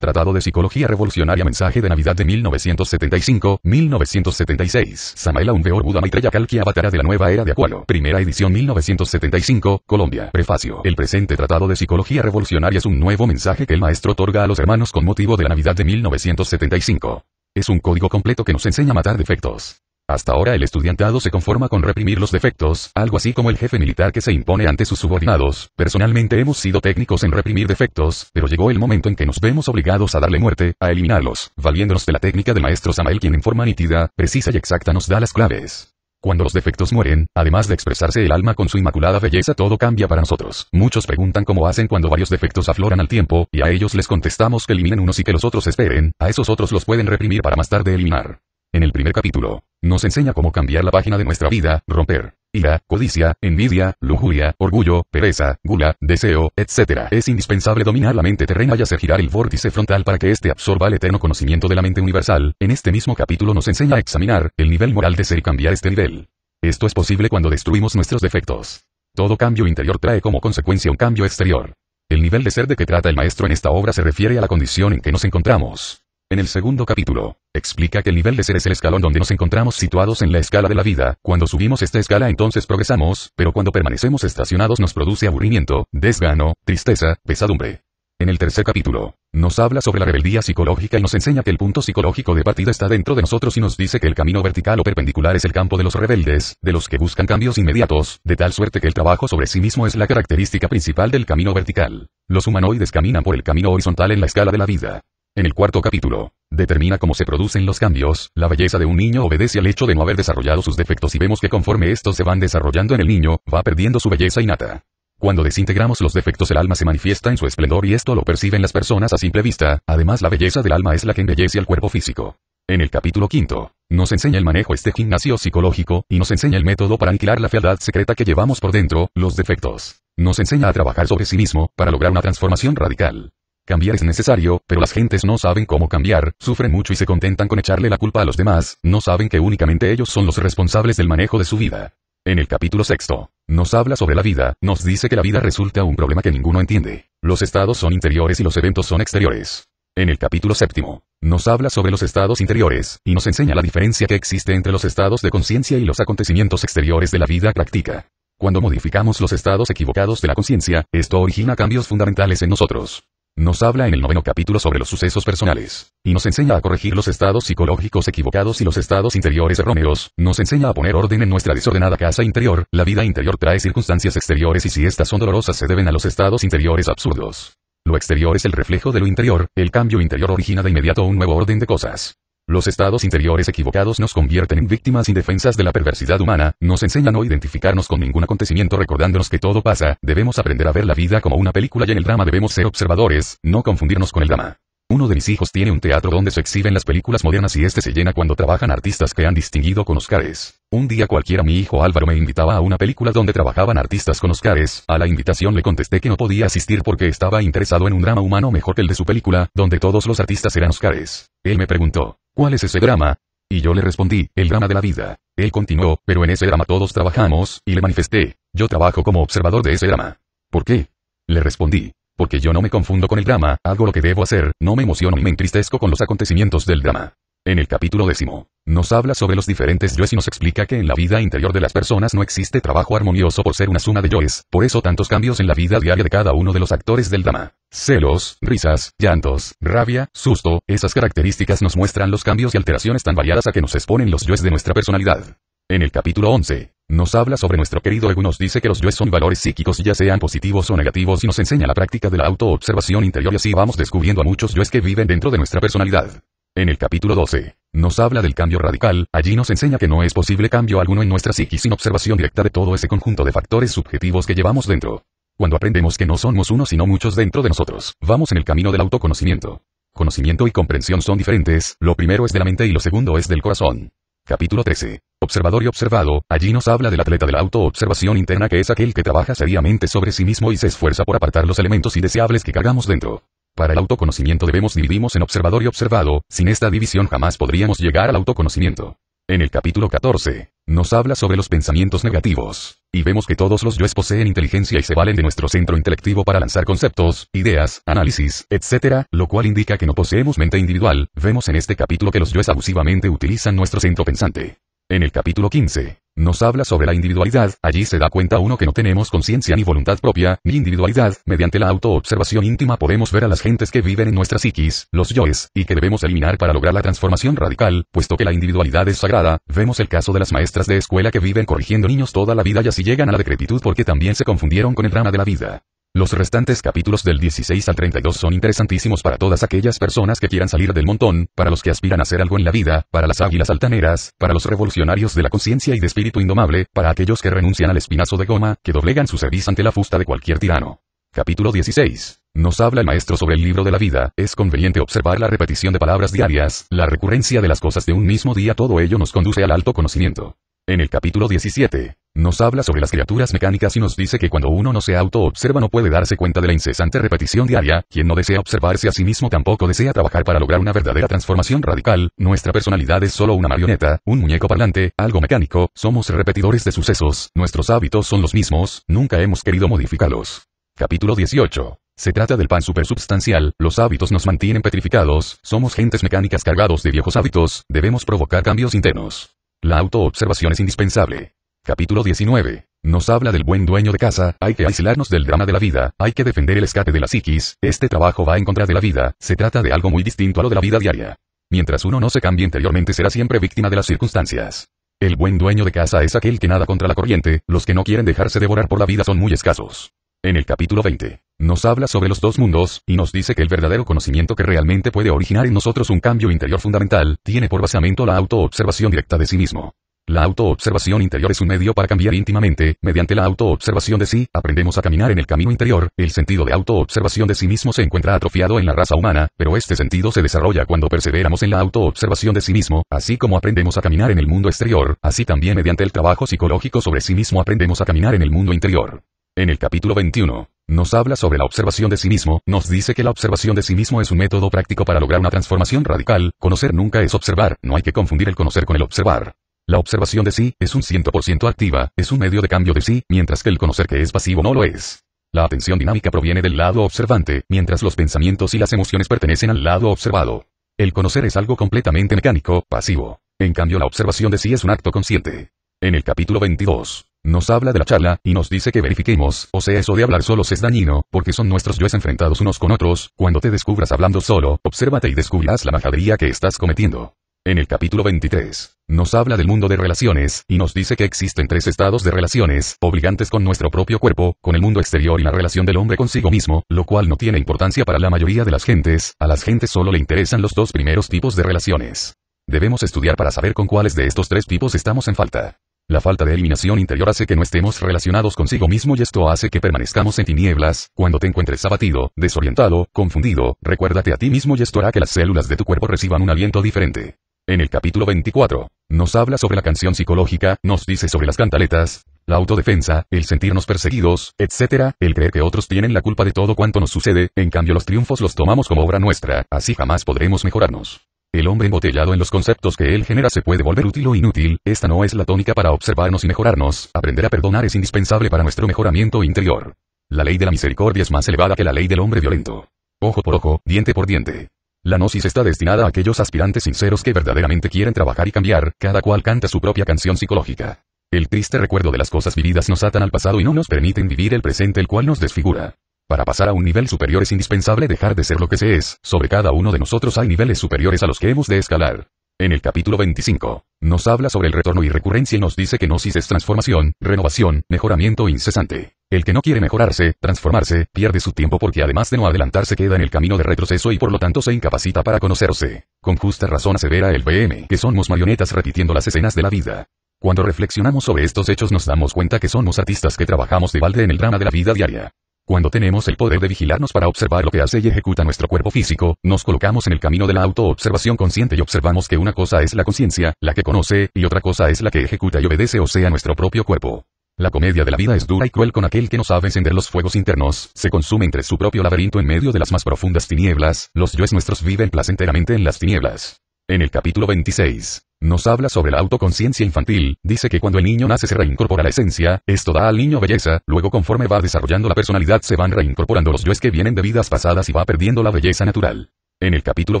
Tratado de Psicología Revolucionaria, mensaje de Navidad de 1975-1976. Samael Aun Weor Buda Maitreya Kalki Avatara de la Nueva Era de Acualo. Primera edición 1975, Colombia. Prefacio. El presente Tratado de Psicología Revolucionaria es un nuevo mensaje que el maestro otorga a los hermanos con motivo de la Navidad de 1975. Es un código completo que nos enseña a matar defectos. Hasta ahora el estudiantado se conforma con reprimir los defectos, algo así como el jefe militar que se impone ante sus subordinados. Personalmente hemos sido técnicos en reprimir defectos, pero llegó el momento en que nos vemos obligados a darle muerte, a eliminarlos, valiéndonos de la técnica del maestro Samael, quien en forma nítida, precisa y exacta nos da las claves. Cuando los defectos mueren, además de expresarse el alma con su inmaculada belleza, todo cambia para nosotros. Muchos preguntan cómo hacen cuando varios defectos afloran al tiempo, y a ellos les contestamos que eliminen unos y que los otros esperen, a esos otros los pueden reprimir para más tarde eliminar. En el primer capítulo, nos enseña cómo cambiar la página de nuestra vida, romper ira, codicia, envidia, lujuria, orgullo, pereza, gula, deseo, etc. Es indispensable dominar la mente terrena y hacer girar el vórtice frontal para que éste absorba el eterno conocimiento de la mente universal. En este mismo capítulo nos enseña a examinar el nivel moral de ser y cambiar este nivel. Esto es posible cuando destruimos nuestros defectos. Todo cambio interior trae como consecuencia un cambio exterior. El nivel de ser de que trata el maestro en esta obra se refiere a la condición en que nos encontramos. En el segundo capítulo, explica que el nivel de ser es el escalón donde nos encontramos situados en la escala de la vida. Cuando subimos esta escala entonces progresamos, pero cuando permanecemos estacionados nos produce aburrimiento, desgano, tristeza, pesadumbre. En el tercer capítulo, nos habla sobre la rebeldía psicológica y nos enseña que el punto psicológico de partida está dentro de nosotros y nos dice que el camino vertical o perpendicular es el campo de los rebeldes, de los que buscan cambios inmediatos, de tal suerte que el trabajo sobre sí mismo es la característica principal del camino vertical. Los humanoides caminan por el camino horizontal en la escala de la vida. En el cuarto capítulo, determina cómo se producen los cambios. La belleza de un niño obedece al hecho de no haber desarrollado sus defectos y vemos que conforme estos se van desarrollando en el niño, va perdiendo su belleza innata. Cuando desintegramos los defectos el alma se manifiesta en su esplendor y esto lo perciben las personas a simple vista. Además la belleza del alma es la que embellece al cuerpo físico. En el capítulo quinto, nos enseña el manejo gimnasio psicológico y nos enseña el método para aniquilar la fealdad secreta que llevamos por dentro, los defectos. Nos enseña a trabajar sobre sí mismo para lograr una transformación radical. Cambiar es necesario, pero las gentes no saben cómo cambiar, sufren mucho y se contentan con echarle la culpa a los demás, no saben que únicamente ellos son los responsables del manejo de su vida. En el capítulo sexto, nos habla sobre la vida, nos dice que la vida resulta un problema que ninguno entiende. Los estados son interiores y los eventos son exteriores. En el capítulo séptimo, nos habla sobre los estados interiores, y nos enseña la diferencia que existe entre los estados de conciencia y los acontecimientos exteriores de la vida práctica. Cuando modificamos los estados equivocados de la conciencia, esto origina cambios fundamentales en nosotros. Nos habla en el noveno capítulo sobre los sucesos personales, y nos enseña a corregir los estados psicológicos equivocados y los estados interiores erróneos, nos enseña a poner orden en nuestra desordenada casa interior. La vida interior trae circunstancias exteriores y si estas son dolorosas se deben a los estados interiores absurdos. Lo exterior es el reflejo de lo interior, el cambio interior origina de inmediato un nuevo orden de cosas. Los estados interiores equivocados nos convierten en víctimas indefensas de la perversidad humana, nos enseñan a no identificarnos con ningún acontecimiento recordándonos que todo pasa, debemos aprender a ver la vida como una película y en el drama debemos ser observadores, no confundirnos con el drama. Uno de mis hijos tiene un teatro donde se exhiben las películas modernas y este se llena cuando trabajan artistas que han distinguido con Óscares. Un día cualquiera mi hijo Álvaro me invitaba a una película donde trabajaban artistas con Óscares, a la invitación le contesté que no podía asistir porque estaba interesado en un drama humano mejor que el de su película, donde todos los artistas eran Óscares. Él me preguntó, ¿cuál es ese drama? Y yo le respondí, el drama de la vida. Él continuó, pero en ese drama todos trabajamos, y le manifesté, yo trabajo como observador de ese drama. ¿Por qué? Le respondí, porque yo no me confundo con el drama, hago lo que debo hacer, no me emociono ni me entristezco con los acontecimientos del drama. En el capítulo 10, nos habla sobre los diferentes yoes y nos explica que en la vida interior de las personas no existe trabajo armonioso por ser una suma de yoes, por eso tantos cambios en la vida diaria de cada uno de los actores del drama. Celos, risas, llantos, rabia, susto, esas características nos muestran los cambios y alteraciones tan variadas a que nos exponen los yoes de nuestra personalidad. En el capítulo 11, nos habla sobre nuestro querido ego, nos dice que los yoes son valores psíquicos ya sean positivos o negativos y nos enseña la práctica de la autoobservación interior y así vamos descubriendo a muchos yoes que viven dentro de nuestra personalidad. En el capítulo 12, nos habla del cambio radical, allí nos enseña que no es posible cambio alguno en nuestra psiquis sin observación directa de todo ese conjunto de factores subjetivos que llevamos dentro. Cuando aprendemos que no somos uno sino muchos dentro de nosotros, vamos en el camino del autoconocimiento. Conocimiento y comprensión son diferentes, lo primero es de la mente y lo segundo es del corazón. Capítulo 13. Observador y observado, allí nos habla del atleta de la autoobservación interna que es aquel que trabaja seriamente sobre sí mismo y se esfuerza por apartar los elementos indeseables que cargamos dentro. Para el autoconocimiento dividimos en observador y observado, sin esta división jamás podríamos llegar al autoconocimiento. En el capítulo 14, nos habla sobre los pensamientos negativos, y vemos que todos los yoes poseen inteligencia y se valen de nuestro centro intelectivo para lanzar conceptos, ideas, análisis, etc., lo cual indica que no poseemos mente individual. Vemos en este capítulo que los yoes abusivamente utilizan nuestro centro pensante. En el capítulo 15, nos habla sobre la individualidad. Allí se da cuenta uno que no tenemos conciencia ni voluntad propia, ni individualidad. Mediante la autoobservación íntima podemos ver a las gentes que viven en nuestra psiquis, los yoes, y que debemos eliminar para lograr la transformación radical, puesto que la individualidad es sagrada. Vemos el caso de las maestras de escuela que viven corrigiendo niños toda la vida y así llegan a la decrepitud porque también se confundieron con el drama de la vida. Los restantes capítulos del 16 al 32 son interesantísimos para todas aquellas personas que quieran salir del montón, para los que aspiran a hacer algo en la vida, para las águilas altaneras, para los revolucionarios de la conciencia y de espíritu indomable, para aquellos que renuncian al espinazo de goma, que doblegan su cerviz ante la fusta de cualquier tirano. Capítulo 16. Nos habla el maestro sobre el libro de la vida. Es conveniente observar la repetición de palabras diarias, la recurrencia de las cosas de un mismo día, todo ello nos conduce al alto conocimiento. En el capítulo 17, nos habla sobre las criaturas mecánicas y nos dice que cuando uno no se autoobserva no puede darse cuenta de la incesante repetición diaria. Quien no desea observarse a sí mismo tampoco desea trabajar para lograr una verdadera transformación radical. Nuestra personalidad es solo una marioneta, un muñeco parlante, algo mecánico, somos repetidores de sucesos, nuestros hábitos son los mismos, nunca hemos querido modificarlos. Capítulo 18. Se trata del pan supersubstancial, los hábitos nos mantienen petrificados, somos gentes mecánicas cargados de viejos hábitos, debemos provocar cambios internos. La autoobservación es indispensable. Capítulo 19. Nos habla del buen dueño de casa. Hay que aislarnos del drama de la vida, hay que defender el escape de la psiquis. Este trabajo va en contra de la vida, se trata de algo muy distinto a lo de la vida diaria. Mientras uno no se cambie interiormente será siempre víctima de las circunstancias. El buen dueño de casa es aquel que nada contra la corriente, los que no quieren dejarse devorar por la vida son muy escasos. En el capítulo 20, nos habla sobre los dos mundos, y nos dice que el verdadero conocimiento que realmente puede originar en nosotros un cambio interior fundamental, tiene por basamento la autoobservación directa de sí mismo. La autoobservación interior es un medio para cambiar íntimamente. Mediante la autoobservación de sí, aprendemos a caminar en el camino interior. El sentido de autoobservación de sí mismo se encuentra atrofiado en la raza humana, pero este sentido se desarrolla cuando perseveramos en la autoobservación de sí mismo. Así como aprendemos a caminar en el mundo exterior, así también mediante el trabajo psicológico sobre sí mismo aprendemos a caminar en el mundo interior. En el capítulo 21, nos habla sobre la observación de sí mismo, nos dice que la observación de sí mismo es un método práctico para lograr una transformación radical. Conocer nunca es observar, no hay que confundir el conocer con el observar. La observación de sí es un 100% activa, es un medio de cambio de sí, mientras que el conocer que es pasivo no lo es. La atención dinámica proviene del lado observante, mientras los pensamientos y las emociones pertenecen al lado observado. El conocer es algo completamente mecánico, pasivo. En cambio la observación de sí es un acto consciente. En el capítulo 22, nos habla de la charla, y nos dice que verifiquemos, o sea eso de hablar solos es dañino, porque son nuestros yoes enfrentados unos con otros. Cuando te descubras hablando solo, obsérvate y descubrirás la majadería que estás cometiendo. En el capítulo 23, nos habla del mundo de relaciones, y nos dice que existen 3 estados de relaciones, obligantes con nuestro propio cuerpo, con el mundo exterior y la relación del hombre consigo mismo, lo cual no tiene importancia para la mayoría de las gentes. A las gentes solo le interesan los 2 primeros tipos de relaciones. Debemos estudiar para saber con cuáles de estos 3 tipos estamos en falta. La falta de eliminación interior hace que no estemos relacionados consigo mismo y esto hace que permanezcamos en tinieblas. Cuando te encuentres abatido, desorientado, confundido, recuérdate a ti mismo y esto hará que las células de tu cuerpo reciban un aliento diferente. En el capítulo 24, nos habla sobre la canción psicológica, nos dice sobre las cantaletas, la autodefensa, el sentirnos perseguidos, etc., el creer que otros tienen la culpa de todo cuanto nos sucede, en cambio los triunfos los tomamos como obra nuestra, así jamás podremos mejorarnos. El hombre embotellado en los conceptos que él genera se puede volver útil o inútil, esta no es la tónica para observarnos y mejorarnos, aprender a perdonar es indispensable para nuestro mejoramiento interior. La ley de la misericordia es más elevada que la ley del hombre violento. Ojo por ojo, diente por diente. La gnosis está destinada a aquellos aspirantes sinceros que verdaderamente quieren trabajar y cambiar, cada cual canta su propia canción psicológica. El triste recuerdo de las cosas vividas nos atan al pasado y no nos permiten vivir el presente el cual nos desfigura. Para pasar a un nivel superior es indispensable dejar de ser lo que se es, sobre cada uno de nosotros hay niveles superiores a los que hemos de escalar. En el capítulo 25, nos habla sobre el retorno y recurrencia y nos dice que gnosis es transformación, renovación, mejoramiento incesante. El que no quiere mejorarse, transformarse, pierde su tiempo porque además de no adelantarse queda en el camino de retroceso y por lo tanto se incapacita para conocerse. Con justa razón asevera el BM que somos marionetas repitiendo las escenas de la vida. Cuando reflexionamos sobre estos hechos nos damos cuenta que somos artistas que trabajamos de balde en el drama de la vida diaria. Cuando tenemos el poder de vigilarnos para observar lo que hace y ejecuta nuestro cuerpo físico, nos colocamos en el camino de la autoobservación consciente y observamos que una cosa es la conciencia, la que conoce, y otra cosa es la que ejecuta y obedece, o sea nuestro propio cuerpo. La comedia de la vida es dura y cruel con aquel que no sabe encender los fuegos internos, se consume entre su propio laberinto en medio de las más profundas tinieblas, los yoes nuestros viven placenteramente en las tinieblas. En el capítulo 26, Nos habla sobre la autoconciencia infantil, dice que cuando el niño nace se reincorpora la esencia, esto da al niño belleza, luego conforme va desarrollando la personalidad se van reincorporando los yoes que vienen de vidas pasadas y va perdiendo la belleza natural. En el capítulo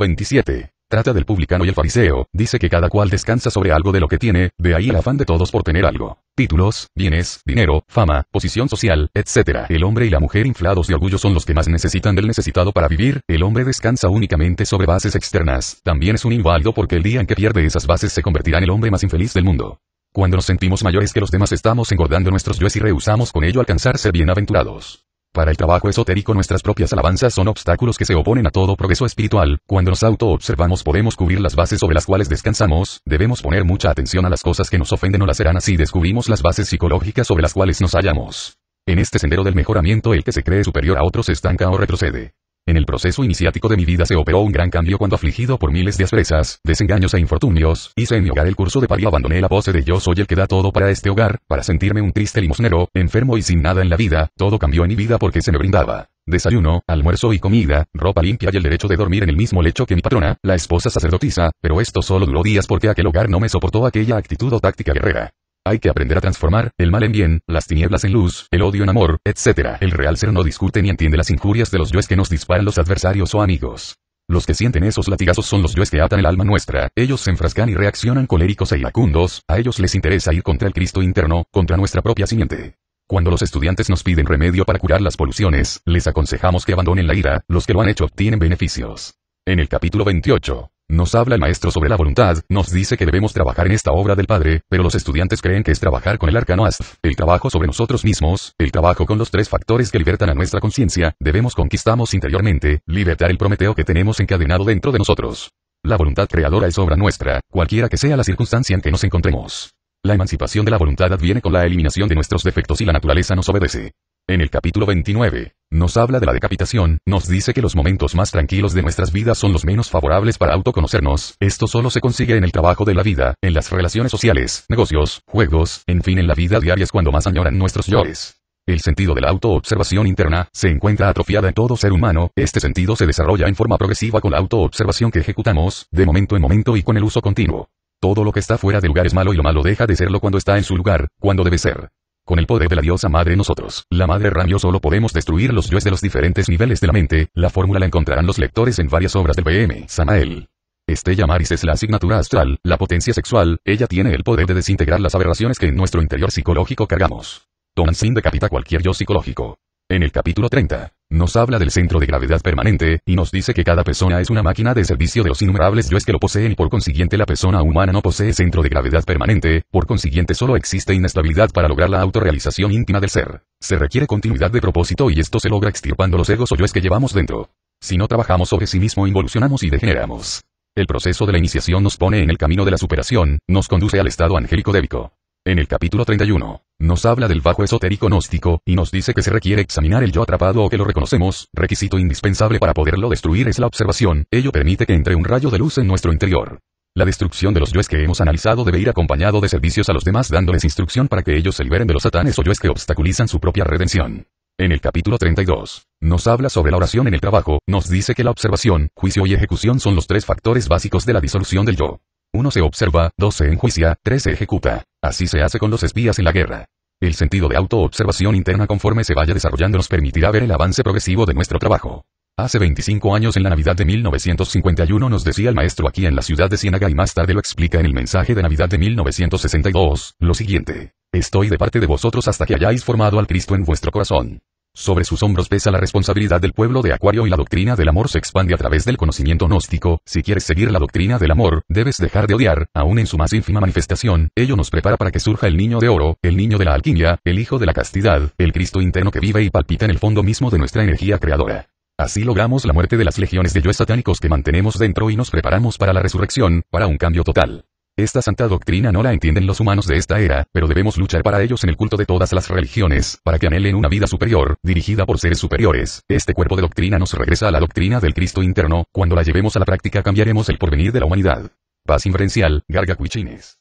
27, trata del publicano y el fariseo, dice que cada cual descansa sobre algo de lo que tiene, de ahí el afán de todos por tener algo. Títulos, bienes, dinero, fama, posición social, etc. El hombre y la mujer inflados de orgullo son los que más necesitan del necesitado para vivir, el hombre descansa únicamente sobre bases externas, también es un inválido porque el día en que pierde esas bases se convertirá en el hombre más infeliz del mundo. Cuando nos sentimos mayores que los demás estamos engordando nuestros yoes y rehusamos con ello alcanzar ser bienaventurados. Para el trabajo esotérico nuestras propias alabanzas son obstáculos que se oponen a todo progreso espiritual, cuando nos auto-observamos podemos cubrir las bases sobre las cuales descansamos, debemos poner mucha atención a las cosas que nos ofenden o laceran así descubrimos las bases psicológicas sobre las cuales nos hallamos. En este sendero del mejoramiento el que se cree superior a otros se estanca o retrocede. En el proceso iniciático de mi vida se operó un gran cambio cuando afligido por miles de asperezas, desengaños e infortunios, hice en mi hogar el curso de Pali y abandoné la pose de yo soy el que da todo para este hogar, para sentirme un triste limosnero, enfermo y sin nada en la vida, todo cambió en mi vida porque se me brindaba desayuno, almuerzo y comida, ropa limpia y el derecho de dormir en el mismo lecho que mi patrona, la esposa sacerdotisa, pero esto solo duró días porque aquel hogar no me soportó aquella actitud o táctica guerrera. Hay que aprender a transformar el mal en bien, las tinieblas en luz, el odio en amor, etc. El real ser no discute ni entiende las injurias de los yoes que nos disparan los adversarios o amigos. Los que sienten esos latigazos son los yoes que atan el alma nuestra, ellos se enfrascan y reaccionan coléricos e iracundos, a ellos les interesa ir contra el Cristo interno, contra nuestra propia simiente. Cuando los estudiantes nos piden remedio para curar las poluciones, les aconsejamos que abandonen la ira, los que lo han hecho obtienen beneficios. En el capítulo 28, nos habla el maestro sobre la voluntad, nos dice que debemos trabajar en esta obra del Padre, pero los estudiantes creen que es trabajar con el arcano Asf, el trabajo sobre nosotros mismos, el trabajo con los tres factores que libertan a nuestra conciencia, debemos conquistarnos interiormente, libertar el Prometeo que tenemos encadenado dentro de nosotros. La voluntad creadora es obra nuestra, cualquiera que sea la circunstancia en que nos encontremos. La emancipación de la voluntad adviene con la eliminación de nuestros defectos y la naturaleza nos obedece. En el capítulo 29, nos habla de la decapitación, nos dice que los momentos más tranquilos de nuestras vidas son los menos favorables para autoconocernos, esto solo se consigue en el trabajo de la vida, en las relaciones sociales, negocios, juegos, en fin en la vida diaria es cuando más añoran nuestros yoes. El sentido de la autoobservación interna se encuentra atrofiada en todo ser humano, este sentido se desarrolla en forma progresiva con la autoobservación que ejecutamos, de momento en momento y con el uso continuo. Todo lo que está fuera de lugar es malo y lo malo deja de serlo cuando está en su lugar, cuando debe ser. Con el poder de la diosa madre nosotros, la madre Ramyo solo podemos destruir los yoes de los diferentes niveles de la mente, la fórmula la encontrarán los lectores en varias obras del PM. Samael. Estella Maris es la asignatura astral, la potencia sexual, ella tiene el poder de desintegrar las aberraciones que en nuestro interior psicológico cargamos. Tonantzin decapita cualquier yo psicológico. En el capítulo 30, nos habla del centro de gravedad permanente, y nos dice que cada persona es una máquina de servicio de los innumerables yoes que lo poseen y por consiguiente la persona humana no posee centro de gravedad permanente, por consiguiente solo existe inestabilidad para lograr la autorrealización íntima del ser. Se requiere continuidad de propósito y esto se logra extirpando los egos o yoes que llevamos dentro. Si no trabajamos sobre sí mismo involucionamos y degeneramos. El proceso de la iniciación nos pone en el camino de la superación, nos conduce al estado angélico débico. En el capítulo 31, nos habla del bajo esotérico gnóstico, y nos dice que se requiere examinar el yo atrapado o que lo reconocemos, requisito indispensable para poderlo destruir es la observación, ello permite que entre un rayo de luz en nuestro interior. La destrucción de los yoes que hemos analizado debe ir acompañado de servicios a los demás dándoles instrucción para que ellos se liberen de los satanes o yoes que obstaculizan su propia redención. En el capítulo 32, nos habla sobre la oración en el trabajo, nos dice que la observación, juicio y ejecución son los tres factores básicos de la disolución del yo. 1 se observa, 2 se enjuicia, 3 se ejecuta. Así se hace con los espías en la guerra. El sentido de autoobservación interna conforme se vaya desarrollando nos permitirá ver el avance progresivo de nuestro trabajo. Hace 25 años en la Navidad de 1951 nos decía el maestro aquí en la ciudad de Ciénaga y más tarde lo explica en el mensaje de Navidad de 1962, lo siguiente. Estoy de parte de vosotros hasta que hayáis formado al Cristo en vuestro corazón. Sobre sus hombros pesa la responsabilidad del pueblo de Acuario y la doctrina del amor se expande a través del conocimiento gnóstico. Si quieres seguir la doctrina del amor, debes dejar de odiar, aún en su más ínfima manifestación. Ello nos prepara para que surja el niño de oro, el niño de la alquimia, el hijo de la castidad, el Cristo interno que vive y palpita en el fondo mismo de nuestra energía creadora. Así logramos la muerte de las legiones de yoes satánicos que mantenemos dentro y nos preparamos para la resurrección, para un cambio total. Esta santa doctrina no la entienden los humanos de esta era, pero debemos luchar para ellos en el culto de todas las religiones, para que anhelen una vida superior, dirigida por seres superiores. Este cuerpo de doctrina nos regresa a la doctrina del Cristo interno, cuando la llevemos a la práctica cambiaremos el porvenir de la humanidad. Paz inferencial, Garga Cuichines.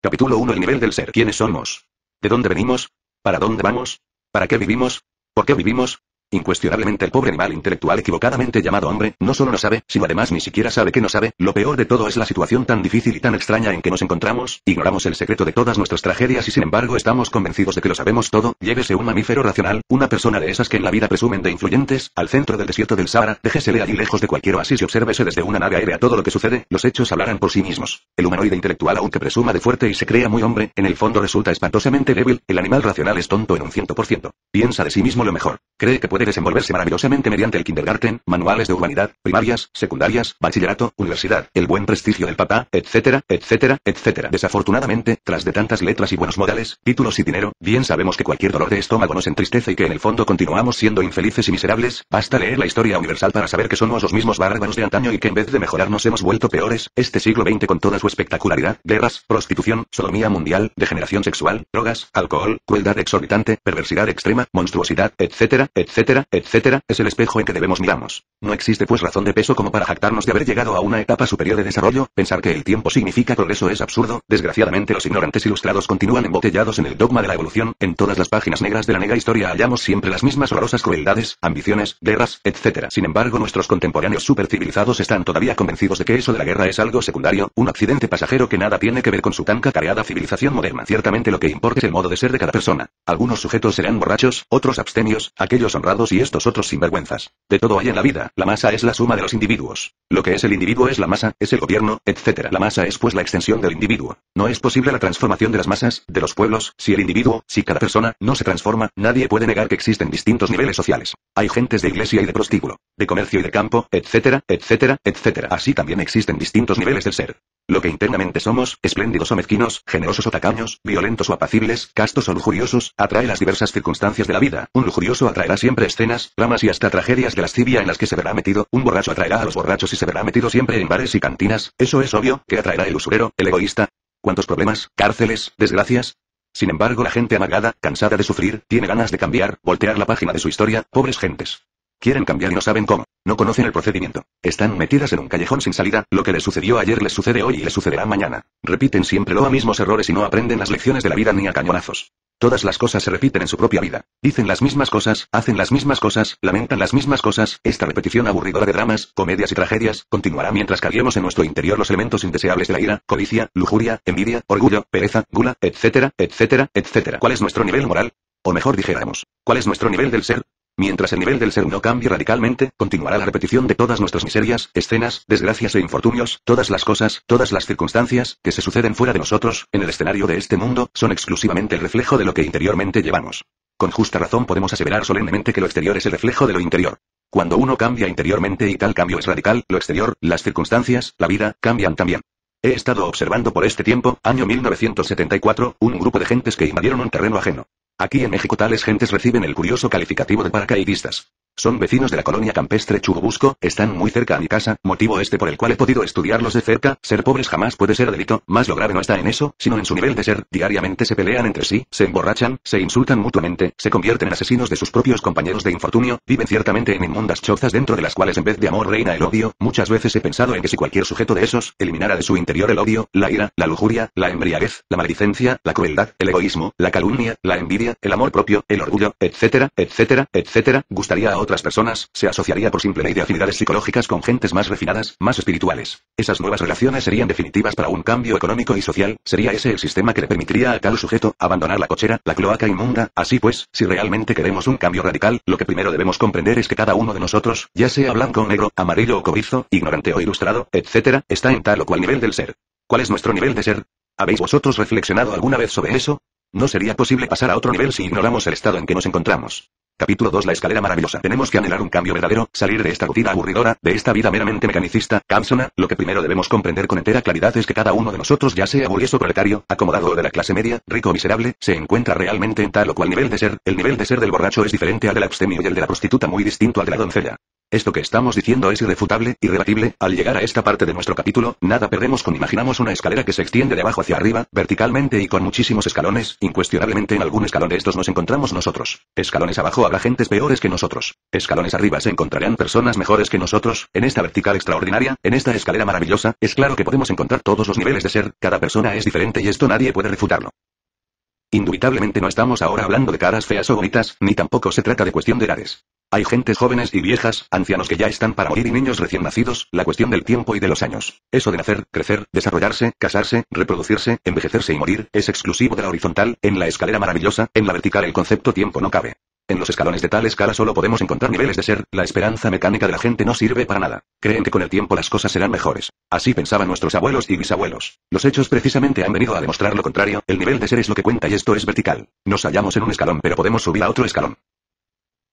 Capítulo 1 El nivel del ser. ¿Quiénes somos? ¿De dónde venimos? ¿Para dónde vamos? ¿Para qué vivimos? ¿Por qué vivimos? Incuestionablemente el pobre animal intelectual equivocadamente llamado hombre, no solo no sabe, sino además ni siquiera sabe que no sabe. Lo peor de todo es la situación tan difícil y tan extraña en que nos encontramos. Ignoramos el secreto de todas nuestras tragedias y sin embargo estamos convencidos de que lo sabemos todo. Llévese un mamífero racional, una persona de esas que en la vida presumen de influyentes, al centro del desierto del Sahara, déjesele allí lejos de cualquier oasis y obsérvese desde una nave aérea todo lo que sucede. Los hechos hablarán por sí mismos. El humanoide intelectual, aunque presuma de fuerte y se crea muy hombre, en el fondo resulta espantosamente débil. El animal racional es tonto en un 100%. Piensa de sí mismo lo mejor. Cree que puede desenvolverse maravillosamente mediante el kindergarten, manuales de humanidad, primarias, secundarias, bachillerato, universidad, el buen prestigio del papá, etcétera, etcétera, etcétera. Desafortunadamente, tras de tantas letras y buenos modales, títulos y dinero, bien sabemos que cualquier dolor de estómago nos entristece y que en el fondo continuamos siendo infelices y miserables. Basta leer la historia universal para saber que somos los mismos bárbaros de antaño y que en vez de mejorar nos hemos vuelto peores. Este siglo XX con toda su espectacularidad, guerras, prostitución, sodomía mundial, degeneración sexual, drogas, alcohol, crueldad exorbitante, perversidad extrema, monstruosidad, etcétera, etcétera, etcétera, es el espejo en que debemos mirarnos. No existe pues razón de peso como para jactarnos de haber llegado a una etapa superior de desarrollo. Pensar que el tiempo significa progreso es absurdo. Desgraciadamente los ignorantes ilustrados continúan embotellados en el dogma de la evolución. En todas las páginas negras de la negra historia hallamos siempre las mismas horrorosas crueldades, ambiciones, guerras, etcétera. Sin embargo, nuestros contemporáneos supercivilizados están todavía convencidos de que eso de la guerra es algo secundario, un accidente pasajero que nada tiene que ver con su tan cacareada civilización moderna. Ciertamente lo que importa es el modo de ser de cada persona. Algunos sujetos serán borrachos, otros abstemios, aquellos honrados y estos otros sinvergüenzas. De todo hay en la vida. La masa es la suma de los individuos. Lo que es el individuo es la masa, es el gobierno, etcétera. La masa es pues la extensión del individuo. No es posible la transformación de las masas, de los pueblos, si el individuo, si cada persona, no se transforma. Nadie puede negar que existen distintos niveles sociales. Hay gentes de iglesia y de prostíbulo, de comercio y de campo, etcétera, etcétera, etcétera. Así también existen distintos niveles del ser. Lo que internamente somos, espléndidos o mezquinos, generosos o tacaños, violentos o apacibles, castos o lujuriosos, atrae las diversas circunstancias de la vida. Un lujurioso atraerá siempre escenas, dramas y hasta tragedias de lascivia en las que se verá metido. Un borracho atraerá a los borrachos y se verá metido siempre en bares y cantinas. Eso es obvio, que atraerá el usurero, el egoísta. ¿Cuántos problemas, cárceles, desgracias? Sin embargo, la gente amargada, cansada de sufrir, tiene ganas de cambiar, voltear la página de su historia. Pobres gentes. Quieren cambiar y no saben cómo. No conocen el procedimiento. Están metidas en un callejón sin salida. Lo que les sucedió ayer les sucede hoy y les sucederá mañana. Repiten siempre los mismos errores y no aprenden las lecciones de la vida ni a cañonazos. Todas las cosas se repiten en su propia vida. Dicen las mismas cosas, hacen las mismas cosas, lamentan las mismas cosas. Esta repetición aburridora de dramas, comedias y tragedias, continuará mientras carguemos en nuestro interior los elementos indeseables de la ira, codicia, lujuria, envidia, orgullo, pereza, gula, etcétera, etcétera, etcétera. ¿Cuál es nuestro nivel moral? O mejor dijéramos, ¿cuál es nuestro nivel del ser? Mientras el nivel del ser no cambie radicalmente, continuará la repetición de todas nuestras miserias, escenas, desgracias e infortunios. Todas las cosas, todas las circunstancias, que se suceden fuera de nosotros, en el escenario de este mundo, son exclusivamente el reflejo de lo que interiormente llevamos. Con justa razón podemos aseverar solemnemente que lo exterior es el reflejo de lo interior. Cuando uno cambia interiormente y tal cambio es radical, lo exterior, las circunstancias, la vida, cambian también. He estado observando por este tiempo, año 1974, un grupo de gentes que invadieron un terreno ajeno. Aquí en México tales gentes reciben el curioso calificativo de paracaidistas. Son vecinos de la colonia campestre Churubusco, están muy cerca a mi casa, motivo este por el cual he podido estudiarlos de cerca. Ser pobres jamás puede ser delito, más lo grave no está en eso, sino en su nivel de ser. Diariamente se pelean entre sí, se emborrachan, se insultan mutuamente, se convierten en asesinos de sus propios compañeros de infortunio, viven ciertamente en inmundas chozas dentro de las cuales en vez de amor reina el odio. Muchas veces he pensado en que si cualquier sujeto de esos, eliminara de su interior el odio, la ira, la lujuria, la embriaguez, la maledicencia, la crueldad, el egoísmo, la calumnia, la envidia, el amor propio, el orgullo, etcétera, etcétera, etcétera, gustaría a otras personas, se asociaría por simple ley de afinidades psicológicas con gentes más refinadas, más espirituales. Esas nuevas relaciones serían definitivas para un cambio económico y social. Sería ese el sistema que le permitiría a tal sujeto abandonar la cochera, la cloaca inmunda. Así pues, si realmente queremos un cambio radical, lo que primero debemos comprender es que cada uno de nosotros, ya sea blanco o negro, amarillo o cobrizo, ignorante o ilustrado, etcétera, está en tal o cual nivel del ser. ¿Cuál es nuestro nivel de ser? ¿Habéis vosotros reflexionado alguna vez sobre eso? No sería posible pasar a otro nivel si ignoramos el estado en que nos encontramos. Capítulo 2. La escalera maravillosa. Tenemos que anhelar un cambio verdadero, salir de esta rutina aburridora, de esta vida meramente mecanicista, cansona. Lo que primero debemos comprender con entera claridad es que cada uno de nosotros, ya sea burgués o proletario, acomodado o de la clase media, rico o miserable, se encuentra realmente en tal o cual nivel de ser. El nivel de ser del borracho es diferente al del abstemio y el de la prostituta muy distinto al de la doncella. Esto que estamos diciendo es irrefutable, irrebatible. Al llegar a esta parte de nuestro capítulo, nada perdemos con imaginamos una escalera que se extiende de abajo hacia arriba, verticalmente y con muchísimos escalones. Incuestionablemente en algún escalón de estos nos encontramos nosotros. Escalones abajo habrá gentes peores que nosotros. Escalones arriba se encontrarán personas mejores que nosotros. En esta vertical extraordinaria, en esta escalera maravillosa, es claro que podemos encontrar todos los niveles de ser. Cada persona es diferente y esto nadie puede refutarlo. Indubitablemente no estamos ahora hablando de caras feas o bonitas, ni tampoco se trata de cuestión de edades. Hay gentes jóvenes y viejas, ancianos que ya están para morir y niños recién nacidos, la cuestión del tiempo y de los años. Eso de nacer, crecer, desarrollarse, casarse, reproducirse, envejecerse y morir, es exclusivo de la horizontal. En la escalera maravillosa, en la vertical el concepto tiempo no cabe. En los escalones de tal escala solo podemos encontrar niveles de ser, la esperanza mecánica de la gente no sirve para nada. Creen que con el tiempo las cosas serán mejores. Así pensaban nuestros abuelos y bisabuelos. Los hechos precisamente han venido a demostrar lo contrario, el nivel de ser es lo que cuenta y esto es vertical. Nos hallamos en un escalón pero podemos subir a otro escalón.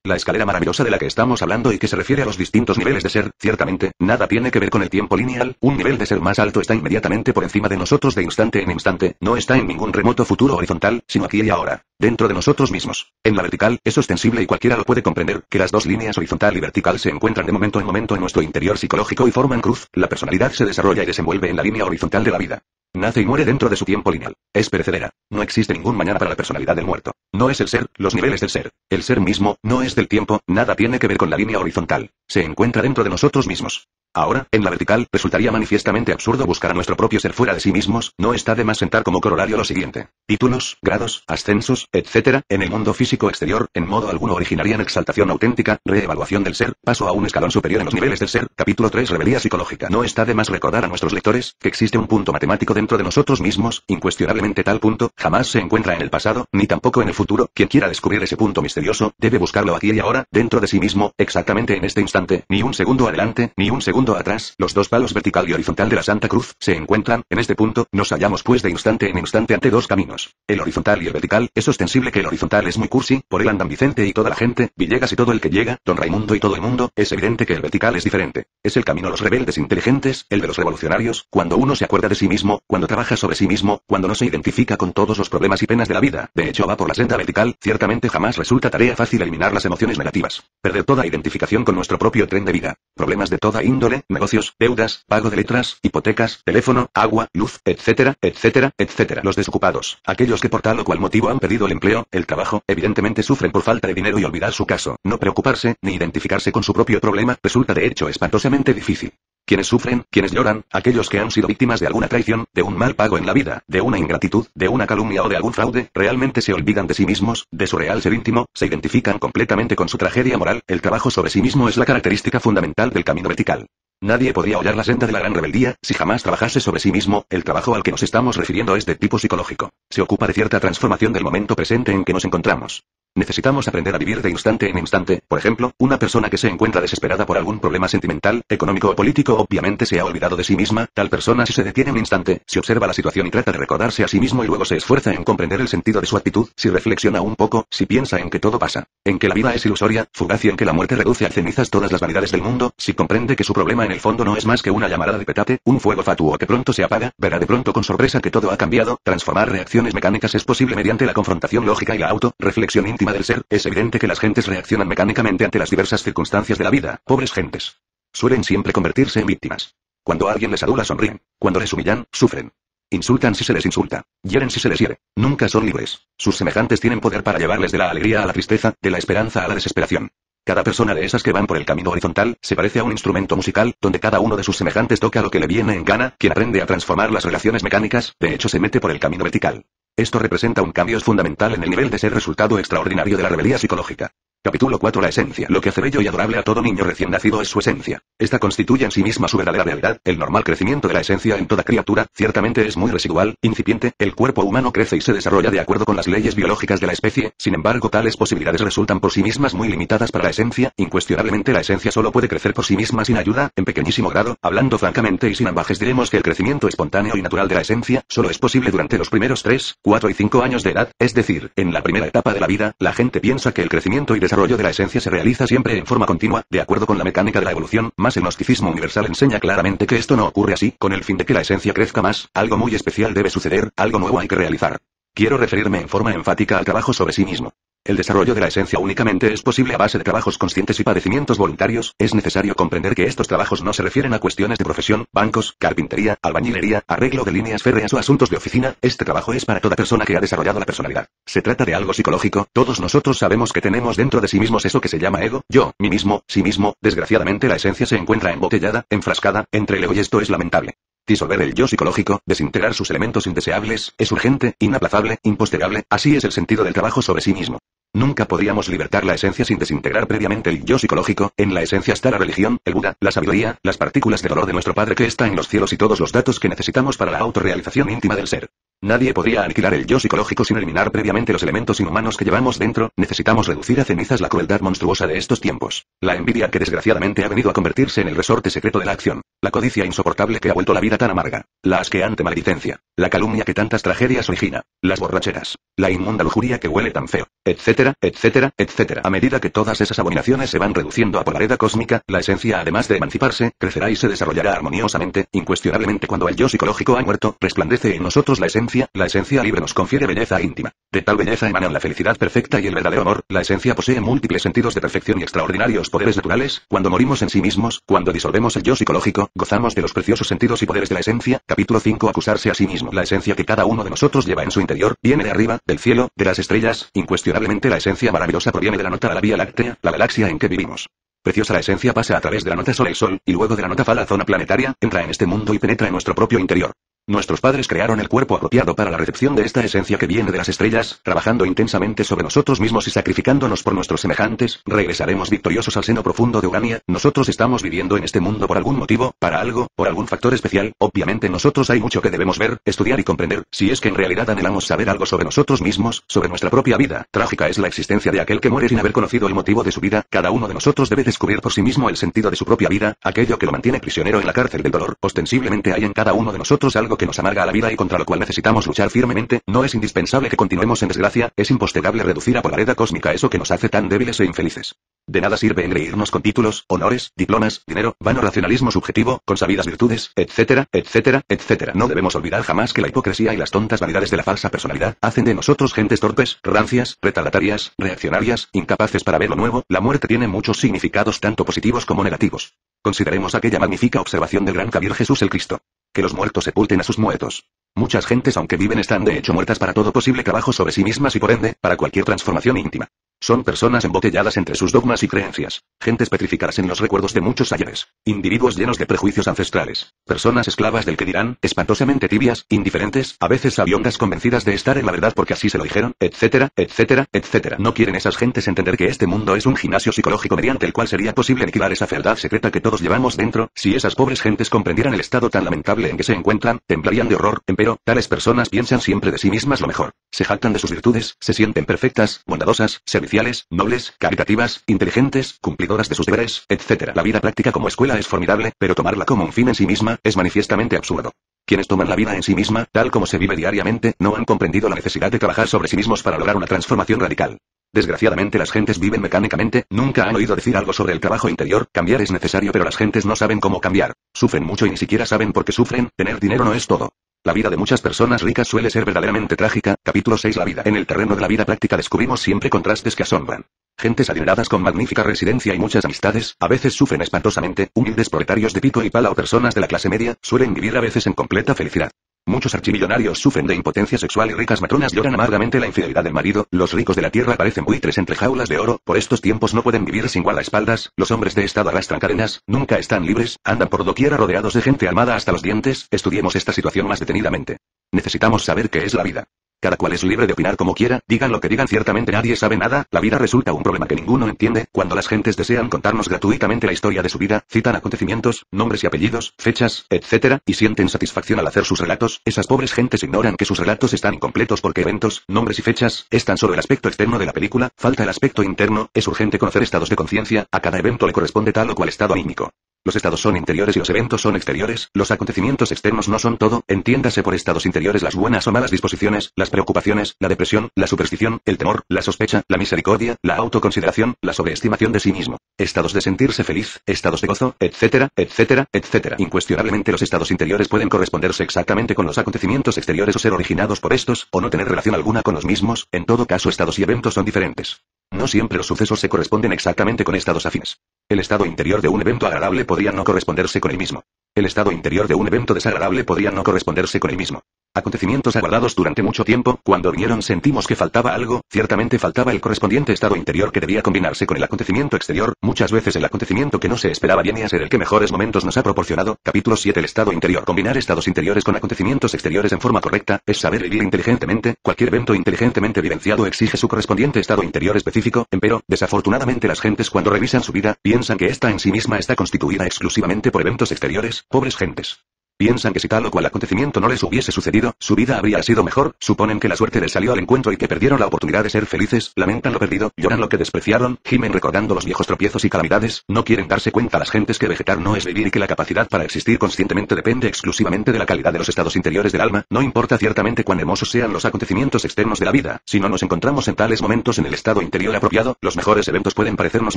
La escalera maravillosa de la que estamos hablando y que se refiere a los distintos niveles de ser, ciertamente, nada tiene que ver con el tiempo lineal, un nivel de ser más alto está inmediatamente por encima de nosotros de instante en instante, no está en ningún remoto futuro horizontal, sino aquí y ahora, dentro de nosotros mismos. En la vertical, es ostensible y cualquiera lo puede comprender, que las dos líneas horizontal y vertical se encuentran de momento en nuestro interior psicológico y forman cruz, la personalidad se desarrolla y desenvuelve en la línea horizontal de la vida. Nace y muere dentro de su tiempo lineal. Es perecedera. No existe ningún mañana para la personalidad del muerto. No es el ser, los niveles del ser. El ser mismo, no es del tiempo, nada tiene que ver con la línea horizontal. Se encuentra dentro de nosotros mismos. Ahora, en la vertical, resultaría manifiestamente absurdo buscar a nuestro propio ser fuera de sí mismos, no está de más sentar como corolario lo siguiente. Títulos, grados, ascensos, etc., en el mundo físico exterior, en modo alguno originarían exaltación auténtica, reevaluación del ser, paso a un escalón superior en los niveles del ser, capítulo 3 Rebeldía psicológica. No está de más recordar a nuestros lectores, que existe un punto matemático dentro de nosotros mismos, incuestionablemente tal punto, jamás se encuentra en el pasado, ni tampoco en el futuro, quien quiera descubrir ese punto misterioso, debe buscarlo aquí y ahora, dentro de sí mismo, exactamente en este instante, ni un segundo adelante, ni un segundo atrás, los dos palos vertical y horizontal de la Santa Cruz, se encuentran, en este punto, nos hallamos pues de instante en instante ante dos caminos. El horizontal y el vertical, es ostensible que el horizontal es muy cursi, por él andan Vicente y toda la gente, Villegas y todo el que llega, Don Raimundo y todo el mundo, es evidente que el vertical es diferente. Es el camino a los rebeldes inteligentes, el de los revolucionarios, cuando uno se acuerda de sí mismo, cuando trabaja sobre sí mismo, cuando no se identifica con todos los problemas y penas de la vida, de hecho va por la senda vertical, ciertamente jamás resulta tarea fácil eliminar las emociones negativas. Perder toda identificación con nuestro propio tren de vida. Problemas de toda índole, negocios, deudas, pago de letras, hipotecas, teléfono, agua, luz, etcétera, etcétera, etcétera. Los desocupados, aquellos que por tal o cual motivo han perdido el empleo, el trabajo, evidentemente sufren por falta de dinero y olvidar su caso, no preocuparse, ni identificarse con su propio problema, resulta de hecho espantosamente difícil. Quienes sufren, quienes lloran, aquellos que han sido víctimas de alguna traición, de un mal pago en la vida, de una ingratitud, de una calumnia o de algún fraude, realmente se olvidan de sí mismos, de su real ser íntimo, se identifican completamente con su tragedia moral, el trabajo sobre sí mismo es la característica fundamental del camino vertical. Nadie podría hollar la senda de la gran rebeldía, si jamás trabajase sobre sí mismo, el trabajo al que nos estamos refiriendo es de tipo psicológico. Se ocupa de cierta transformación del momento presente en que nos encontramos. Necesitamos aprender a vivir de instante en instante, por ejemplo, una persona que se encuentra desesperada por algún problema sentimental, económico o político obviamente se ha olvidado de sí misma, tal persona si se detiene un instante, si observa la situación y trata de recordarse a sí mismo y luego se esfuerza en comprender el sentido de su actitud, si reflexiona un poco, si piensa en que todo pasa, en que la vida es ilusoria, fugaz y en que la muerte reduce a cenizas todas las vanidades del mundo, si comprende que su problema en el fondo no es más que una llamarada de petate, un fuego fatuo que pronto se apaga, verá de pronto con sorpresa que todo ha cambiado, transformar reacciones mecánicas es posible mediante la confrontación lógica y la reflexión íntima del ser, es evidente que las gentes reaccionan mecánicamente ante las diversas circunstancias de la vida, pobres gentes. Suelen siempre convertirse en víctimas. Cuando alguien les adula sonríen, cuando les humillan, sufren. Insultan si se les insulta, hieren si se les hiere, nunca son libres. Sus semejantes tienen poder para llevarles de la alegría a la tristeza, de la esperanza a la desesperación. Cada persona de esas que van por el camino horizontal, se parece a un instrumento musical, donde cada uno de sus semejantes toca lo que le viene en gana, quien aprende a transformar las relaciones mecánicas, de hecho se mete por el camino vertical. Esto representa un cambio fundamental en el nivel de ser resultado extraordinario de la rebeldía psicológica. Capítulo 4 La esencia. Lo que hace bello y adorable a todo niño recién nacido es su esencia. Esta constituye en sí misma su verdadera realidad. El normal crecimiento de la esencia en toda criatura, ciertamente es muy residual, incipiente. El cuerpo humano crece y se desarrolla de acuerdo con las leyes biológicas de la especie, sin embargo tales posibilidades resultan por sí mismas muy limitadas para la esencia. Incuestionablemente la esencia solo puede crecer por sí misma sin ayuda, en pequeñísimo grado. Hablando francamente y sin ambajes diremos que el crecimiento espontáneo y natural de la esencia, solo es posible durante los primeros 3, 4 y 5 años de edad, es decir, en la primera etapa de la vida. La gente piensa que el crecimiento y desarrollo de la esencia se realiza siempre en forma continua, de acuerdo con la mecánica de la evolución, mas el gnosticismo universal enseña claramente que esto no ocurre así, con el fin de que la esencia crezca más, algo muy especial debe suceder, algo nuevo hay que realizar. Quiero referirme en forma enfática al trabajo sobre sí mismo. El desarrollo de la esencia únicamente es posible a base de trabajos conscientes y padecimientos voluntarios. Es necesario comprender que estos trabajos no se refieren a cuestiones de profesión, bancos, carpintería, albañilería, arreglo de líneas férreas o asuntos de oficina. Este trabajo es para toda persona que ha desarrollado la personalidad. Se trata de algo psicológico. Todos nosotros sabemos que tenemos dentro de sí mismos eso que se llama ego, yo, mí mismo, sí mismo. Desgraciadamente la esencia se encuentra embotellada, enfrascada, entre el ego y esto es lamentable. Disolver el yo psicológico, desintegrar sus elementos indeseables, es urgente, inaplazable, impostergable, así es el sentido del trabajo sobre sí mismo. Nunca podríamos libertar la esencia sin desintegrar previamente el yo psicológico. En la esencia está la religión, el Buda, la sabiduría, las partículas de dolor de nuestro Padre que está en los cielos y todos los datos que necesitamos para la autorrealización íntima del ser. Nadie podría aniquilar el yo psicológico sin eliminar previamente los elementos inhumanos que llevamos dentro. Necesitamos reducir a cenizas la crueldad monstruosa de estos tiempos. La envidia que desgraciadamente ha venido a convertirse en el resorte secreto de la acción. La codicia insoportable que ha vuelto la vida tan amarga. La asqueante maledicencia. La calumnia que tantas tragedias origina. Las borracheras. La inmunda lujuria que huele tan feo. Etcétera, etcétera, etcétera. A medida que todas esas abominaciones se van reduciendo a polvareda cósmica, la esencia además de emanciparse, crecerá y se desarrollará armoniosamente. Incuestionablemente cuando el yo psicológico ha muerto, resplandece en nosotros la esencia libre nos confiere belleza íntima. De tal belleza emanan la felicidad perfecta y el verdadero amor. La esencia posee múltiples sentidos de perfección y extraordinarios poderes naturales. Cuando morimos en sí mismos, cuando disolvemos el yo psicológico, gozamos de los preciosos sentidos y poderes de la esencia. Capítulo 5. Acusarse a sí mismo. La esencia que cada uno de nosotros lleva en su interior, viene de arriba, del cielo, de las estrellas. Incuestionablemente la esencia maravillosa proviene de la nota a la Vía Láctea, la galaxia en que vivimos. Preciosa la esencia pasa a través de la nota Sol y Sol, y luego de la nota Fa la zona planetaria, entra en este mundo y penetra en nuestro propio interior. Nuestros padres crearon el cuerpo apropiado para la recepción de esta esencia que viene de las estrellas, trabajando intensamente sobre nosotros mismos y sacrificándonos por nuestros semejantes. Regresaremos victoriosos al seno profundo de Urania. Nosotros estamos viviendo en este mundo por algún motivo, para algo, por algún factor especial. Obviamente en nosotros hay mucho que debemos ver, estudiar y comprender, si es que en realidad anhelamos saber algo sobre nosotros mismos, sobre nuestra propia vida. Trágica es la existencia de aquel que muere sin haber conocido el motivo de su vida. Cada uno de nosotros debe descubrir por sí mismo el sentido de su propia vida, aquello que lo mantiene prisionero en la cárcel del dolor. Ostensiblemente hay en cada uno de nosotros algo que nos amarga a la vida y contra lo cual necesitamos luchar firmemente. No es indispensable que continuemos en desgracia, es impostergable reducir a polvareda cósmica eso que nos hace tan débiles e infelices. De nada sirve engreírnos con títulos, honores, diplomas, dinero, vano racionalismo subjetivo, consabidas virtudes, etcétera, etcétera, etcétera. No debemos olvidar jamás que la hipocresía y las tontas vanidades de la falsa personalidad hacen de nosotros gentes torpes, rancias, retardatarias, reaccionarias, incapaces para ver lo nuevo. La muerte tiene muchos significados tanto positivos como negativos. Consideremos aquella magnífica observación del gran Kabir Jesús el Cristo. Que los muertos sepulten a sus muertos. Muchas gentes aunque viven están de hecho muertas para todo posible trabajo sobre sí mismas y por ende, para cualquier transformación íntima. Son personas embotelladas entre sus dogmas y creencias. Gentes petrificadas en los recuerdos de muchos ayeres. Individuos llenos de prejuicios ancestrales. Personas esclavas del que dirán, espantosamente tibias, indiferentes, a veces sabiondas convencidas de estar en la verdad porque así se lo dijeron, etcétera, etcétera, etcétera. No quieren esas gentes entender que este mundo es un gimnasio psicológico mediante el cual sería posible aniquilar esa fealdad secreta que todos llevamos dentro. Si esas pobres gentes comprendieran el estado tan lamentable en que se encuentran, temblarían de horror. Empero, tales personas piensan siempre de sí mismas lo mejor. Se jactan de sus virtudes, se sienten perfectas, bondadosas, serviciales, nobles, caritativas, inteligentes, cumplidoras de sus deberes, etc. La vida práctica como escuela es formidable, pero tomarla como un fin en sí misma es manifiestamente absurdo. Quienes toman la vida en sí misma, tal como se vive diariamente, no han comprendido la necesidad de trabajar sobre sí mismos para lograr una transformación radical. Desgraciadamente las gentes viven mecánicamente, nunca han oído decir algo sobre el trabajo interior. Cambiar es necesario pero las gentes no saben cómo cambiar. Sufren mucho y ni siquiera saben por qué sufren. Tener dinero no es todo. La vida de muchas personas ricas suele ser verdaderamente trágica. Capítulo 6. La vida. En el terreno de la vida práctica descubrimos siempre contrastes que asombran. Gentes adineradas con magnífica residencia y muchas amistades, a veces sufren espantosamente. Humildes proletarios de pico y pala o personas de la clase media, suelen vivir a veces en completa felicidad. Muchos archimillonarios sufren de impotencia sexual y ricas matronas lloran amargamente la infidelidad del marido. Los ricos de la tierra parecen buitres entre jaulas de oro. Por estos tiempos no pueden vivir sin guardaespaldas. Los hombres de estado arrastran cadenas, nunca están libres, andan por doquiera rodeados de gente armada hasta los dientes. Estudiemos esta situación más detenidamente. Necesitamos saber qué es la vida. Cada cual es libre de opinar como quiera, digan lo que digan, ciertamente nadie sabe nada, la vida resulta un problema que ninguno entiende. Cuando las gentes desean contarnos gratuitamente la historia de su vida, citan acontecimientos, nombres y apellidos, fechas, etc., y sienten satisfacción al hacer sus relatos. Esas pobres gentes ignoran que sus relatos están incompletos porque eventos, nombres y fechas, es tan solo el aspecto externo de la película, falta el aspecto interno. Es urgente conocer estados de conciencia, a cada evento le corresponde tal o cual estado anímico. Los estados son interiores y los eventos son exteriores, los acontecimientos externos no son todo, entiéndase por estados interiores las buenas o malas disposiciones, las preocupaciones, la depresión, la superstición, el temor, la sospecha, la misericordia, la autoconsideración, la sobreestimación de sí mismo. Estados de sentirse feliz, estados de gozo, etcétera, etcétera, etcétera. Incuestionablemente los estados interiores pueden corresponderse exactamente con los acontecimientos exteriores o ser originados por estos, o no tener relación alguna con los mismos, en todo caso estados y eventos son diferentes. No siempre los sucesos se corresponden exactamente con estados afines. El estado interior de un evento agradable podría no corresponderse con el mismo. El estado interior de un evento desagradable podría no corresponderse con el mismo. Acontecimientos aguardados durante mucho tiempo, cuando vinieron sentimos que faltaba algo, ciertamente faltaba el correspondiente estado interior que debía combinarse con el acontecimiento exterior, muchas veces el acontecimiento que no se esperaba viene a ser el que mejores momentos nos ha proporcionado. Capítulo 7. El estado interior. Combinar estados interiores con acontecimientos exteriores en forma correcta, es saber vivir inteligentemente. Cualquier evento inteligentemente vivenciado exige su correspondiente estado interior específico, empero, desafortunadamente las gentes cuando revisan su vida, piensan que esta en sí misma está constituida exclusivamente por eventos exteriores, pobres gentes. Piensan que si tal o cual acontecimiento no les hubiese sucedido, su vida habría sido mejor, suponen que la suerte les salió al encuentro y que perdieron la oportunidad de ser felices, lamentan lo perdido, lloran lo que despreciaron, gimen recordando los viejos tropiezos y calamidades, no quieren darse cuenta las gentes que vegetar no es vivir y que la capacidad para existir conscientemente depende exclusivamente de la calidad de los estados interiores del alma, no importa ciertamente cuán hermosos sean los acontecimientos externos de la vida, si no nos encontramos en tales momentos en el estado interior apropiado, los mejores eventos pueden parecernos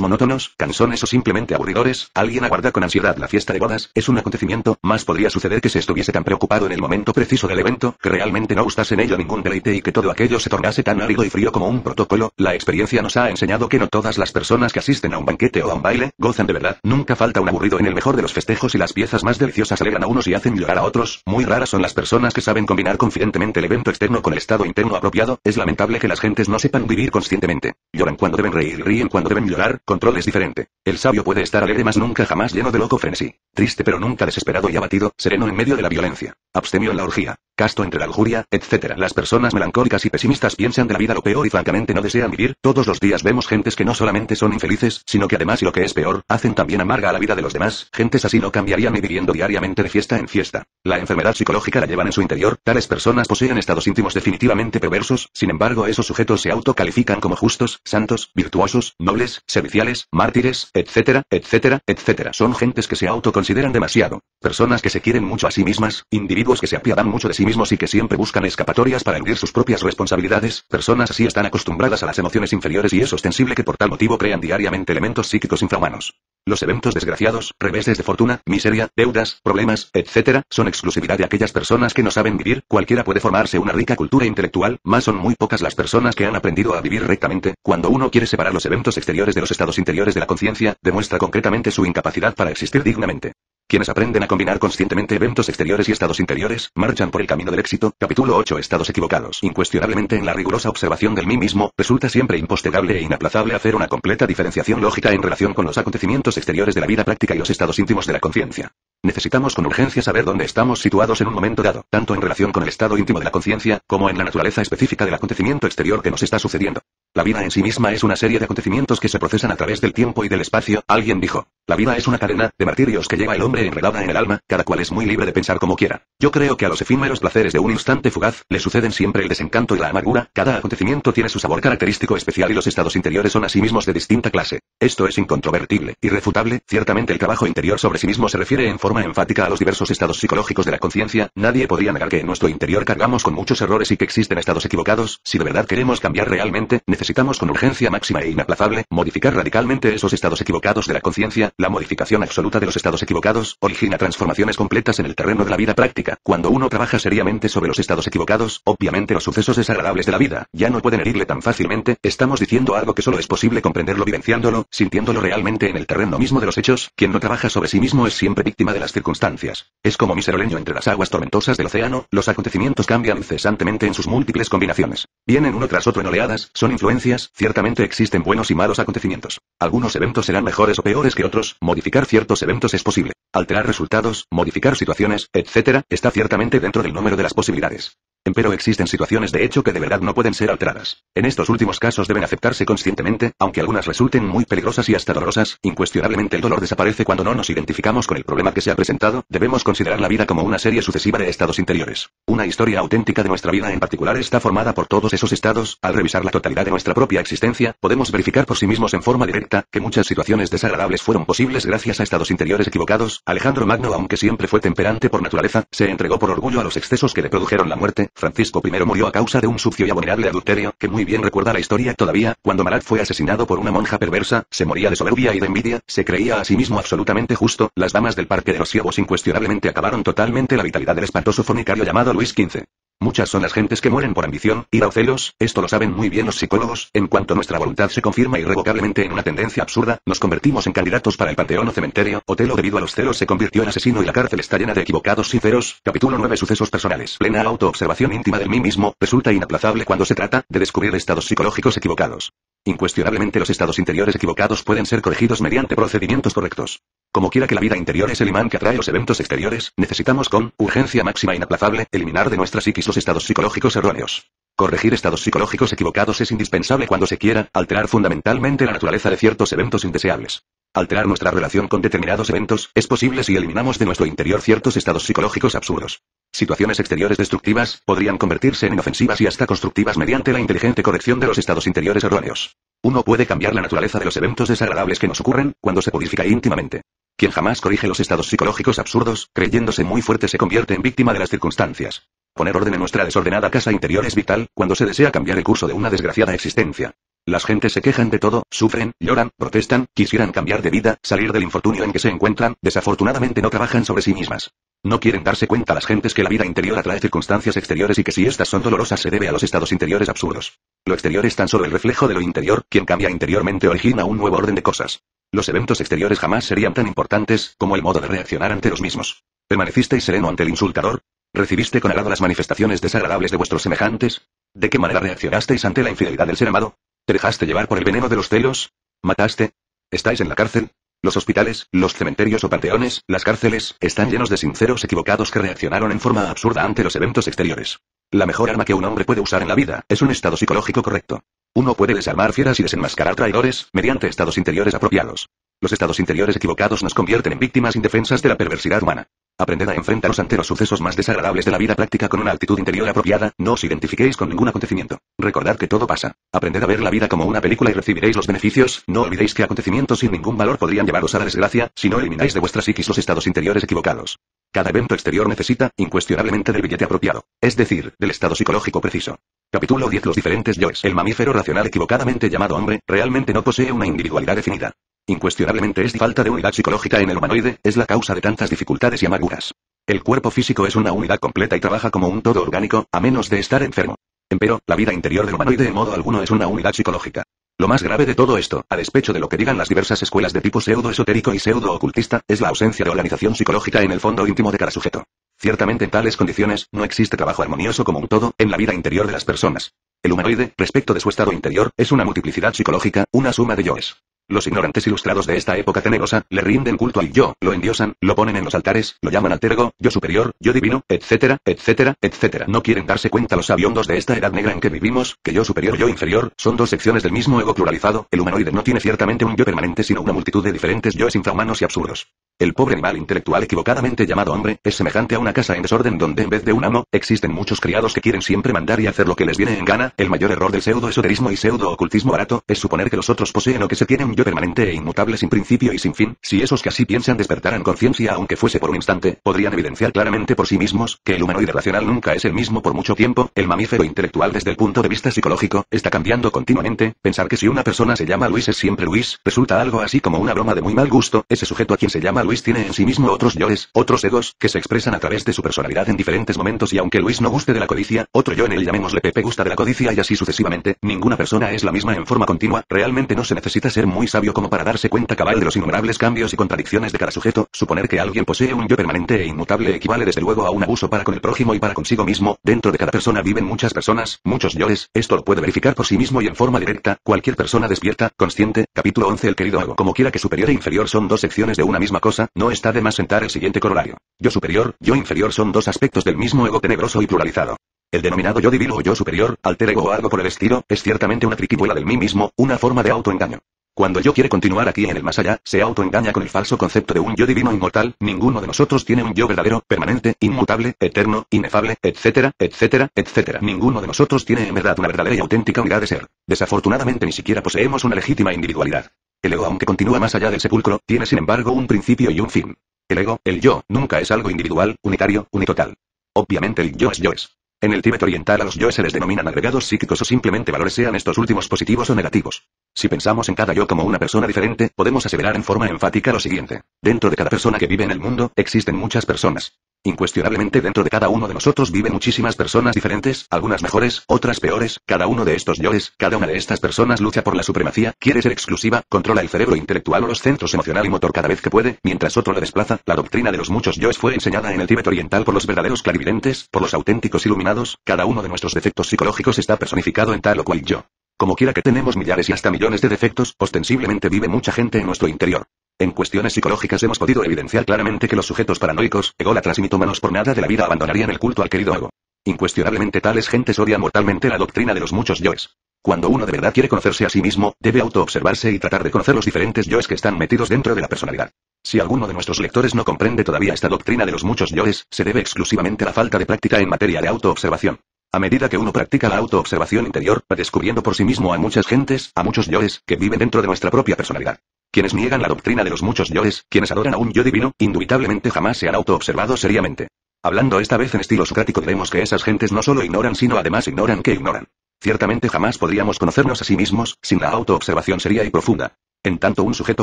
monótonos, cansones o simplemente aburridores. Alguien aguarda con ansiedad la fiesta de bodas, es un acontecimiento, más podría suceder que se estuviese tan preocupado en el momento preciso del evento, que realmente no gustase en ello ningún deleite y que todo aquello se tornase tan árido y frío como un protocolo. La experiencia nos ha enseñado que no todas las personas que asisten a un banquete o a un baile, gozan de verdad, nunca falta un aburrido en el mejor de los festejos y las piezas más deliciosas alegran a unos y hacen llorar a otros, muy raras son las personas que saben combinar confidentemente el evento externo con el estado interno apropiado, es lamentable que las gentes no sepan vivir conscientemente, lloran cuando deben reír, ríen cuando deben llorar, control es diferente, el sabio puede estar alegre mas nunca jamás lleno de loco frenesí, triste pero nunca desesperado y abatido, sereno en medio de la violencia, abstemio en la orgía, casto entre la lujuria, etc. Las personas melancólicas y pesimistas piensan de la vida lo peor y francamente no desean vivir. Todos los días vemos gentes que no solamente son infelices, sino que además y lo que es peor, hacen también amarga a la vida de los demás. Gentes así no cambiarían ni viviendo diariamente de fiesta en fiesta. La enfermedad psicológica la llevan en su interior, tales personas poseen estados íntimos definitivamente perversos, sin embargo esos sujetos se autocalifican como justos, santos, virtuosos, nobles, serviciales, mártires, etcétera, etcétera, etcétera. Son gentes que se autoconsideran demasiado. Personas que se quieren mucho a sí mismas, individuos que se apiadan mucho de sí mismos y que siempre buscan escapatorias para eludir sus propias responsabilidades. Personas así están acostumbradas a las emociones inferiores y es ostensible que por tal motivo crean diariamente elementos psíquicos infrahumanos. Los eventos desgraciados, reveses de fortuna, miseria, deudas, problemas, etc., son exclusividad de aquellas personas que no saben vivir. Cualquiera puede formarse una rica cultura intelectual, mas son muy pocas las personas que han aprendido a vivir rectamente. Cuando uno quiere separar los eventos exteriores de los estados interiores de la conciencia, demuestra concretamente su incapacidad para existir dignamente. Quienes aprenden a combinar conscientemente eventos exteriores y estados interiores, marchan por el camino del éxito. Capítulo 8. Estados equivocados. Incuestionablemente en la rigurosa observación del mí mismo, resulta siempre impostergable e inaplazable hacer una completa diferenciación lógica en relación con los acontecimientos exteriores de la vida práctica y los estados íntimos de la conciencia. Necesitamos con urgencia saber dónde estamos situados en un momento dado, tanto en relación con el estado íntimo de la conciencia, como en la naturaleza específica del acontecimiento exterior que nos está sucediendo. La vida en sí misma es una serie de acontecimientos que se procesan a través del tiempo y del espacio. Alguien dijo, la vida es una cadena de martirios que lleva el hombre enredada en el alma, cada cual es muy libre de pensar como quiera. Yo creo que a los efímeros placeres de un instante fugaz, le suceden siempre el desencanto y la amargura. Cada acontecimiento tiene su sabor característico especial y los estados interiores son asimismos de distinta clase. Esto es incontrovertible, irrefutable. Ciertamente el trabajo interior sobre sí mismo se refiere en forma enfática a los diversos estados psicológicos de la conciencia. Nadie podría negar que en nuestro interior cargamos con muchos errores y que existen estados equivocados. Si de verdad queremos cambiar realmente, necesitamos con urgencia máxima e inaplazable modificar radicalmente esos estados equivocados de la conciencia. La modificación absoluta de los estados equivocados origina transformaciones completas en el terreno de la vida práctica. Cuando uno trabaja seriamente sobre los estados equivocados, obviamente los sucesos desagradables de la vida ya no pueden herirle tan fácilmente. Estamos diciendo algo que solo es posible comprenderlo vivenciándolo, sintiéndolo realmente en el terreno mismo de los hechos. Quien no trabaja sobre sí mismo es siempre víctima de las circunstancias. Es como mísero leño entre las aguas tormentosas del océano. Los acontecimientos cambian incesantemente en sus múltiples combinaciones. Vienen uno tras otro en oleadas, son influencias. Ciertamente existen buenos y malos acontecimientos. Algunos eventos serán mejores o peores que otros. Modificar ciertos eventos es posible. Alterar resultados, modificar situaciones, etc., está ciertamente dentro del número de las posibilidades. Empero existen situaciones de hecho que de verdad no pueden ser alteradas. En estos últimos casos deben aceptarse conscientemente, aunque algunas resulten muy peligrosas y hasta dolorosas. Incuestionablemente el dolor desaparece cuando no nos identificamos con el problema que se ha presentado. Debemos considerar la vida como una serie sucesiva de estados interiores. Una historia auténtica de nuestra vida en particular está formada por todos esos estados. Al revisar la totalidad de nuestra propia existencia, podemos verificar por sí mismos en forma directa que muchas situaciones desagradables fueron posibles gracias a estados interiores equivocados. Alejandro Magno, aunque siempre fue temperante por naturaleza, se entregó por orgullo a los excesos que le produjeron la muerte. Francisco I murió a causa de un sucio y abominable adulterio, que muy bien recuerda la historia todavía. Cuando Marat fue asesinado por una monja perversa, se moría de soberbia y de envidia, se creía a sí mismo absolutamente justo. Las damas del Parque de los Ciegos incuestionablemente acabaron totalmente la vitalidad del espantoso fornicario llamado Luis XV. Muchas son las gentes que mueren por ambición, ira o celos, esto lo saben muy bien los psicólogos. En cuanto nuestra voluntad se confirma irrevocablemente en una tendencia absurda, nos convertimos en candidatos para el panteón o cementerio. Otelo debido a los celos se convirtió en asesino y la cárcel está llena de equivocados sinceros. Capítulo 9. Sucesos personales. Plena autoobservación íntima del mí mismo, resulta inaplazable cuando se trata de descubrir estados psicológicos equivocados. Incuestionablemente los estados interiores equivocados pueden ser corregidos mediante procedimientos correctos. Como quiera que la vida interior es el imán que atrae los eventos exteriores, necesitamos con urgencia máxima e inaplazable eliminar de nuestra psiquis los estados psicológicos erróneos. Corregir estados psicológicos equivocados es indispensable cuando se quiera alterar fundamentalmente la naturaleza de ciertos eventos indeseables. Alterar nuestra relación con determinados eventos es posible si eliminamos de nuestro interior ciertos estados psicológicos absurdos. Situaciones exteriores destructivas podrían convertirse en inofensivas y hasta constructivas mediante la inteligente corrección de los estados interiores erróneos. Uno puede cambiar la naturaleza de los eventos desagradables que nos ocurren cuando se purifica íntimamente. Quien jamás corrige los estados psicológicos absurdos, creyéndose muy fuerte, se convierte en víctima de las circunstancias. Poner orden en nuestra desordenada casa interior es vital cuando se desea cambiar el curso de una desgraciada existencia. Las gentes se quejan de todo, sufren, lloran, protestan, quisieran cambiar de vida, salir del infortunio en que se encuentran, desafortunadamente no trabajan sobre sí mismas. No quieren darse cuenta las gentes que la vida interior atrae circunstancias exteriores y que si estas son dolorosas se debe a los estados interiores absurdos. Lo exterior es tan solo el reflejo de lo interior, quien cambia interiormente origina un nuevo orden de cosas. Los eventos exteriores jamás serían tan importantes como el modo de reaccionar ante los mismos. ¿Permanecisteis sereno ante el insultador? ¿Recibiste con agrado las manifestaciones desagradables de vuestros semejantes? ¿De qué manera reaccionasteis ante la infidelidad del ser amado? ¿Te dejaste llevar por el veneno de los celos? ¿Mataste? ¿Estáis en la cárcel? Los hospitales, los cementerios o panteones, las cárceles, están llenos de sinceros equivocados que reaccionaron en forma absurda ante los eventos exteriores. La mejor arma que un hombre puede usar en la vida es un estado psicológico correcto. Uno puede desarmar fieras y desenmascarar traidores mediante estados interiores apropiados. Los estados interiores equivocados nos convierten en víctimas indefensas de la perversidad humana. Aprended a enfrentaros ante los sucesos más desagradables de la vida práctica con una actitud interior apropiada, no os identifiquéis con ningún acontecimiento. Recordad que todo pasa. Aprended a ver la vida como una película y recibiréis los beneficios, no olvidéis que acontecimientos sin ningún valor podrían llevaros a la desgracia, si no elimináis de vuestra psiquis los estados interiores equivocados. Cada evento exterior necesita, incuestionablemente, del billete apropiado, es decir, del estado psicológico preciso. Capítulo 10. Los diferentes yoes. El mamífero racional equivocadamente llamado hombre, realmente no posee una individualidad definida. Incuestionablemente esta falta de unidad psicológica en el humanoide es la causa de tantas dificultades y amarguras. El cuerpo físico es una unidad completa y trabaja como un todo orgánico, a menos de estar enfermo. Empero, la vida interior del humanoide en modo alguno es una unidad psicológica. Lo más grave de todo esto, a despecho de lo que digan las diversas escuelas de tipo pseudo-esotérico y pseudo-ocultista, es la ausencia de organización psicológica en el fondo íntimo de cada sujeto. Ciertamente en tales condiciones, no existe trabajo armonioso como un todo, en la vida interior de las personas. El humanoide, respecto de su estado interior, es una multiplicidad psicológica, una suma de yoes. Los ignorantes ilustrados de esta época tenebrosa, le rinden culto al yo, lo endiosan, lo ponen en los altares, lo llaman alter ego, yo superior, yo divino, etcétera, etcétera, etcétera. No quieren darse cuenta los sabiondos de esta edad negra en que vivimos, que yo superior, yo inferior, son dos secciones del mismo ego pluralizado. El humanoide no tiene ciertamente un yo permanente sino una multitud de diferentes yoes infrahumanos y absurdos. El pobre animal intelectual equivocadamente llamado hombre, es semejante a una casa en desorden donde en vez de un amo, existen muchos criados que quieren siempre mandar y hacer lo que les viene en gana. El mayor error del pseudo-esoterismo y pseudo-ocultismo barato, es suponer que los otros poseen o que se tiene un yo permanente e inmutable sin principio y sin fin. Si esos que así piensan despertaran conciencia aunque fuese por un instante, podrían evidenciar claramente por sí mismos, que el humanoide racional nunca es el mismo por mucho tiempo. El mamífero intelectual desde el punto de vista psicológico, está cambiando continuamente. Pensar que si una persona se llama Luis es siempre Luis, resulta algo así como una broma de muy mal gusto. Ese sujeto a quien se llama Luis tiene en sí mismo otros yoes, otros egos, que se expresan a través de su personalidad en diferentes momentos y aunque Luis no guste de la codicia, otro yo en él, llamémosle Pepe, gusta de la codicia y así sucesivamente. Ninguna persona es la misma en forma continua. Realmente no se necesita ser muy sabio como para darse cuenta cabal de los innumerables cambios y contradicciones de cada sujeto. Suponer que alguien posee un yo permanente e inmutable equivale desde luego a un abuso para con el prójimo y para consigo mismo. Dentro de cada persona viven muchas personas, muchos yoes. Esto lo puede verificar por sí mismo y en forma directa cualquier persona despierta, consciente. Capítulo 11. El querido ego. Como quiera que superior e inferior son dos secciones de una misma cosa, no está de más sentar el siguiente corolario. Yo superior, yo inferior son dos aspectos del mismo ego tenebroso y pluralizado. El denominado yo divino o yo superior, alter ego o algo por el estilo, es ciertamente una triquiñuela del mí mismo, una forma de autoengaño. Cuando yo quiere continuar aquí en el más allá, se autoengaña con el falso concepto de un yo divino inmortal. Ninguno de nosotros tiene un yo verdadero, permanente, inmutable, eterno, inefable, etcétera, etcétera, etcétera. Ninguno de nosotros tiene en verdad una verdadera y auténtica unidad de ser. Desafortunadamente ni siquiera poseemos una legítima individualidad. El ego, aunque continúa más allá del sepulcro, tiene sin embargo un principio y un fin. El ego, el yo, nunca es algo individual, unitario, unitotal. Obviamente el yo es yoes. En el Tíbet oriental a los yoes se les denominan agregados psíquicos o simplemente valores, sean estos últimos positivos o negativos. Si pensamos en cada yo como una persona diferente, podemos aseverar en forma enfática lo siguiente. Dentro de cada persona que vive en el mundo, existen muchas personas. Incuestionablemente dentro de cada uno de nosotros viven muchísimas personas diferentes, algunas mejores, otras peores, cada uno de estos yoes, cada una de estas personas lucha por la supremacía, quiere ser exclusiva, controla el cerebro intelectual o los centros emocional y motor cada vez que puede, mientras otro le desplaza. La doctrina de los muchos yoes fue enseñada en el Tíbet oriental por los verdaderos clarividentes, por los auténticos iluminados, cada uno de nuestros defectos psicológicos está personificado en tal o cual yo. Como quiera que tenemos millares y hasta millones de defectos, ostensiblemente vive mucha gente en nuestro interior. En cuestiones psicológicas hemos podido evidenciar claramente que los sujetos paranoicos, ególatras y mitómanos por nada de la vida abandonarían el culto al querido ego. Incuestionablemente tales gentes odian mortalmente la doctrina de los muchos yoes. Cuando uno de verdad quiere conocerse a sí mismo, debe autoobservarse y tratar de conocer los diferentes yoes que están metidos dentro de la personalidad. Si alguno de nuestros lectores no comprende todavía esta doctrina de los muchos yoes, se debe exclusivamente a la falta de práctica en materia de autoobservación. A medida que uno practica la autoobservación interior, va descubriendo por sí mismo a muchas gentes, a muchos yoes, que viven dentro de nuestra propia personalidad. Quienes niegan la doctrina de los muchos yoes, quienes adoran a un yo divino, indubitablemente jamás se han autoobservado seriamente. Hablando esta vez en estilo socrático diremos que esas gentes no solo ignoran sino además ignoran que ignoran. Ciertamente jamás podríamos conocernos a sí mismos, sin la autoobservación seria y profunda. En tanto un sujeto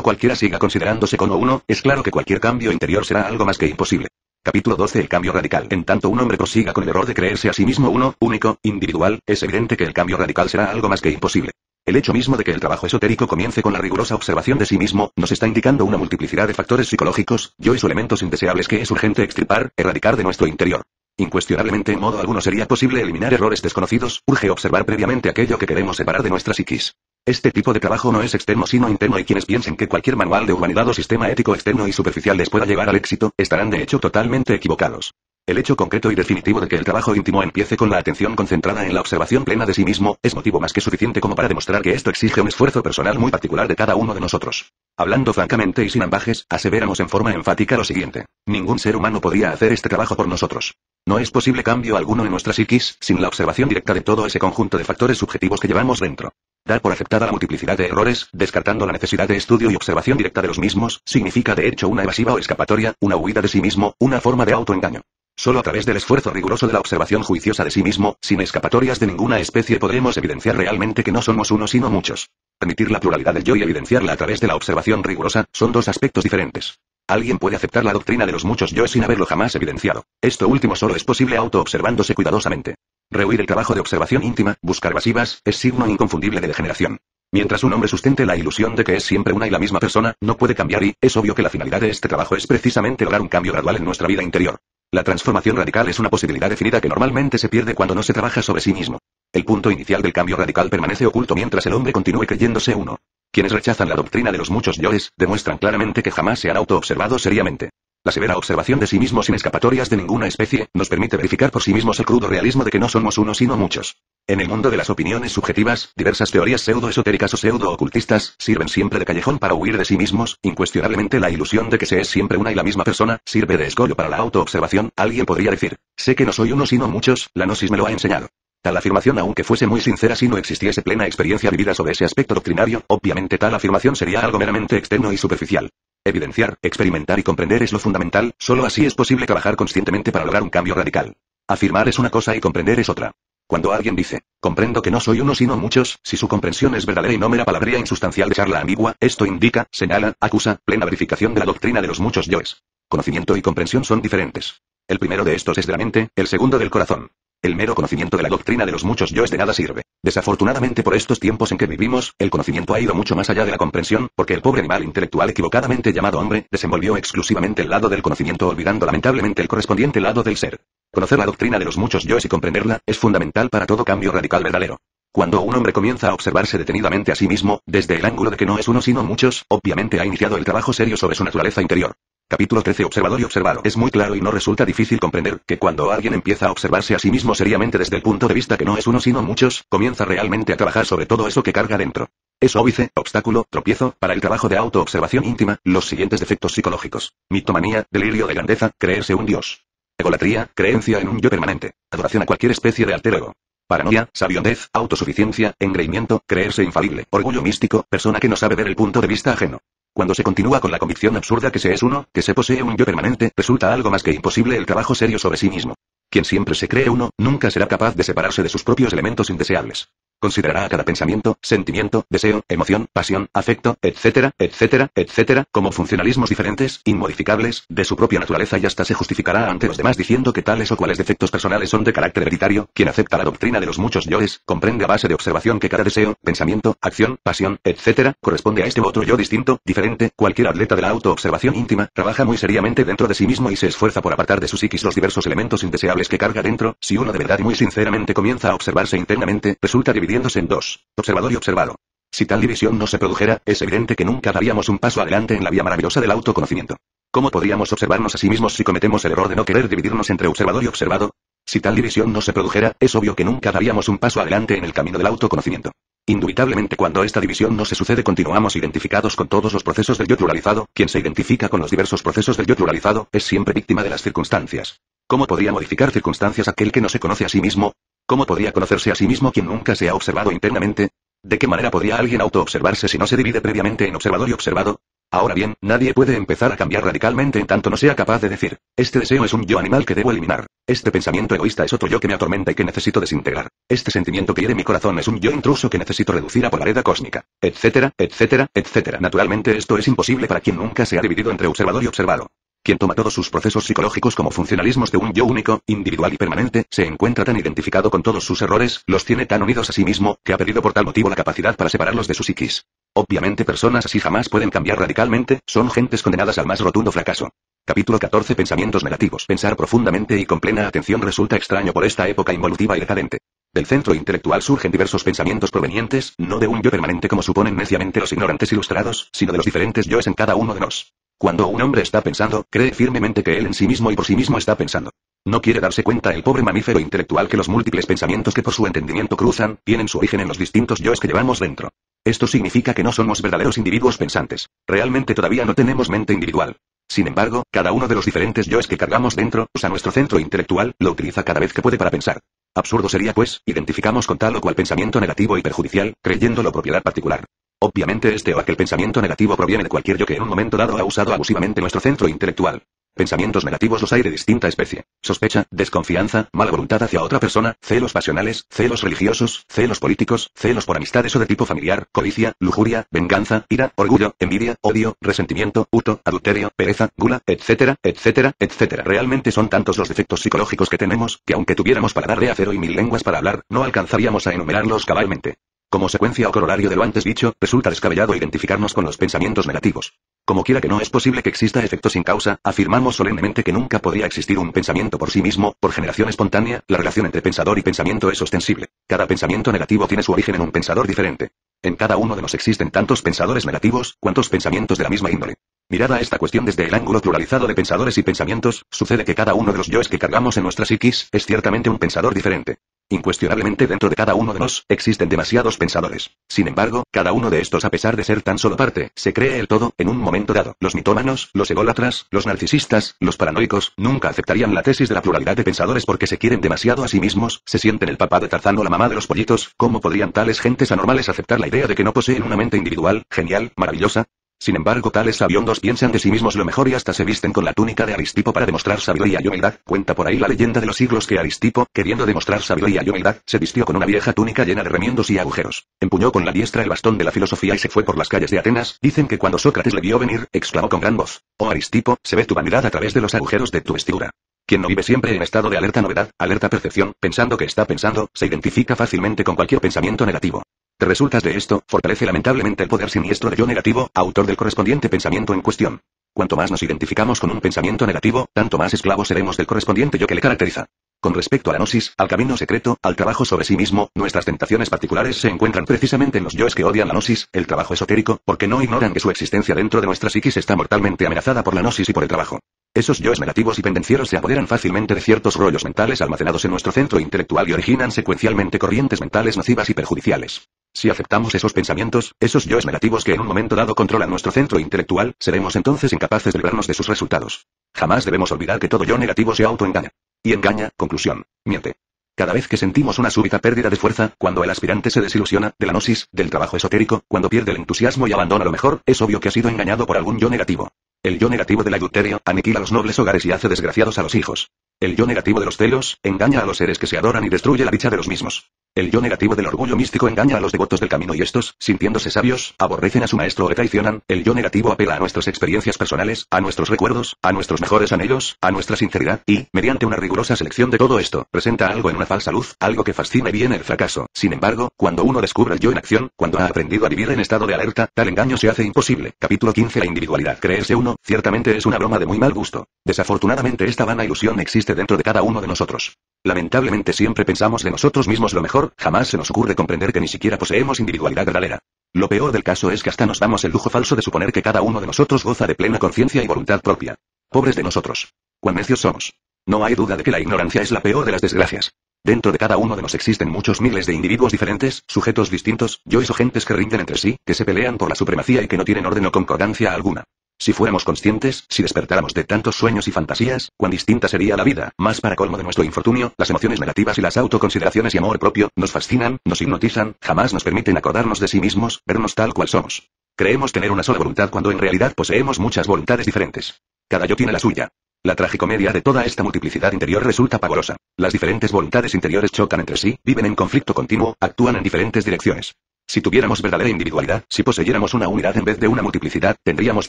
cualquiera siga considerándose como uno, es claro que cualquier cambio interior será algo más que imposible. Capítulo 12. El cambio radical. En tanto un hombre prosiga con el error de creerse a sí mismo uno, único, individual, es evidente que el cambio radical será algo más que imposible. El hecho mismo de que el trabajo esotérico comience con la rigurosa observación de sí mismo, nos está indicando una multiplicidad de factores psicológicos, yoes o elementos indeseables que es urgente extirpar, erradicar de nuestro interior. Incuestionablemente en modo alguno sería posible eliminar errores desconocidos, urge observar previamente aquello que queremos separar de nuestra psiquis. Este tipo de trabajo no es externo sino interno y quienes piensen que cualquier manual de humanidad o sistema ético externo y superficial les pueda llevar al éxito, estarán de hecho totalmente equivocados. El hecho concreto y definitivo de que el trabajo íntimo empiece con la atención concentrada en la observación plena de sí mismo, es motivo más que suficiente como para demostrar que esto exige un esfuerzo personal muy particular de cada uno de nosotros. Hablando francamente y sin ambajes, aseveramos en forma enfática lo siguiente: ningún ser humano podría hacer este trabajo por nosotros. No es posible cambio alguno en nuestra psiquis, sin la observación directa de todo ese conjunto de factores subjetivos que llevamos dentro. Dar por aceptada la multiplicidad de errores, descartando la necesidad de estudio y observación directa de los mismos, significa de hecho una evasiva o escapatoria, una huida de sí mismo, una forma de autoengaño. Solo a través del esfuerzo riguroso de la observación juiciosa de sí mismo, sin escapatorias de ninguna especie podremos evidenciar realmente que no somos uno sino muchos. Permitir la pluralidad del yo y evidenciarla a través de la observación rigurosa, son dos aspectos diferentes. Alguien puede aceptar la doctrina de los muchos yoes sin haberlo jamás evidenciado. Esto último solo es posible autoobservándose cuidadosamente. Rehuir el trabajo de observación íntima, buscar evasivas, es signo inconfundible de degeneración. Mientras un hombre sustente la ilusión de que es siempre una y la misma persona, no puede cambiar y, es obvio que la finalidad de este trabajo es precisamente lograr un cambio gradual en nuestra vida interior. La transformación radical es una posibilidad definida que normalmente se pierde cuando no se trabaja sobre sí mismo. El punto inicial del cambio radical permanece oculto mientras el hombre continúe creyéndose uno. Quienes rechazan la doctrina de los muchos yoes, demuestran claramente que jamás se han autoobservado seriamente. La severa observación de sí mismo sin escapatorias de ninguna especie, nos permite verificar por sí mismos el crudo realismo de que no somos uno sino muchos. En el mundo de las opiniones subjetivas, diversas teorías pseudo-esotéricas o pseudo-ocultistas, sirven siempre de callejón para huir de sí mismos, incuestionablemente la ilusión de que se es siempre una y la misma persona, sirve de escollo para la autoobservación. Alguien podría decir, sé que no soy uno sino muchos, la gnosis me lo ha enseñado. Tal afirmación aunque fuese muy sincera si no existiese plena experiencia vivida sobre ese aspecto doctrinario, obviamente tal afirmación sería algo meramente externo y superficial. Evidenciar, experimentar y comprender es lo fundamental, solo así es posible trabajar conscientemente para lograr un cambio radical. Afirmar es una cosa y comprender es otra. Cuando alguien dice, comprendo que no soy uno sino muchos, si su comprensión es verdadera y no mera palabrería insustancial de charla ambigua, esto indica, señala, acusa, plena verificación de la doctrina de los muchos yoes. Conocimiento y comprensión son diferentes. El primero de estos es de la mente, el segundo del corazón. El mero conocimiento de la doctrina de los muchos yoes de nada sirve. Desafortunadamente por estos tiempos en que vivimos, el conocimiento ha ido mucho más allá de la comprensión, porque el pobre animal intelectual equivocadamente llamado hombre, desenvolvió exclusivamente el lado del conocimiento olvidando lamentablemente el correspondiente lado del ser. Conocer la doctrina de los muchos yoes y comprenderla, es fundamental para todo cambio radical verdadero. Cuando un hombre comienza a observarse detenidamente a sí mismo, desde el ángulo de que no es uno sino muchos, obviamente ha iniciado el trabajo serio sobre su naturaleza interior. Capítulo 13. Observador y observado. Es muy claro y no resulta difícil comprender que cuando alguien empieza a observarse a sí mismo seriamente desde el punto de vista que no es uno sino muchos, comienza realmente a trabajar sobre todo eso que carga dentro. Es óbice, obstáculo, tropiezo, para el trabajo de autoobservación íntima, los siguientes defectos psicológicos: mitomanía, delirio de grandeza, creerse un dios. Egolatría, creencia en un yo permanente. Adoración a cualquier especie de alter ego. Paranoia, sabiondez, autosuficiencia, engreimiento, creerse infalible. Orgullo místico, persona que no sabe ver el punto de vista ajeno. Cuando se continúa con la convicción absurda que se es uno, que se posee un yo permanente, resulta algo más que imposible el trabajo serio sobre sí mismo. Quien siempre se cree uno, nunca será capaz de separarse de sus propios elementos indeseables. Considerará a cada pensamiento, sentimiento, deseo, emoción, pasión, afecto, etcétera, etcétera, etcétera, como funcionalismos diferentes, inmodificables, de su propia naturaleza y hasta se justificará ante los demás diciendo que tales o cuales defectos personales son de carácter hereditario. Quien acepta la doctrina de los muchos yoes, comprende a base de observación que cada deseo, pensamiento, acción, pasión, etcétera, corresponde a este u otro yo distinto, diferente. Cualquier atleta de la autoobservación íntima, trabaja muy seriamente dentro de sí mismo y se esfuerza por apartar de su psiquis los diversos elementos indeseables que carga dentro. Si uno de verdad y muy sinceramente comienza a observarse internamente, resulta dividiéndose en dos, observador y observado. Si tal división no se produjera, es evidente que nunca daríamos un paso adelante en la vía maravillosa del autoconocimiento. ¿Cómo podríamos observarnos a sí mismos si cometemos el error de no querer dividirnos entre observador y observado? Si tal división no se produjera, es obvio que nunca daríamos un paso adelante en el camino del autoconocimiento. Indubitablemente cuando esta división no se sucede continuamos identificados con todos los procesos del yo pluralizado. Quien se identifica con los diversos procesos del yo pluralizado, es siempre víctima de las circunstancias. ¿Cómo podría modificar circunstancias aquel que no se conoce a sí mismo? ¿Cómo podría conocerse a sí mismo quien nunca se ha observado internamente? ¿De qué manera podría alguien autoobservarse si no se divide previamente en observador y observado? Ahora bien, nadie puede empezar a cambiar radicalmente en tanto no sea capaz de decir, este deseo es un yo animal que debo eliminar, este pensamiento egoísta es otro yo que me atormenta y que necesito desintegrar, este sentimiento que hiere mi corazón es un yo intruso que necesito reducir a polaridad cósmica, etcétera, etcétera, etcétera. Naturalmente esto es imposible para quien nunca se ha dividido entre observador y observado. Quien toma todos sus procesos psicológicos como funcionalismos de un yo único, individual y permanente, se encuentra tan identificado con todos sus errores, los tiene tan unidos a sí mismo, que ha perdido por tal motivo la capacidad para separarlos de su psiquis. Obviamente personas así jamás pueden cambiar radicalmente, son gentes condenadas al más rotundo fracaso. Capítulo 14. Pensamientos negativos. Pensar profundamente y con plena atención resulta extraño por esta época involutiva y decadente. Del centro intelectual surgen diversos pensamientos provenientes, no de un yo permanente como suponen neciamente los ignorantes ilustrados, sino de los diferentes yoes en cada uno de nos. Cuando un hombre está pensando, cree firmemente que él en sí mismo y por sí mismo está pensando. No quiere darse cuenta el pobre mamífero intelectual que los múltiples pensamientos que por su entendimiento cruzan, tienen su origen en los distintos yoes que llevamos dentro. Esto significa que no somos verdaderos individuos pensantes. Realmente todavía no tenemos mente individual. Sin embargo, cada uno de los diferentes yoes que cargamos dentro, usa nuestro centro intelectual, lo utiliza cada vez que puede para pensar. Absurdo sería pues, identificamos con tal o cual pensamiento negativo y perjudicial, creyéndolo propiedad particular. Obviamente este o aquel pensamiento negativo proviene de cualquier yo que en un momento dado ha usado abusivamente nuestro centro intelectual. Pensamientos negativos los hay de distinta especie. Sospecha, desconfianza, mala voluntad hacia otra persona, celos pasionales, celos religiosos, celos políticos, celos por amistades o de tipo familiar, codicia, lujuria, venganza, ira, orgullo, envidia, odio, resentimiento, hurto, adulterio, pereza, gula, etcétera, etcétera, etcétera. Realmente son tantos los defectos psicológicos que tenemos, que aunque tuviéramos paladar de acero y 1000 lenguas para hablar, no alcanzaríamos a enumerarlos cabalmente. Como secuencia o corolario de lo antes dicho, resulta descabellado identificarnos con los pensamientos negativos. Como quiera que no es posible que exista efecto sin causa, afirmamos solemnemente que nunca podría existir un pensamiento por sí mismo, por generación espontánea, la relación entre pensador y pensamiento es ostensible. Cada pensamiento negativo tiene su origen en un pensador diferente. En cada uno de nos existen tantos pensadores negativos, cuantos pensamientos de la misma índole. Mirada esta cuestión desde el ángulo pluralizado de pensadores y pensamientos, sucede que cada uno de los yoes que cargamos en nuestra psiquis, es ciertamente un pensador diferente. Incuestionablemente dentro de cada uno de nos, existen demasiados pensadores. Sin embargo, cada uno de estos a pesar de ser tan solo parte, se cree el todo, en un momento dado. Los mitómanos, los ególatras, los narcisistas, los paranoicos, nunca aceptarían la tesis de la pluralidad de pensadores porque se quieren demasiado a sí mismos, se sienten el papá de Tarzán o la mamá de los pollitos. ¿Cómo podrían tales gentes anormales aceptar la idea de que no poseen una mente individual, genial, maravillosa? Sin embargo, tales sabiondos piensan de sí mismos lo mejor y hasta se visten con la túnica de Aristipo para demostrar sabiduría y humildad. Cuenta por ahí la leyenda de los siglos que Aristipo, queriendo demostrar sabiduría y humildad, se vistió con una vieja túnica llena de remiendos y agujeros. Empuñó con la diestra el bastón de la filosofía y se fue por las calles de Atenas. Dicen que cuando Sócrates le vio venir, exclamó con gran voz: «Oh Aristipo, se ve tu vanidad a través de los agujeros de tu vestidura». Quien no vive siempre en estado de alerta novedad, alerta percepción, pensando que está pensando, se identifica fácilmente con cualquier pensamiento negativo. Te resultas de esto, fortalece lamentablemente el poder siniestro de yo negativo, autor del correspondiente pensamiento en cuestión. Cuanto más nos identificamos con un pensamiento negativo, tanto más esclavos seremos del correspondiente yo que le caracteriza. Con respecto a la gnosis, al camino secreto, al trabajo sobre sí mismo, nuestras tentaciones particulares se encuentran precisamente en los yoes que odian la gnosis, el trabajo esotérico, porque no ignoran que su existencia dentro de nuestra psiquis está mortalmente amenazada por la gnosis y por el trabajo. Esos yoes negativos y pendencieros se apoderan fácilmente de ciertos rollos mentales almacenados en nuestro centro intelectual y originan secuencialmente corrientes mentales nocivas y perjudiciales. Si aceptamos esos pensamientos, esos yoes negativos que en un momento dado controlan nuestro centro intelectual, seremos entonces incapaces de librarnos de sus resultados. Jamás debemos olvidar que todo yo negativo se autoengaña. Y engaña, conclusión, miente. Cada vez que sentimos una súbita pérdida de fuerza, cuando el aspirante se desilusiona, de la gnosis, del trabajo esotérico, cuando pierde el entusiasmo y abandona lo mejor, es obvio que ha sido engañado por algún yo negativo. El yo negativo del adulterio aniquila los nobles hogares y hace desgraciados a los hijos. El yo negativo de los celos, engaña a los seres que se adoran y destruye la dicha de los mismos. El yo negativo del orgullo místico engaña a los devotos del camino y estos, sintiéndose sabios, aborrecen a su maestro o le traicionan. El yo negativo apela a nuestras experiencias personales, a nuestros recuerdos, a nuestros mejores anhelos, a nuestra sinceridad, y, mediante una rigurosa selección de todo esto, presenta algo en una falsa luz, algo que fascina y viene el fracaso. Sin embargo, cuando uno descubre el yo en acción, cuando ha aprendido a vivir en estado de alerta, tal engaño se hace imposible. Capítulo 15. La individualidad. Creerse uno, ciertamente es una broma de muy mal gusto. Desafortunadamente esta vana ilusión existe dentro de cada uno de nosotros. Lamentablemente siempre pensamos de nosotros mismos lo mejor, jamás se nos ocurre comprender que ni siquiera poseemos individualidad verdadera. Lo peor del caso es que hasta nos damos el lujo falso de suponer que cada uno de nosotros goza de plena conciencia y voluntad propia. Pobres de nosotros. Cuán necios somos. No hay duda de que la ignorancia es la peor de las desgracias. Dentro de cada uno de nos existen muchos miles de individuos diferentes, sujetos distintos, yoes o gentes que rinden entre sí, que se pelean por la supremacía y que no tienen orden o concordancia alguna. Si fuéramos conscientes, si despertáramos de tantos sueños y fantasías, cuán distinta sería la vida. Más para colmo de nuestro infortunio, las emociones negativas y las autoconsideraciones y amor propio, nos fascinan, nos hipnotizan, jamás nos permiten acordarnos de sí mismos, vernos tal cual somos. Creemos tener una sola voluntad cuando en realidad poseemos muchas voluntades diferentes. Cada yo tiene la suya. La tragicomedia de toda esta multiplicidad interior resulta pavorosa. Las diferentes voluntades interiores chocan entre sí, viven en conflicto continuo, actúan en diferentes direcciones. Si tuviéramos verdadera individualidad, si poseyéramos una unidad en vez de una multiplicidad, tendríamos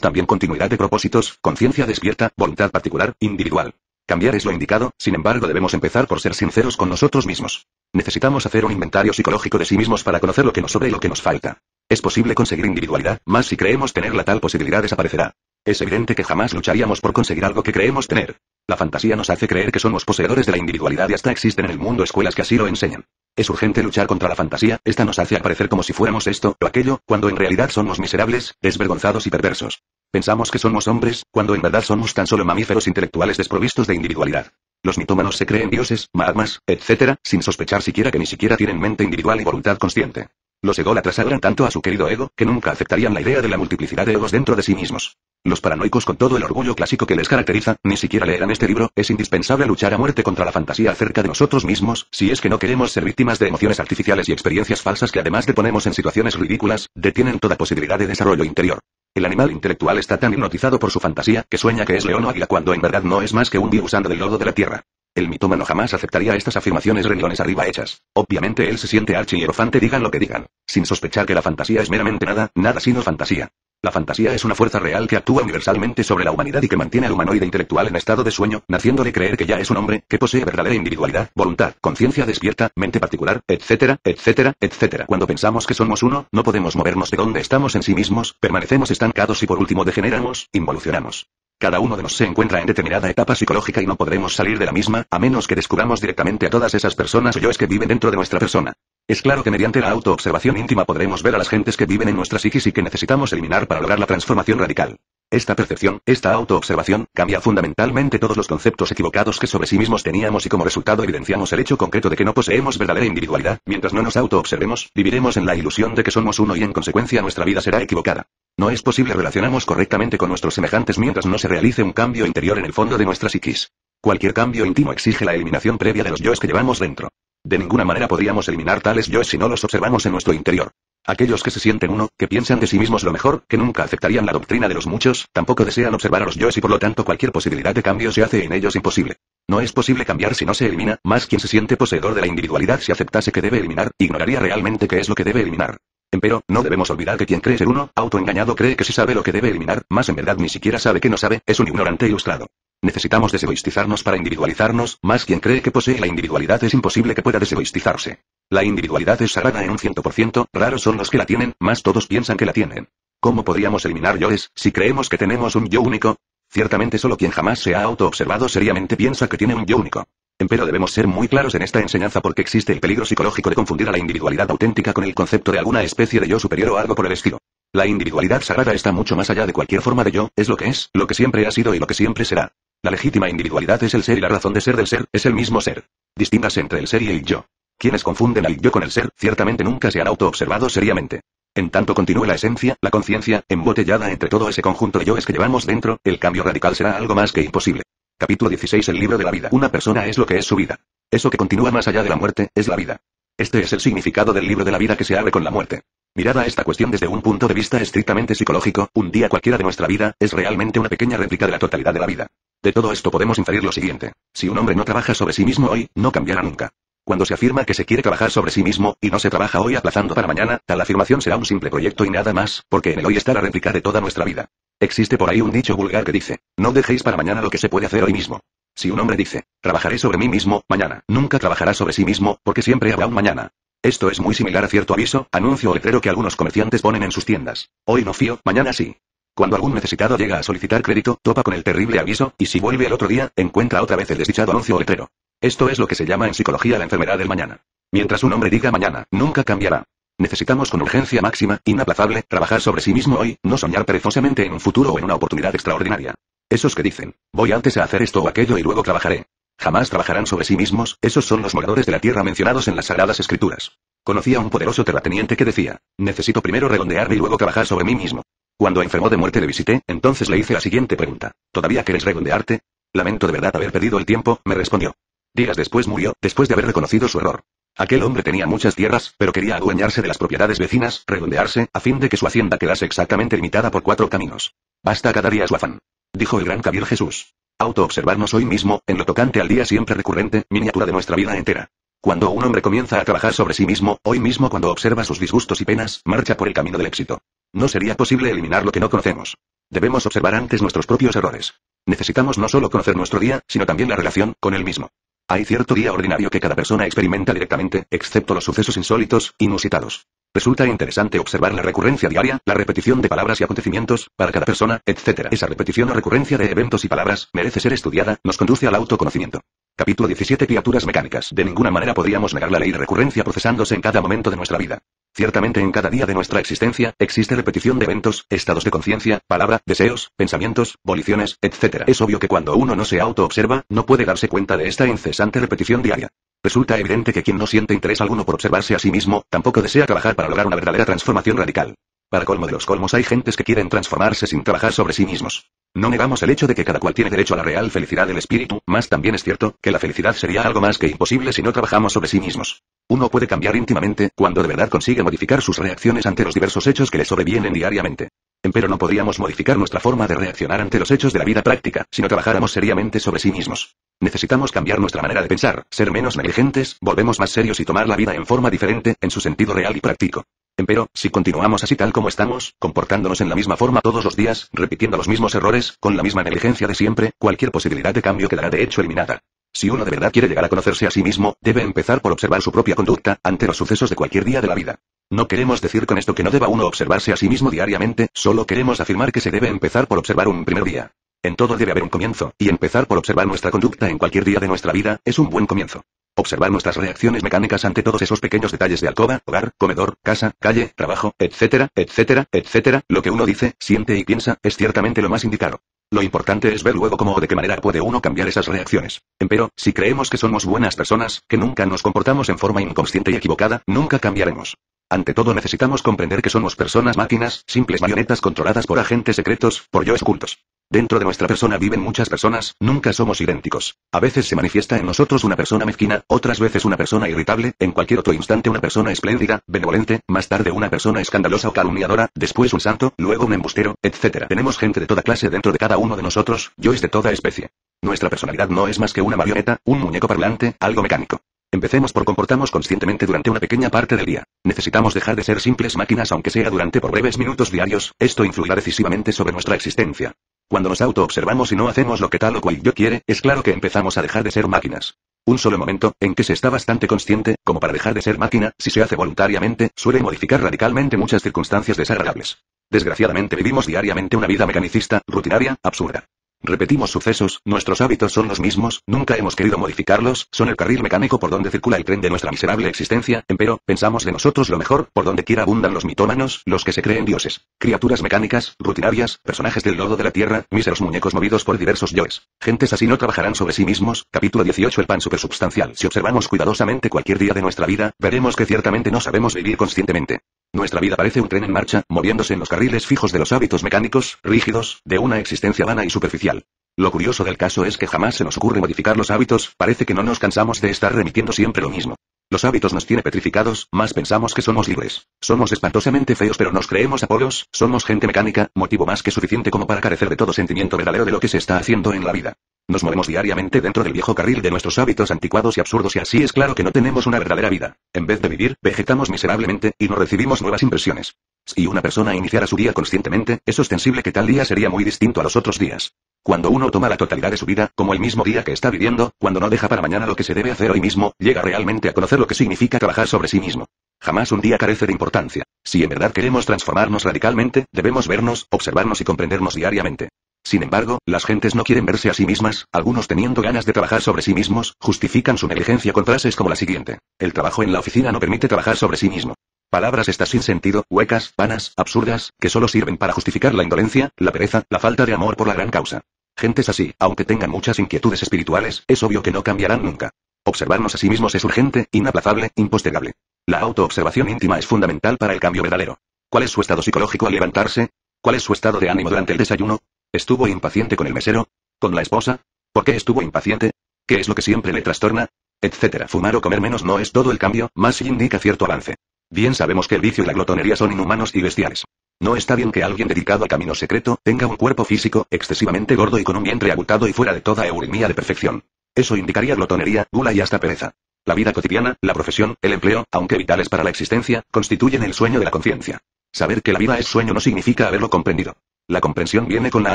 también continuidad de propósitos, conciencia despierta, voluntad particular, individual. Cambiar es lo indicado, sin embargo debemos empezar por ser sinceros con nosotros mismos. Necesitamos hacer un inventario psicológico de sí mismos para conocer lo que nos sobra y lo que nos falta. Es posible conseguir individualidad, mas si creemos tenerla tal posibilidad desaparecerá. Es evidente que jamás lucharíamos por conseguir algo que creemos tener. La fantasía nos hace creer que somos poseedores de la individualidad y hasta existen en el mundo escuelas que así lo enseñan. Es urgente luchar contra la fantasía, esta nos hace aparecer como si fuéramos esto o aquello, cuando en realidad somos miserables, desvergonzados y perversos. Pensamos que somos hombres, cuando en verdad somos tan solo mamíferos intelectuales desprovistos de individualidad. Los mitómanos se creen dioses, mahatmas, etc., sin sospechar siquiera que ni siquiera tienen mente individual y voluntad consciente. Los ególatras adoran tanto a su querido ego, que nunca aceptarían la idea de la multiplicidad de egos dentro de sí mismos. Los paranoicos con todo el orgullo clásico que les caracteriza, ni siquiera leerán este libro. Es indispensable luchar a muerte contra la fantasía acerca de nosotros mismos, si es que no queremos ser víctimas de emociones artificiales y experiencias falsas que además de ponernos en situaciones ridículas, detienen toda posibilidad de desarrollo interior. El animal intelectual está tan hipnotizado por su fantasía, que sueña que es león o águila cuando en verdad no es más que un gusano del lodo de la tierra. El mitómano jamás aceptaría estas afirmaciones renglones arriba hechas. Obviamente él se siente archihierofante digan lo que digan, sin sospechar que la fantasía es meramente nada, nada sino fantasía. La fantasía es una fuerza real que actúa universalmente sobre la humanidad y que mantiene al humanoide intelectual en estado de sueño, haciéndole creer que ya es un hombre, que posee verdadera individualidad, voluntad, conciencia despierta, mente particular, etcétera, etcétera, etcétera. Cuando pensamos que somos uno, no podemos movernos de donde estamos en sí mismos, permanecemos estancados y por último degeneramos, involucionamos. Cada uno de nos se encuentra en determinada etapa psicológica y no podremos salir de la misma, a menos que descubramos directamente a todas esas personas o yoes que viven dentro de nuestra persona. Es claro que mediante la autoobservación íntima podremos ver a las gentes que viven en nuestra psiquis y que necesitamos eliminar para lograr la transformación radical. Esta percepción, esta autoobservación, cambia fundamentalmente todos los conceptos equivocados que sobre sí mismos teníamos y como resultado evidenciamos el hecho concreto de que no poseemos verdadera individualidad. Mientras no nos autoobservemos, viviremos en la ilusión de que somos uno y en consecuencia nuestra vida será equivocada. No es posible relacionarnos correctamente con nuestros semejantes mientras no se realice un cambio interior en el fondo de nuestra psiquis. Cualquier cambio íntimo exige la eliminación previa de los yoes que llevamos dentro. De ninguna manera podríamos eliminar tales yoes si no los observamos en nuestro interior. Aquellos que se sienten uno, que piensan de sí mismos lo mejor, que nunca aceptarían la doctrina de los muchos, tampoco desean observar a los yoes y por lo tanto cualquier posibilidad de cambio se hace en ellos imposible. No es posible cambiar si no se elimina, más quien se siente poseedor de la individualidad si aceptase que debe eliminar, ignoraría realmente qué es lo que debe eliminar. Empero, no debemos olvidar que quien cree ser uno, autoengañado cree que sí sabe lo que debe eliminar, más en verdad ni siquiera sabe que no sabe, es un ignorante ilustrado. Necesitamos desegoistizarnos para individualizarnos, más quien cree que posee la individualidad es imposible que pueda desegoistizarse. La individualidad es sagrada en un 100%, raros son los que la tienen, más todos piensan que la tienen. ¿Cómo podríamos eliminar yoes, si creemos que tenemos un yo único? Ciertamente solo quien jamás se ha autoobservado seriamente piensa que tiene un yo único. Empero debemos ser muy claros en esta enseñanza porque existe el peligro psicológico de confundir a la individualidad auténtica con el concepto de alguna especie de yo superior o algo por el estilo. La individualidad sagrada está mucho más allá de cualquier forma de yo, es lo que es, lo que siempre ha sido y lo que siempre será. La legítima individualidad es el ser y la razón de ser del ser, es el mismo ser. Distíngase entre el ser y el yo. Quienes confunden al yo con el ser, ciertamente nunca se han autoobservado seriamente. En tanto continúe la esencia, la conciencia, embotellada entre todo ese conjunto de yoes que llevamos dentro, el cambio radical será algo más que imposible. Capítulo 16. El libro de la vida. Una persona es lo que es su vida. Eso que continúa más allá de la muerte, es la vida. Este es el significado del libro de la vida que se abre con la muerte. Mirada esta cuestión desde un punto de vista estrictamente psicológico, un día cualquiera de nuestra vida, es realmente una pequeña réplica de la totalidad de la vida. De todo esto podemos inferir lo siguiente. Si un hombre no trabaja sobre sí mismo hoy, no cambiará nunca. Cuando se afirma que se quiere trabajar sobre sí mismo, y no se trabaja hoy aplazando para mañana, tal afirmación será un simple proyecto y nada más, porque en el hoy está la réplica de toda nuestra vida. Existe por ahí un dicho vulgar que dice, no dejéis para mañana lo que se puede hacer hoy mismo. Si un hombre dice, trabajaré sobre mí mismo, mañana, nunca trabajará sobre sí mismo, porque siempre habrá un mañana. Esto es muy similar a cierto aviso, anuncio o letrero que algunos comerciantes ponen en sus tiendas. Hoy no fío, mañana sí. Cuando algún necesitado llega a solicitar crédito, topa con el terrible aviso, y si vuelve el otro día, encuentra otra vez el desdichado anuncio o letrero. Esto es lo que se llama en psicología la enfermedad del mañana. Mientras un hombre diga mañana, nunca cambiará. Necesitamos con urgencia máxima, inaplazable, trabajar sobre sí mismo hoy, no soñar perezosamente en un futuro o en una oportunidad extraordinaria. Esos que dicen, voy antes a hacer esto o aquello y luego trabajaré. Jamás trabajarán sobre sí mismos, esos son los moradores de la tierra mencionados en las Sagradas Escrituras. Conocí a un poderoso terrateniente que decía, necesito primero redondearme y luego trabajar sobre mí mismo. Cuando enfermó de muerte le visité, entonces le hice la siguiente pregunta, ¿todavía quieres redondearte? Lamento de verdad haber perdido el tiempo, me respondió. Días después murió, después de haber reconocido su error. Aquel hombre tenía muchas tierras, pero quería adueñarse de las propiedades vecinas, redondearse, a fin de que su hacienda quedase exactamente limitada por 4 caminos. Basta cada día su afán. Dijo el gran Kabir Jesús. Autoobservarnos hoy mismo, en lo tocante al día siempre recurrente, miniatura de nuestra vida entera. Cuando un hombre comienza a trabajar sobre sí mismo, hoy mismo cuando observa sus disgustos y penas, marcha por el camino del éxito. No sería posible eliminar lo que no conocemos. Debemos observar antes nuestros propios errores. Necesitamos no solo conocer nuestro día, sino también la relación con él mismo. Hay cierto día ordinario que cada persona experimenta directamente, excepto los sucesos insólitos, inusitados. Resulta interesante observar la recurrencia diaria, la repetición de palabras y acontecimientos, para cada persona, etc. Esa repetición o recurrencia de eventos y palabras, merece ser estudiada, nos conduce al autoconocimiento. Capítulo 17. Criaturas mecánicas. De ninguna manera podríamos negar la ley de recurrencia procesándose en cada momento de nuestra vida. Ciertamente en cada día de nuestra existencia, existe repetición de eventos, estados de conciencia, palabra, deseos, pensamientos, voliciones, etc. Es obvio que cuando uno no se autoobserva, no puede darse cuenta de esta incesante repetición diaria. Resulta evidente que quien no siente interés alguno por observarse a sí mismo, tampoco desea trabajar para lograr una verdadera transformación radical. Para colmo de los colmos hay gentes que quieren transformarse sin trabajar sobre sí mismos. No negamos el hecho de que cada cual tiene derecho a la real felicidad del espíritu, mas también es cierto que la felicidad sería algo más que imposible si no trabajamos sobre sí mismos. Uno puede cambiar íntimamente, cuando de verdad consigue modificar sus reacciones ante los diversos hechos que le sobrevienen diariamente. Empero no podríamos modificar nuestra forma de reaccionar ante los hechos de la vida práctica, si no trabajáramos seriamente sobre sí mismos. Necesitamos cambiar nuestra manera de pensar, ser menos negligentes, volvemos más serios y tomar la vida en forma diferente, en su sentido real y práctico. Empero, si continuamos así tal como estamos, comportándonos en la misma forma todos los días, repitiendo los mismos errores, con la misma negligencia de siempre, cualquier posibilidad de cambio quedará de hecho eliminada. Si uno de verdad quiere llegar a conocerse a sí mismo, debe empezar por observar su propia conducta, ante los sucesos de cualquier día de la vida. No queremos decir con esto que no deba uno observarse a sí mismo diariamente, solo queremos afirmar que se debe empezar por observar un primer día. En todo debe haber un comienzo, y empezar por observar nuestra conducta en cualquier día de nuestra vida, es un buen comienzo. Observar nuestras reacciones mecánicas ante todos esos pequeños detalles de alcoba, hogar, comedor, casa, calle, trabajo, etcétera, etcétera, etcétera, lo que uno dice, siente y piensa, es ciertamente lo más indicado. Lo importante es ver luego cómo o de qué manera puede uno cambiar esas reacciones. Empero, si creemos que somos buenas personas, que nunca nos comportamos en forma inconsciente y equivocada, nunca cambiaremos. Ante todo necesitamos comprender que somos personas máquinas, simples marionetas controladas por agentes secretos, por yoes ocultos. Dentro de nuestra persona viven muchas personas, nunca somos idénticos. A veces se manifiesta en nosotros una persona mezquina, otras veces una persona irritable, en cualquier otro instante una persona espléndida, benevolente, más tarde una persona escandalosa o calumniadora, después un santo, luego un embustero, etc. Tenemos gente de toda clase dentro de cada uno de nosotros, yoes de toda especie. Nuestra personalidad no es más que una marioneta, un muñeco parlante, algo mecánico. Empecemos por comportarnos conscientemente durante una pequeña parte del día. Necesitamos dejar de ser simples máquinas aunque sea durante por breves minutos diarios, esto influirá decisivamente sobre nuestra existencia. Cuando nos autoobservamos y no hacemos lo que tal o cual yo quiere, es claro que empezamos a dejar de ser máquinas. Un solo momento, en que se está bastante consciente, como para dejar de ser máquina, si se hace voluntariamente, suele modificar radicalmente muchas circunstancias desagradables. Desgraciadamente vivimos diariamente una vida mecanicista, rutinaria, absurda. Repetimos sucesos, nuestros hábitos son los mismos, nunca hemos querido modificarlos, son el carril mecánico por donde circula el tren de nuestra miserable existencia, empero, pensamos de nosotros lo mejor, por donde quiera abundan los mitómanos, los que se creen dioses, criaturas mecánicas, rutinarias, personajes del lodo de la tierra, míseros muñecos movidos por diversos yoes. Gentes así no trabajarán sobre sí mismos. Capítulo 18. El pan supersubstancial. Si observamos cuidadosamente cualquier día de nuestra vida, veremos que ciertamente no sabemos vivir conscientemente. Nuestra vida parece un tren en marcha, moviéndose en los carriles fijos de los hábitos mecánicos, rígidos, de una existencia vana y superficial. Lo curioso del caso es que jamás se nos ocurre modificar los hábitos, parece que no nos cansamos de estar remitiendo siempre lo mismo. Los hábitos nos tienen petrificados, más pensamos que somos libres. Somos espantosamente feos pero nos creemos Apolos, somos gente mecánica, motivo más que suficiente como para carecer de todo sentimiento verdadero de lo que se está haciendo en la vida. Nos movemos diariamente dentro del viejo carril de nuestros hábitos anticuados y absurdos y así es claro que no tenemos una verdadera vida. En vez de vivir, vegetamos miserablemente, y no recibimos nuevas impresiones. Si una persona iniciara su día conscientemente, es ostensible que tal día sería muy distinto a los otros días. Cuando uno toma la totalidad de su vida, como el mismo día que está viviendo, cuando no deja para mañana lo que se debe hacer hoy mismo, llega realmente a conocer lo que significa trabajar sobre sí mismo. Jamás un día carece de importancia. Si en verdad queremos transformarnos radicalmente, debemos vernos, observarnos y comprendernos diariamente. Sin embargo, las gentes no quieren verse a sí mismas, algunos teniendo ganas de trabajar sobre sí mismos, justifican su negligencia con frases como la siguiente. El trabajo en la oficina no permite trabajar sobre sí mismo. Palabras estas sin sentido, huecas, vanas, absurdas, que solo sirven para justificar la indolencia, la pereza, la falta de amor por la gran causa. Gentes así, aunque tengan muchas inquietudes espirituales, es obvio que no cambiarán nunca. Observarnos a sí mismos es urgente, inaplazable, impostergable. La autoobservación íntima es fundamental para el cambio verdadero. ¿Cuál es su estado psicológico al levantarse? ¿Cuál es su estado de ánimo durante el desayuno? ¿Estuvo impaciente con el mesero? ¿Con la esposa? ¿Por qué estuvo impaciente? ¿Qué es lo que siempre le trastorna? Etcétera. Fumar o comer menos no es todo el cambio, más sí indica cierto avance. Bien sabemos que el vicio y la glotonería son inhumanos y bestiales. No está bien que alguien dedicado al camino secreto tenga un cuerpo físico excesivamente gordo y con un vientre abultado y fuera de toda eurimía de perfección. Eso indicaría glotonería, gula y hasta pereza. La vida cotidiana, la profesión, el empleo, aunque vitales para la existencia, constituyen el sueño de la conciencia. Saber que la vida es sueño no significa haberlo comprendido. La comprensión viene con la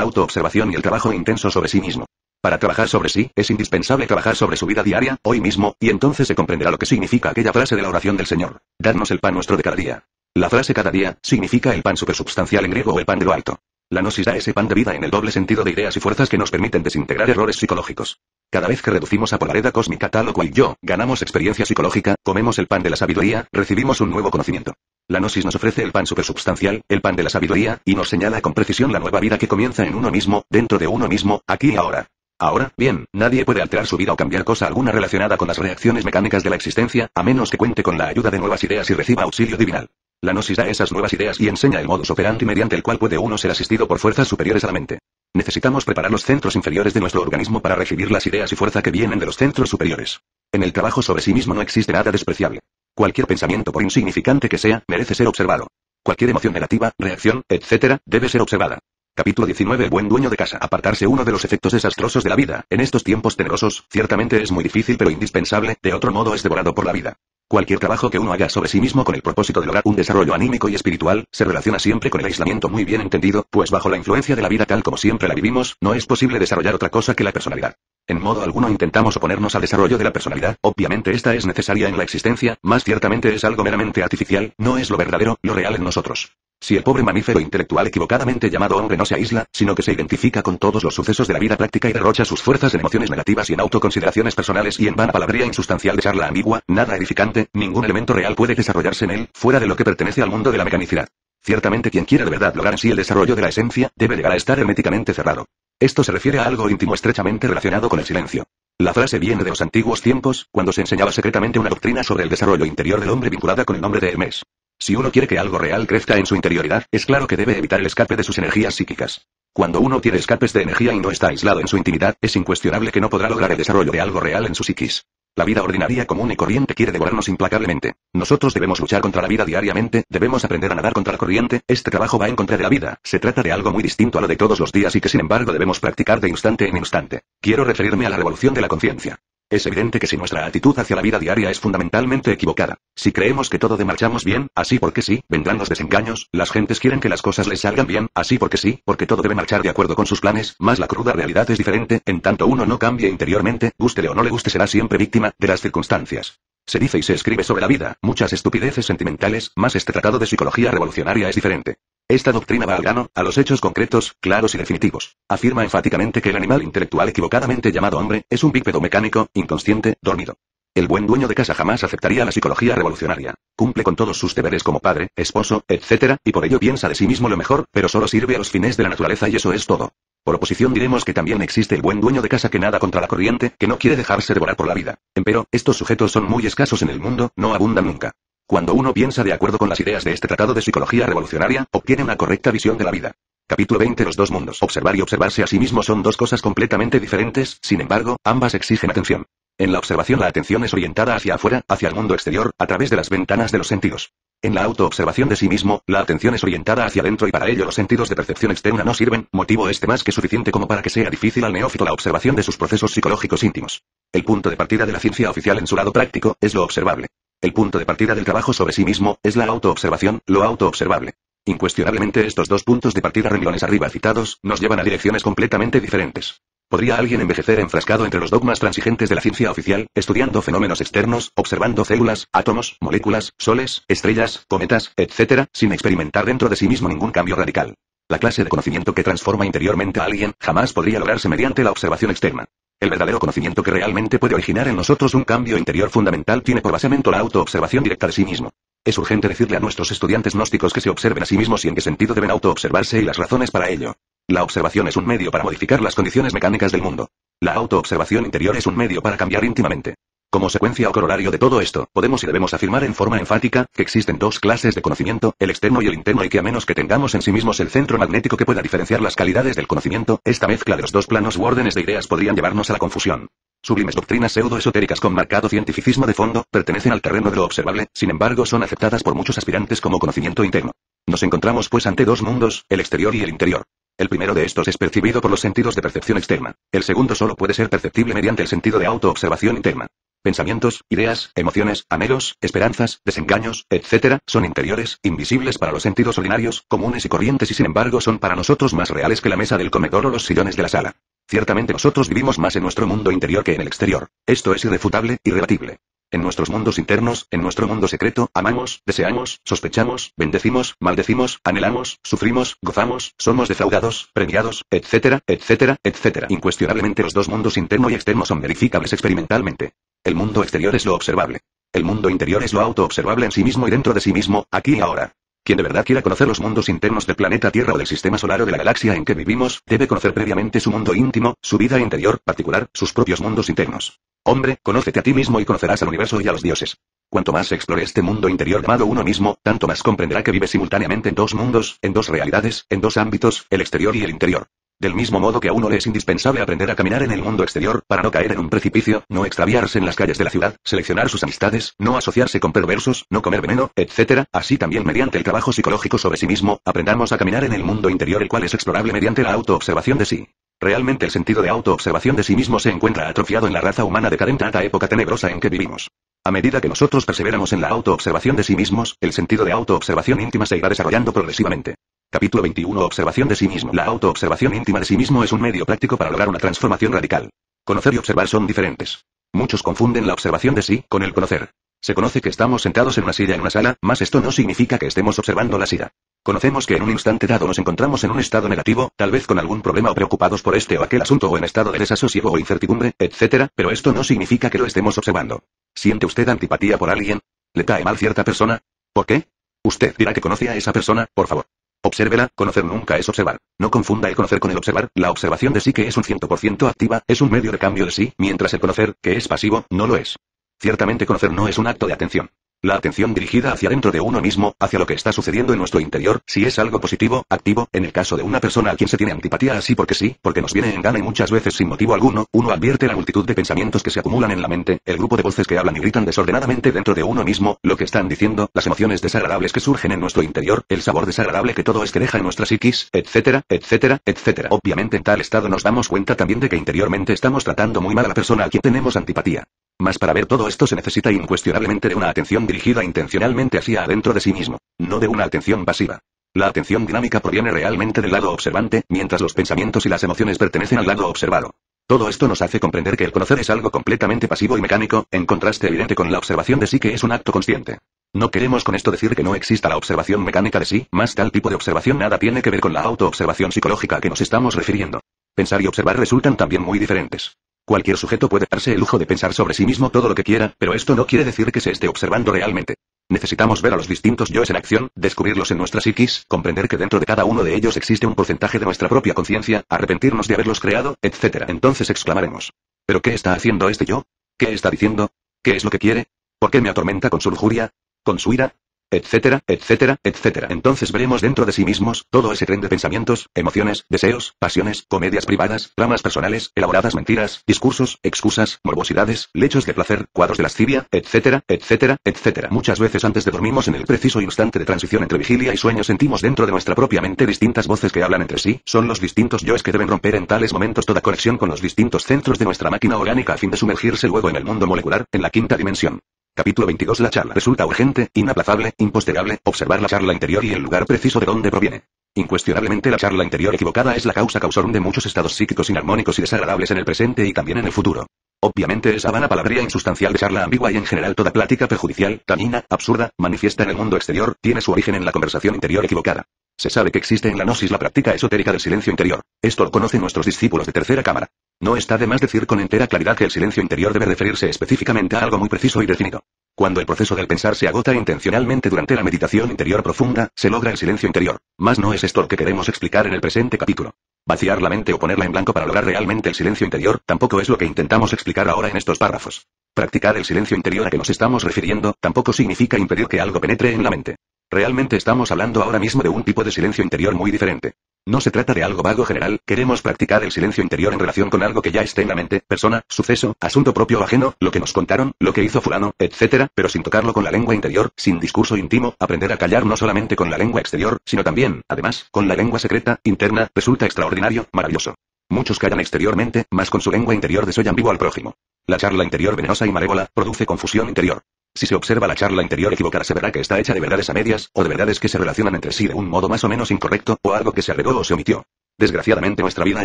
autoobservación y el trabajo intenso sobre sí mismo. Para trabajar sobre sí, es indispensable trabajar sobre su vida diaria, hoy mismo, y entonces se comprenderá lo que significa aquella frase de la oración del Señor. Dadnos el pan nuestro de cada día. La frase cada día, significa el pan supersubstancial en griego o el pan de lo alto. La gnosis da ese pan de vida en el doble sentido de ideas y fuerzas que nos permiten desintegrar errores psicológicos. Cada vez que reducimos a polaridad cósmica tal o cual yo, ganamos experiencia psicológica, comemos el pan de la sabiduría, recibimos un nuevo conocimiento. La gnosis nos ofrece el pan supersubstancial, el pan de la sabiduría, y nos señala con precisión la nueva vida que comienza en uno mismo, dentro de uno mismo, aquí y ahora. Ahora, bien, nadie puede alterar su vida o cambiar cosa alguna relacionada con las reacciones mecánicas de la existencia, a menos que cuente con la ayuda de nuevas ideas y reciba auxilio divinal. La gnosis da esas nuevas ideas y enseña el modus operandi mediante el cual puede uno ser asistido por fuerzas superiores a la mente. Necesitamos preparar los centros inferiores de nuestro organismo para recibir las ideas y fuerza que vienen de los centros superiores. En el trabajo sobre sí mismo no existe nada despreciable. Cualquier pensamiento, por insignificante que sea, merece ser observado. Cualquier emoción negativa, reacción, etc., debe ser observada. Capítulo 19. El buen dueño de casa. Apartarse. Uno de los efectos desastrosos de la vida, en estos tiempos tenebrosos, ciertamente es muy difícil pero indispensable, de otro modo es devorado por la vida. Cualquier trabajo que uno haga sobre sí mismo con el propósito de lograr un desarrollo anímico y espiritual, se relaciona siempre con el aislamiento muy bien entendido, pues bajo la influencia de la vida tal como siempre la vivimos, no es posible desarrollar otra cosa que la personalidad. En modo alguno intentamos oponernos al desarrollo de la personalidad, obviamente esta es necesaria en la existencia, más ciertamente es algo meramente artificial, no es lo verdadero, lo real en nosotros. Si el pobre mamífero intelectual equivocadamente llamado hombre no se aísla, sino que se identifica con todos los sucesos de la vida práctica y derrocha sus fuerzas en emociones negativas y en autoconsideraciones personales y en vana palabrería insustancial de charla ambigua, nada edificante, ningún elemento real puede desarrollarse en él, fuera de lo que pertenece al mundo de la mecanicidad. Ciertamente quien quiera de verdad lograr en sí el desarrollo de la esencia, debe llegar a estar herméticamente cerrado. Esto se refiere a algo íntimo estrechamente relacionado con el silencio. La frase viene de los antiguos tiempos, cuando se enseñaba secretamente una doctrina sobre el desarrollo interior del hombre vinculada con el nombre de Hermes. Si uno quiere que algo real crezca en su interioridad, es claro que debe evitar el escape de sus energías psíquicas. Cuando uno tiene escapes de energía y no está aislado en su intimidad, es incuestionable que no podrá lograr el desarrollo de algo real en su psiquis. La vida ordinaria común y corriente quiere devorarnos implacablemente. Nosotros debemos luchar contra la vida diariamente, debemos aprender a nadar contra la corriente, este trabajo va en contra de la vida, se trata de algo muy distinto a lo de todos los días y que sin embargo debemos practicar de instante en instante. Quiero referirme a la revolución de la conciencia. Es evidente que si nuestra actitud hacia la vida diaria es fundamentalmente equivocada, si creemos que todo de marchamos bien, así porque sí, vendrán los desengaños, las gentes quieren que las cosas les salgan bien, así porque sí, porque todo debe marchar de acuerdo con sus planes, mas la cruda realidad es diferente, en tanto uno no cambie interiormente, gústele o no le guste será siempre víctima de las circunstancias. Se dice y se escribe sobre la vida, muchas estupideces sentimentales, mas este tratado de psicología revolucionaria es diferente. Esta doctrina va al grano, a los hechos concretos, claros y definitivos. Afirma enfáticamente que el animal intelectual equivocadamente llamado hombre, es un bípedo mecánico, inconsciente, dormido. El buen dueño de casa jamás aceptaría la psicología revolucionaria. Cumple con todos sus deberes como padre, esposo, etc., y por ello piensa de sí mismo lo mejor, pero solo sirve a los fines de la naturaleza y eso es todo. Por oposición diremos que también existe el buen dueño de casa que nada contra la corriente, que no quiere dejarse devorar por la vida. Empero, estos sujetos son muy escasos en el mundo, no abundan nunca. Cuando uno piensa de acuerdo con las ideas de este tratado de psicología revolucionaria, obtiene una correcta visión de la vida. Capítulo 20. Los dos mundos. Observar y observarse a sí mismo son dos cosas completamente diferentes, sin embargo, ambas exigen atención. En la observación la atención es orientada hacia afuera, hacia el mundo exterior, a través de las ventanas de los sentidos. En la autoobservación de sí mismo, la atención es orientada hacia adentro y para ello los sentidos de percepción externa no sirven, motivo este más que suficiente como para que sea difícil al neófito la observación de sus procesos psicológicos íntimos. El punto de partida de la ciencia oficial en su lado práctico, es lo observable. El punto de partida del trabajo sobre sí mismo, es la autoobservación, lo autoobservable. Incuestionablemente estos dos puntos de partida renglones arriba citados, nos llevan a direcciones completamente diferentes. ¿Podría alguien envejecer enfrascado entre los dogmas transigentes de la ciencia oficial, estudiando fenómenos externos, observando células, átomos, moléculas, soles, estrellas, cometas, etc., sin experimentar dentro de sí mismo ningún cambio radical? La clase de conocimiento que transforma interiormente a alguien, jamás podría lograrse mediante la observación externa. El verdadero conocimiento que realmente puede originar en nosotros un cambio interior fundamental tiene por basamento la autoobservación directa de sí mismo. Es urgente decirle a nuestros estudiantes gnósticos que se observen a sí mismos y en qué sentido deben autoobservarse y las razones para ello. La observación es un medio para modificar las condiciones mecánicas del mundo. La autoobservación interior es un medio para cambiar íntimamente. Como secuencia o corolario de todo esto, podemos y debemos afirmar en forma enfática, que existen dos clases de conocimiento, el externo y el interno, y que a menos que tengamos en sí mismos el centro magnético que pueda diferenciar las calidades del conocimiento, esta mezcla de los dos planos u órdenes de ideas podrían llevarnos a la confusión. Sublimes doctrinas pseudoesotéricas con marcado cientificismo de fondo, pertenecen al terreno de lo observable, sin embargo son aceptadas por muchos aspirantes como conocimiento interno. Nos encontramos pues ante dos mundos, el exterior y el interior. El primero de estos es percibido por los sentidos de percepción externa. El segundo solo puede ser perceptible mediante el sentido de autoobservación interna. Pensamientos, ideas, emociones, anhelos, esperanzas, desengaños, etc., son interiores, invisibles para los sentidos ordinarios, comunes y corrientes y sin embargo son para nosotros más reales que la mesa del comedor o los sillones de la sala. Ciertamente nosotros vivimos más en nuestro mundo interior que en el exterior. Esto es irrefutable, irrebatible. En nuestros mundos internos, en nuestro mundo secreto, amamos, deseamos, sospechamos, bendecimos, maldecimos, anhelamos, sufrimos, gozamos, somos defraudados, premiados, etcétera, etcétera, etcétera. Incuestionablemente los dos mundos interno y externo son verificables experimentalmente. El mundo exterior es lo observable. El mundo interior es lo autoobservable en sí mismo y dentro de sí mismo, aquí y ahora. Quien de verdad quiera conocer los mundos internos del planeta Tierra o del sistema solar o de la galaxia en que vivimos, debe conocer previamente su mundo íntimo, su vida interior, particular, sus propios mundos internos. Hombre, conócete a ti mismo y conocerás al universo y a los dioses. Cuanto más se explore este mundo interior llamado uno mismo, tanto más comprenderá que vive simultáneamente en dos mundos, en dos realidades, en dos ámbitos, el exterior y el interior. Del mismo modo que a uno le es indispensable aprender a caminar en el mundo exterior, para no caer en un precipicio, no extraviarse en las calles de la ciudad, seleccionar sus amistades, no asociarse con perversos, no comer veneno, etc., así también mediante el trabajo psicológico sobre sí mismo, aprendamos a caminar en el mundo interior el cual es explorable mediante la autoobservación de sí. Realmente el sentido de autoobservación de sí mismo se encuentra atrofiado en la raza humana decadente a esta época tenebrosa en que vivimos. A medida que nosotros perseveramos en la autoobservación de sí mismos, el sentido de autoobservación íntima se irá desarrollando progresivamente. Capítulo 21. Observación de sí mismo. La autoobservación íntima de sí mismo es un medio práctico para lograr una transformación radical. Conocer y observar son diferentes. Muchos confunden la observación de sí con el conocer. Se conoce que estamos sentados en una silla en una sala, mas esto no significa que estemos observando la silla. Conocemos que en un instante dado nos encontramos en un estado negativo, tal vez con algún problema o preocupados por este o aquel asunto o en estado de desasosiego o incertidumbre, etc., pero esto no significa que lo estemos observando. ¿Siente usted antipatía por alguien? ¿Le cae mal cierta persona? ¿Por qué? Usted dirá que conoce a esa persona, por favor. Obsérvela, conocer nunca es observar. No confunda el conocer con el observar, la observación de sí que es un 100% activa, es un medio de cambio de sí, mientras el conocer, que es pasivo, no lo es. Ciertamente conocer no es un acto de atención. La atención dirigida hacia dentro de uno mismo, hacia lo que está sucediendo en nuestro interior, si es algo positivo, activo, en el caso de una persona a quien se tiene antipatía así porque sí, porque nos viene en gana y muchas veces sin motivo alguno, uno advierte la multitud de pensamientos que se acumulan en la mente, el grupo de voces que hablan y gritan desordenadamente dentro de uno mismo, lo que están diciendo, las emociones desagradables que surgen en nuestro interior, el sabor desagradable que todo es que deja en nuestra psiquis, etcétera, etcétera, etcétera. Obviamente en tal estado nos damos cuenta también de que interiormente estamos tratando muy mal a la persona a quien tenemos antipatía. Mas para ver todo esto se necesita incuestionablemente de una atención dirigida intencionalmente hacia adentro de sí mismo, no de una atención pasiva. La atención dinámica proviene realmente del lado observante, mientras los pensamientos y las emociones pertenecen al lado observado. Todo esto nos hace comprender que el conocer es algo completamente pasivo y mecánico, en contraste evidente con la observación de sí que es un acto consciente. No queremos con esto decir que no exista la observación mecánica de sí, más tal tipo de observación nada tiene que ver con la autoobservación psicológica a que nos estamos refiriendo. Pensar y observar resultan también muy diferentes. Cualquier sujeto puede darse el lujo de pensar sobre sí mismo todo lo que quiera, pero esto no quiere decir que se esté observando realmente. Necesitamos ver a los distintos yoes en acción, descubrirlos en nuestra psiquis, comprender que dentro de cada uno de ellos existe un porcentaje de nuestra propia conciencia, arrepentirnos de haberlos creado, etc. Entonces exclamaremos: ¿pero qué está haciendo este yo? ¿Qué está diciendo? ¿Qué es lo que quiere? ¿Por qué me atormenta con su lujuria? ¿Con su ira? etcétera, etcétera, etcétera. Entonces veremos dentro de sí mismos todo ese tren de pensamientos, emociones, deseos, pasiones, comedias privadas, tramas personales, elaboradas mentiras, discursos, excusas, morbosidades, lechos de placer, cuadros de lascivia, etcétera, etcétera, etcétera. Muchas veces antes de dormirnos en el preciso instante de transición entre vigilia y sueño sentimos dentro de nuestra propia mente distintas voces que hablan entre sí, son los distintos yoes que deben romper en tales momentos toda conexión con los distintos centros de nuestra máquina orgánica a fin de sumergirse luego en el mundo molecular, en la quinta dimensión. Capítulo 22. La charla. Resulta urgente, inaplazable, impostergable, observar la charla interior y el lugar preciso de donde proviene. Incuestionablemente la charla interior equivocada es la causa causarum de muchos estados psíquicos inarmónicos y desagradables en el presente y también en el futuro. Obviamente esa vana palabrería insustancial de charla ambigua y en general toda plática perjudicial, dañina, absurda, manifiesta en el mundo exterior, tiene su origen en la conversación interior equivocada. Se sabe que existe en la gnosis la práctica esotérica del silencio interior. Esto lo conocen nuestros discípulos de tercera cámara. No está de más decir con entera claridad que el silencio interior debe referirse específicamente a algo muy preciso y definido. Cuando el proceso del pensar se agota intencionalmente durante la meditación interior profunda, se logra el silencio interior. Mas no es esto lo que queremos explicar en el presente capítulo. Vaciar la mente o ponerla en blanco para lograr realmente el silencio interior, tampoco es lo que intentamos explicar ahora en estos párrafos. Practicar el silencio interior a que nos estamos refiriendo, tampoco significa impedir que algo penetre en la mente. Realmente estamos hablando ahora mismo de un tipo de silencio interior muy diferente. No se trata de algo vago general, queremos practicar el silencio interior en relación con algo que ya esté en la mente, persona, suceso, asunto propio o ajeno, lo que nos contaron, lo que hizo fulano, etcétera, pero sin tocarlo con la lengua interior, sin discurso íntimo, aprender a callar no solamente con la lengua exterior, sino también, además, con la lengua secreta, interna, resulta extraordinario, maravilloso. Muchos callan exteriormente, mas con su lengua interior desollan vivo al prójimo. La charla interior venenosa y malévola, produce confusión interior. Si se observa la charla interior equivocada se verá que está hecha de verdades a medias, o de verdades que se relacionan entre sí de un modo más o menos incorrecto, o algo que se agregó o se omitió. Desgraciadamente nuestra vida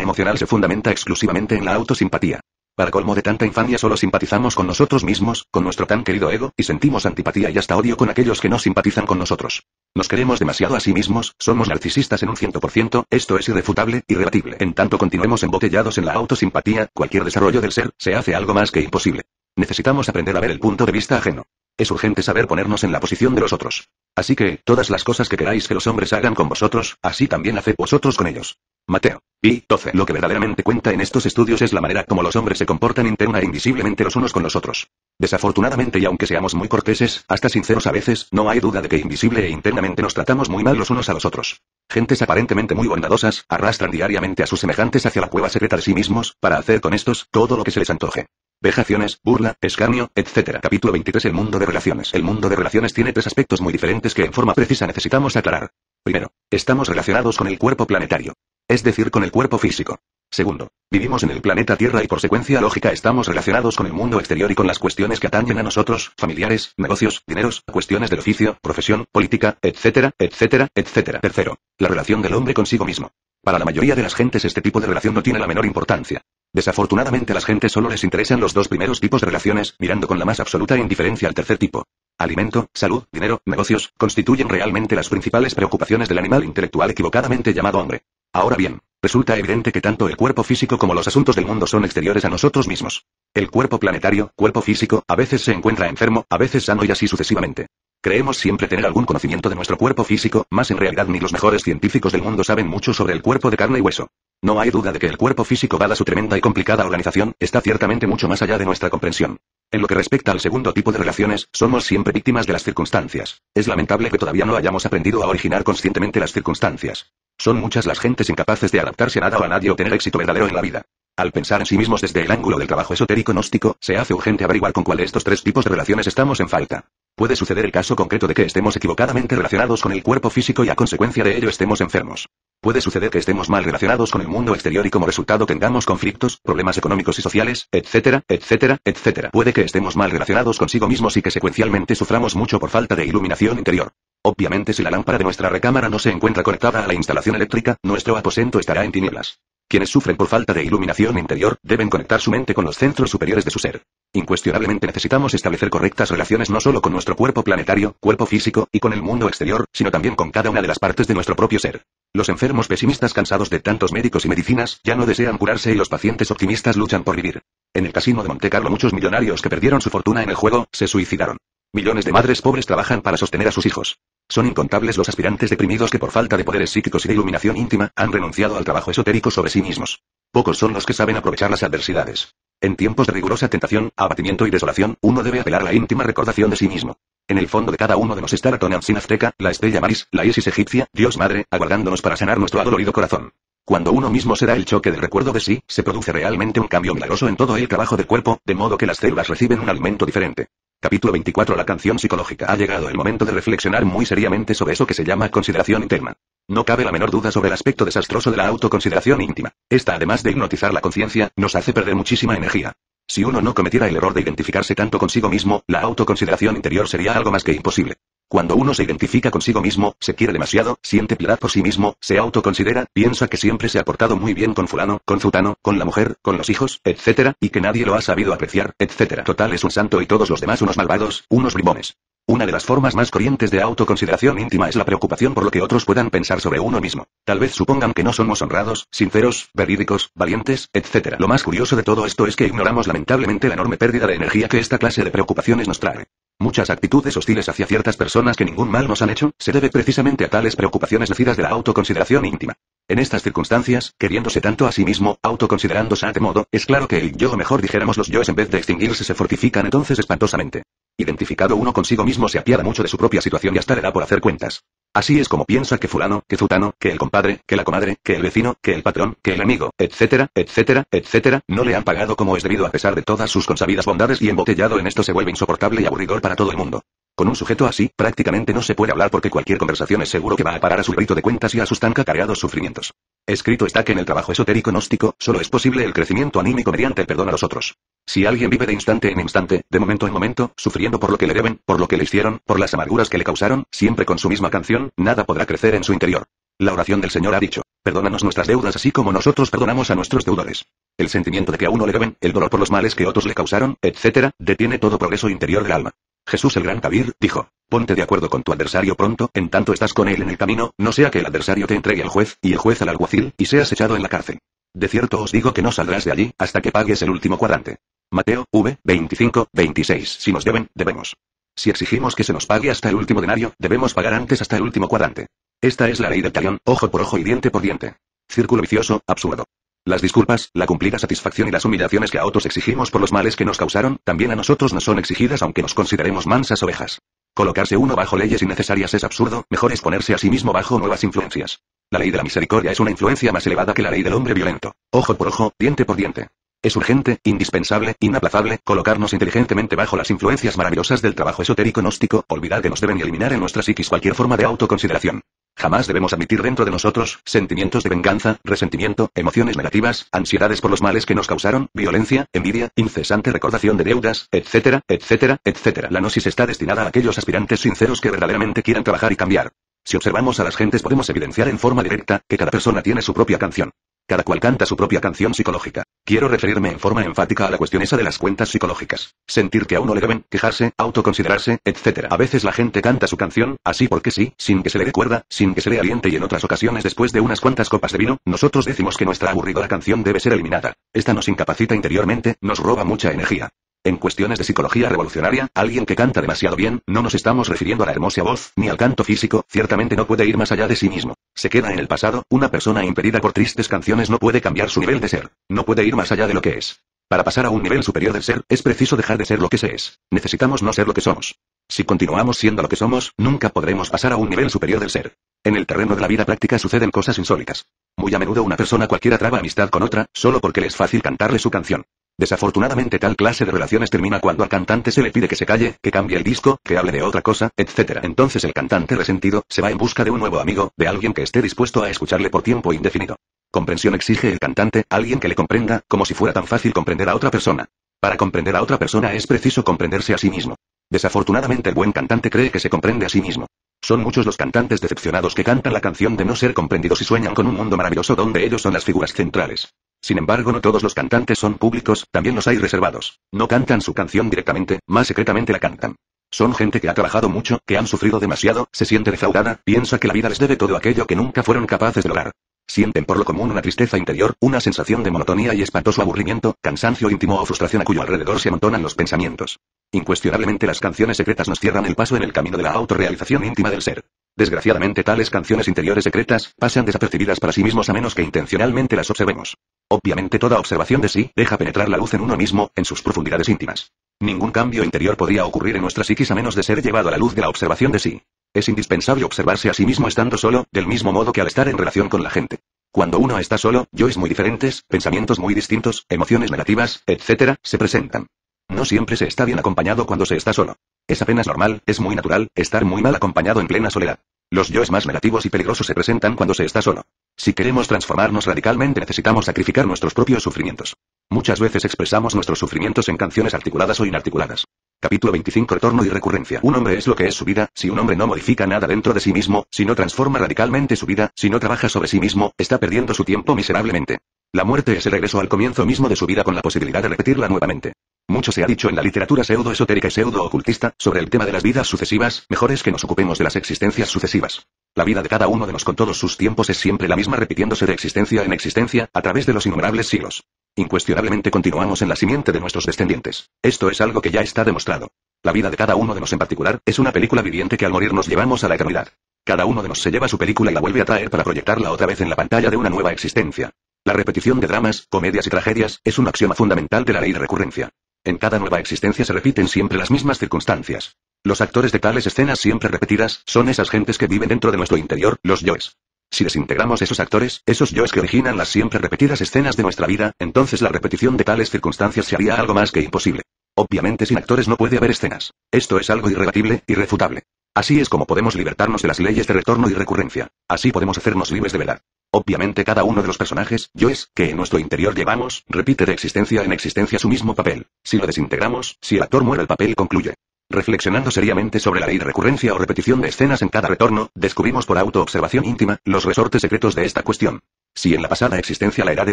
emocional se fundamenta exclusivamente en la autosimpatía. Para colmo de tanta infamia solo simpatizamos con nosotros mismos, con nuestro tan querido ego, y sentimos antipatía y hasta odio con aquellos que no simpatizan con nosotros. Nos queremos demasiado a sí mismos, somos narcisistas en un 100%, esto es irrefutable, irrebatible. En tanto continuemos embotellados en la autosimpatía, cualquier desarrollo del ser, se hace algo más que imposible. Necesitamos aprender a ver el punto de vista ajeno. Es urgente saber ponernos en la posición de los otros. Así que, todas las cosas que queráis que los hombres hagan con vosotros, así también haced vosotros con ellos. Mateo. Y 12. Lo que verdaderamente cuenta en estos estudios es la manera como los hombres se comportan interna e invisiblemente los unos con los otros. Desafortunadamente y aunque seamos muy corteses, hasta sinceros a veces, no hay duda de que invisible e internamente nos tratamos muy mal los unos a los otros. Gentes aparentemente muy bondadosas, arrastran diariamente a sus semejantes hacia la cueva secreta de sí mismos, para hacer con estos, todo lo que se les antoje. Vejaciones, burla, escarnio, etc. Capítulo 23. El mundo de relaciones. El mundo de relaciones tiene tres aspectos muy diferentes que en forma precisa necesitamos aclarar. Primero, estamos relacionados con el cuerpo planetario. Es decir, con el cuerpo físico. Segundo, vivimos en el planeta Tierra y por secuencia lógica estamos relacionados con el mundo exterior y con las cuestiones que atañen a nosotros, familiares, negocios, dineros, cuestiones del oficio, profesión, política, etcétera, etcétera, etcétera. Tercero, la relación del hombre consigo mismo. Para la mayoría de las gentes este tipo de relación no tiene la menor importancia. Desafortunadamente a las gentes solo les interesan los dos primeros tipos de relaciones, mirando con la más absoluta indiferencia al tercer tipo. Alimento, salud, dinero, negocios, constituyen realmente las principales preocupaciones del animal intelectual equivocadamente llamado hombre. Ahora bien, resulta evidente que tanto el cuerpo físico como los asuntos del mundo son exteriores a nosotros mismos. El cuerpo planetario, cuerpo físico, a veces se encuentra enfermo, a veces sano y así sucesivamente. Creemos siempre tener algún conocimiento de nuestro cuerpo físico, mas en realidad ni los mejores científicos del mundo saben mucho sobre el cuerpo de carne y hueso. No hay duda de que el cuerpo físico, dada su tremenda y complicada organización, está ciertamente mucho más allá de nuestra comprensión. En lo que respecta al segundo tipo de relaciones, somos siempre víctimas de las circunstancias. Es lamentable que todavía no hayamos aprendido a originar conscientemente las circunstancias. Son muchas las gentes incapaces de adaptarse a nada o a nadie o tener éxito verdadero en la vida. Al pensar en sí mismos desde el ángulo del trabajo esotérico gnóstico, se hace urgente averiguar con cuál de estos tres tipos de relaciones estamos en falta. Puede suceder el caso concreto de que estemos equivocadamente relacionados con el cuerpo físico y a consecuencia de ello estemos enfermos. Puede suceder que estemos mal relacionados con el mundo exterior y como resultado tengamos conflictos, problemas económicos y sociales, etcétera, etcétera, etcétera. Puede que estemos mal relacionados consigo mismos y que secuencialmente suframos mucho por falta de iluminación interior. Obviamente si la lámpara de nuestra recámara no se encuentra conectada a la instalación eléctrica, nuestro aposento estará en tinieblas. Quienes sufren por falta de iluminación interior, deben conectar su mente con los centros superiores de su ser. Incuestionablemente necesitamos establecer correctas relaciones no solo con nuestro cuerpo planetario, cuerpo físico, y con el mundo exterior, sino también con cada una de las partes de nuestro propio ser. Los enfermos pesimistas cansados de tantos médicos y medicinas, ya no desean curarse y los pacientes optimistas luchan por vivir. En el casino de Monte Carlo muchos millonarios que perdieron su fortuna en el juego, se suicidaron. Millones de madres pobres trabajan para sostener a sus hijos. Son incontables los aspirantes deprimidos que por falta de poderes psíquicos y de iluminación íntima, han renunciado al trabajo esotérico sobre sí mismos. Pocos son los que saben aprovechar las adversidades. En tiempos de rigurosa tentación, abatimiento y desolación, uno debe apelar a la íntima recordación de sí mismo. En el fondo de cada uno de nos está la Tonantzin azteca, la estrella Maris, la Isis egipcia, Dios Madre, aguardándonos para sanar nuestro adolorido corazón. Cuando uno mismo se da el choque del recuerdo de sí, se produce realmente un cambio milagroso en todo el trabajo del cuerpo, de modo que las células reciben un alimento diferente. Capítulo 24. La canción psicológica. Ha llegado el momento de reflexionar muy seriamente sobre eso que se llama consideración íntima. No cabe la menor duda sobre el aspecto desastroso de la autoconsideración íntima. Esta, además de hipnotizar la conciencia, nos hace perder muchísima energía. Si uno no cometiera el error de identificarse tanto consigo mismo, la autoconsideración interior sería algo más que imposible. Cuando uno se identifica consigo mismo, se quiere demasiado, siente piedad por sí mismo, se autoconsidera, piensa que siempre se ha portado muy bien con fulano, con zutano, con la mujer, con los hijos, etc., y que nadie lo ha sabido apreciar, etc. Total es un santo y todos los demás unos malvados, unos bribones. Una de las formas más corrientes de autoconsideración íntima es la preocupación por lo que otros puedan pensar sobre uno mismo. Tal vez supongan que no somos honrados, sinceros, verídicos, valientes, etc. Lo más curioso de todo esto es que ignoramos lamentablemente la enorme pérdida de energía que esta clase de preocupaciones nos trae. Muchas actitudes hostiles hacia ciertas personas que ningún mal nos han hecho, se debe precisamente a tales preocupaciones nacidas de la autoconsideración íntima. En estas circunstancias, queriéndose tanto a sí mismo, autoconsiderándose de modo, es claro que el yo, o mejor dijéramos los yoes, en vez de extinguirse se fortifican entonces espantosamente. Identificado uno consigo mismo se apiada mucho de su propia situación y hasta le da por hacer cuentas. Así es como piensa que fulano, que zutano, que el compadre, que la comadre, que el vecino, que el patrón, que el amigo, etcétera, etcétera, etcétera, no le han pagado como es debido a pesar de todas sus consabidas bondades y embotellado en esto se vuelve insoportable y aburridor para todo el mundo. Con un sujeto así, prácticamente no se puede hablar porque cualquier conversación es seguro que va a parar a su grito de cuentas y a sus tan cacareados sufrimientos. Escrito está que en el trabajo esotérico gnóstico, solo es posible el crecimiento anímico mediante el perdón a los otros. Si alguien vive de instante en instante, de momento en momento, sufriendo por lo que le deben, por lo que le hicieron, por las amarguras que le causaron, siempre con su misma canción, nada podrá crecer en su interior. La oración del Señor ha dicho: perdónanos nuestras deudas así como nosotros perdonamos a nuestros deudores. El sentimiento de que a uno le deben, el dolor por los males que otros le causaron, etc., detiene todo progreso interior del alma. Jesús el gran Kabir dijo: ponte de acuerdo con tu adversario pronto, en tanto estás con él en el camino, no sea que el adversario te entregue al juez, y el juez al alguacil, y seas echado en la cárcel. De cierto os digo que no saldrás de allí, hasta que pagues el último cuadrante. Mateo, 25:26. Si nos deben, debemos. Si exigimos que se nos pague hasta el último denario, debemos pagar antes hasta el último cuadrante. Esta es la ley del talión, ojo por ojo y diente por diente. Círculo vicioso, absurdo. Las disculpas, la cumplida satisfacción y las humillaciones que a otros exigimos por los males que nos causaron, también a nosotros nos son exigidas aunque nos consideremos mansas ovejas. Colocarse uno bajo leyes innecesarias es absurdo, mejor es ponerse a sí mismo bajo nuevas influencias. La ley de la misericordia es una influencia más elevada que la ley del hombre violento. Ojo por ojo, diente por diente. Es urgente, indispensable, inaplazable, colocarnos inteligentemente bajo las influencias maravillosas del trabajo esotérico gnóstico, olvidar que nos deben y eliminar en nuestra psiquis cualquier forma de autoconsideración. Jamás debemos admitir dentro de nosotros sentimientos de venganza, resentimiento, emociones negativas, ansiedades por los males que nos causaron, violencia, envidia, incesante recordación de deudas, etcétera, etcétera, etcétera. La gnosis está destinada a aquellos aspirantes sinceros que verdaderamente quieran trabajar y cambiar. Si observamos a las gentes podemos evidenciar en forma directa que cada persona tiene su propia canción. Cada cual canta su propia canción psicológica. Quiero referirme en forma enfática a la cuestión esa de las cuentas psicológicas. Sentir que a uno le deben, quejarse, autoconsiderarse, etc. A veces la gente canta su canción, así porque sí, sin que se le dé cuerda, sin que se le aliente y en otras ocasiones después de unas cuantas copas de vino, nosotros decimos que nuestra aburridora canción debe ser eliminada. Esta nos incapacita interiormente, nos roba mucha energía. En cuestiones de psicología revolucionaria, alguien que canta demasiado bien, no nos estamos refiriendo a la hermosa voz, ni al canto físico, ciertamente no puede ir más allá de sí mismo. Se queda en el pasado, una persona impedida por tristes canciones no puede cambiar su nivel de ser. No puede ir más allá de lo que es. Para pasar a un nivel superior del ser, es preciso dejar de ser lo que se es. Necesitamos no ser lo que somos. Si continuamos siendo lo que somos, nunca podremos pasar a un nivel superior del ser. En el terreno de la vida práctica suceden cosas insólitas. Muy a menudo una persona cualquiera traba amistad con otra, solo porque le es fácil cantarle su canción. Desafortunadamente tal clase de relaciones termina cuando al cantante se le pide que se calle, que cambie el disco, que hable de otra cosa, etc. Entonces el cantante resentido, se va en busca de un nuevo amigo, de alguien que esté dispuesto a escucharle por tiempo indefinido. Comprensión exige el cantante, alguien que le comprenda, como si fuera tan fácil comprender a otra persona. Para comprender a otra persona es preciso comprenderse a sí mismo. Desafortunadamente el buen cantante cree que se comprende a sí mismo. Son muchos los cantantes decepcionados que cantan la canción de no ser comprendidos y sueñan con un mundo maravilloso donde ellos son las figuras centrales. Sin embargo, no todos los cantantes son públicos, también los hay reservados. No cantan su canción directamente, más secretamente la cantan. Son gente que ha trabajado mucho, que han sufrido demasiado, se siente defraudada, piensa que la vida les debe todo aquello que nunca fueron capaces de lograr. Sienten por lo común una tristeza interior, una sensación de monotonía y espantoso aburrimiento, cansancio íntimo o frustración a cuyo alrededor se amontonan los pensamientos. Incuestionablemente las canciones secretas nos cierran el paso en el camino de la autorrealización íntima del ser. Desgraciadamente tales canciones interiores secretas pasan desapercibidas para sí mismos a menos que intencionalmente las observemos. Obviamente toda observación de sí deja penetrar la luz en uno mismo, en sus profundidades íntimas. Ningún cambio interior podría ocurrir en nuestra psiquis a menos de ser llevado a la luz de la observación de sí. Es indispensable observarse a sí mismo estando solo, del mismo modo que al estar en relación con la gente. Cuando uno está solo, yoes muy diferentes, pensamientos muy distintos, emociones negativas, etc., se presentan. No siempre se está bien acompañado cuando se está solo. Es apenas normal, es muy natural, estar muy mal acompañado en plena soledad. Los yoes más negativos y peligrosos se presentan cuando se está solo. Si queremos transformarnos radicalmente necesitamos sacrificar nuestros propios sufrimientos. Muchas veces expresamos nuestros sufrimientos en canciones articuladas o inarticuladas. Capítulo 25. Retorno y recurrencia. Un hombre es lo que es su vida. Si un hombre no modifica nada dentro de sí mismo, si no transforma radicalmente su vida, si no trabaja sobre sí mismo, está perdiendo su tiempo miserablemente. La muerte es el regreso al comienzo mismo de su vida con la posibilidad de repetirla nuevamente. Mucho se ha dicho en la literatura pseudo-esotérica y pseudo-ocultista sobre el tema de las vidas sucesivas. Mejor es que nos ocupemos de las existencias sucesivas. La vida de cada uno de nosotros con todos sus tiempos es siempre la misma, repitiéndose de existencia en existencia, a través de los innumerables siglos. Incuestionablemente continuamos en la simiente de nuestros descendientes. Esto es algo que ya está demostrado. La vida de cada uno de nosotros en particular es una película viviente que al morir nos llevamos a la eternidad. Cada uno de nosotros se lleva su película y la vuelve a traer para proyectarla otra vez en la pantalla de una nueva existencia. La repetición de dramas, comedias y tragedias es un axioma fundamental de la ley de recurrencia. En cada nueva existencia se repiten siempre las mismas circunstancias. Los actores de tales escenas siempre repetidas son esas gentes que viven dentro de nuestro interior, los yoes. Si desintegramos esos actores, esos yoes que originan las siempre repetidas escenas de nuestra vida, entonces la repetición de tales circunstancias se haría algo más que imposible. Obviamente sin actores no puede haber escenas. Esto es algo irrebatible, irrefutable. Así es como podemos libertarnos de las leyes de retorno y recurrencia. Así podemos hacernos libres de verdad. Obviamente cada uno de los personajes, yoes, que en nuestro interior llevamos, repite de existencia en existencia su mismo papel. Si lo desintegramos, si el actor muere el papel concluye. Reflexionando seriamente sobre la ley de recurrencia o repetición de escenas en cada retorno, descubrimos por autoobservación íntima, los resortes secretos de esta cuestión. Si en la pasada existencia a la edad de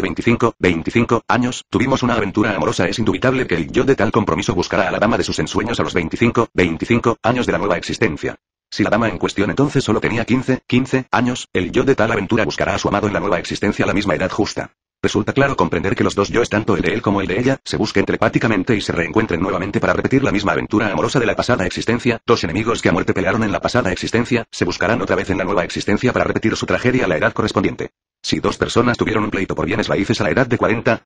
25 años, tuvimos una aventura amorosa, es indubitable que el yo de tal compromiso buscará a la dama de sus ensueños a los 25 años de la nueva existencia. Si la dama en cuestión entonces solo tenía 15 años, el yo de tal aventura buscará a su amado en la nueva existencia a la misma edad justa. Resulta claro comprender que los dos yoes, tanto el de él como el de ella, se busquen telepáticamente y se reencuentren nuevamente para repetir la misma aventura amorosa de la pasada existencia. Dos enemigos que a muerte pelearon en la pasada existencia, se buscarán otra vez en la nueva existencia para repetir su tragedia a la edad correspondiente. Si dos personas tuvieron un pleito por bienes raíces a la edad de 40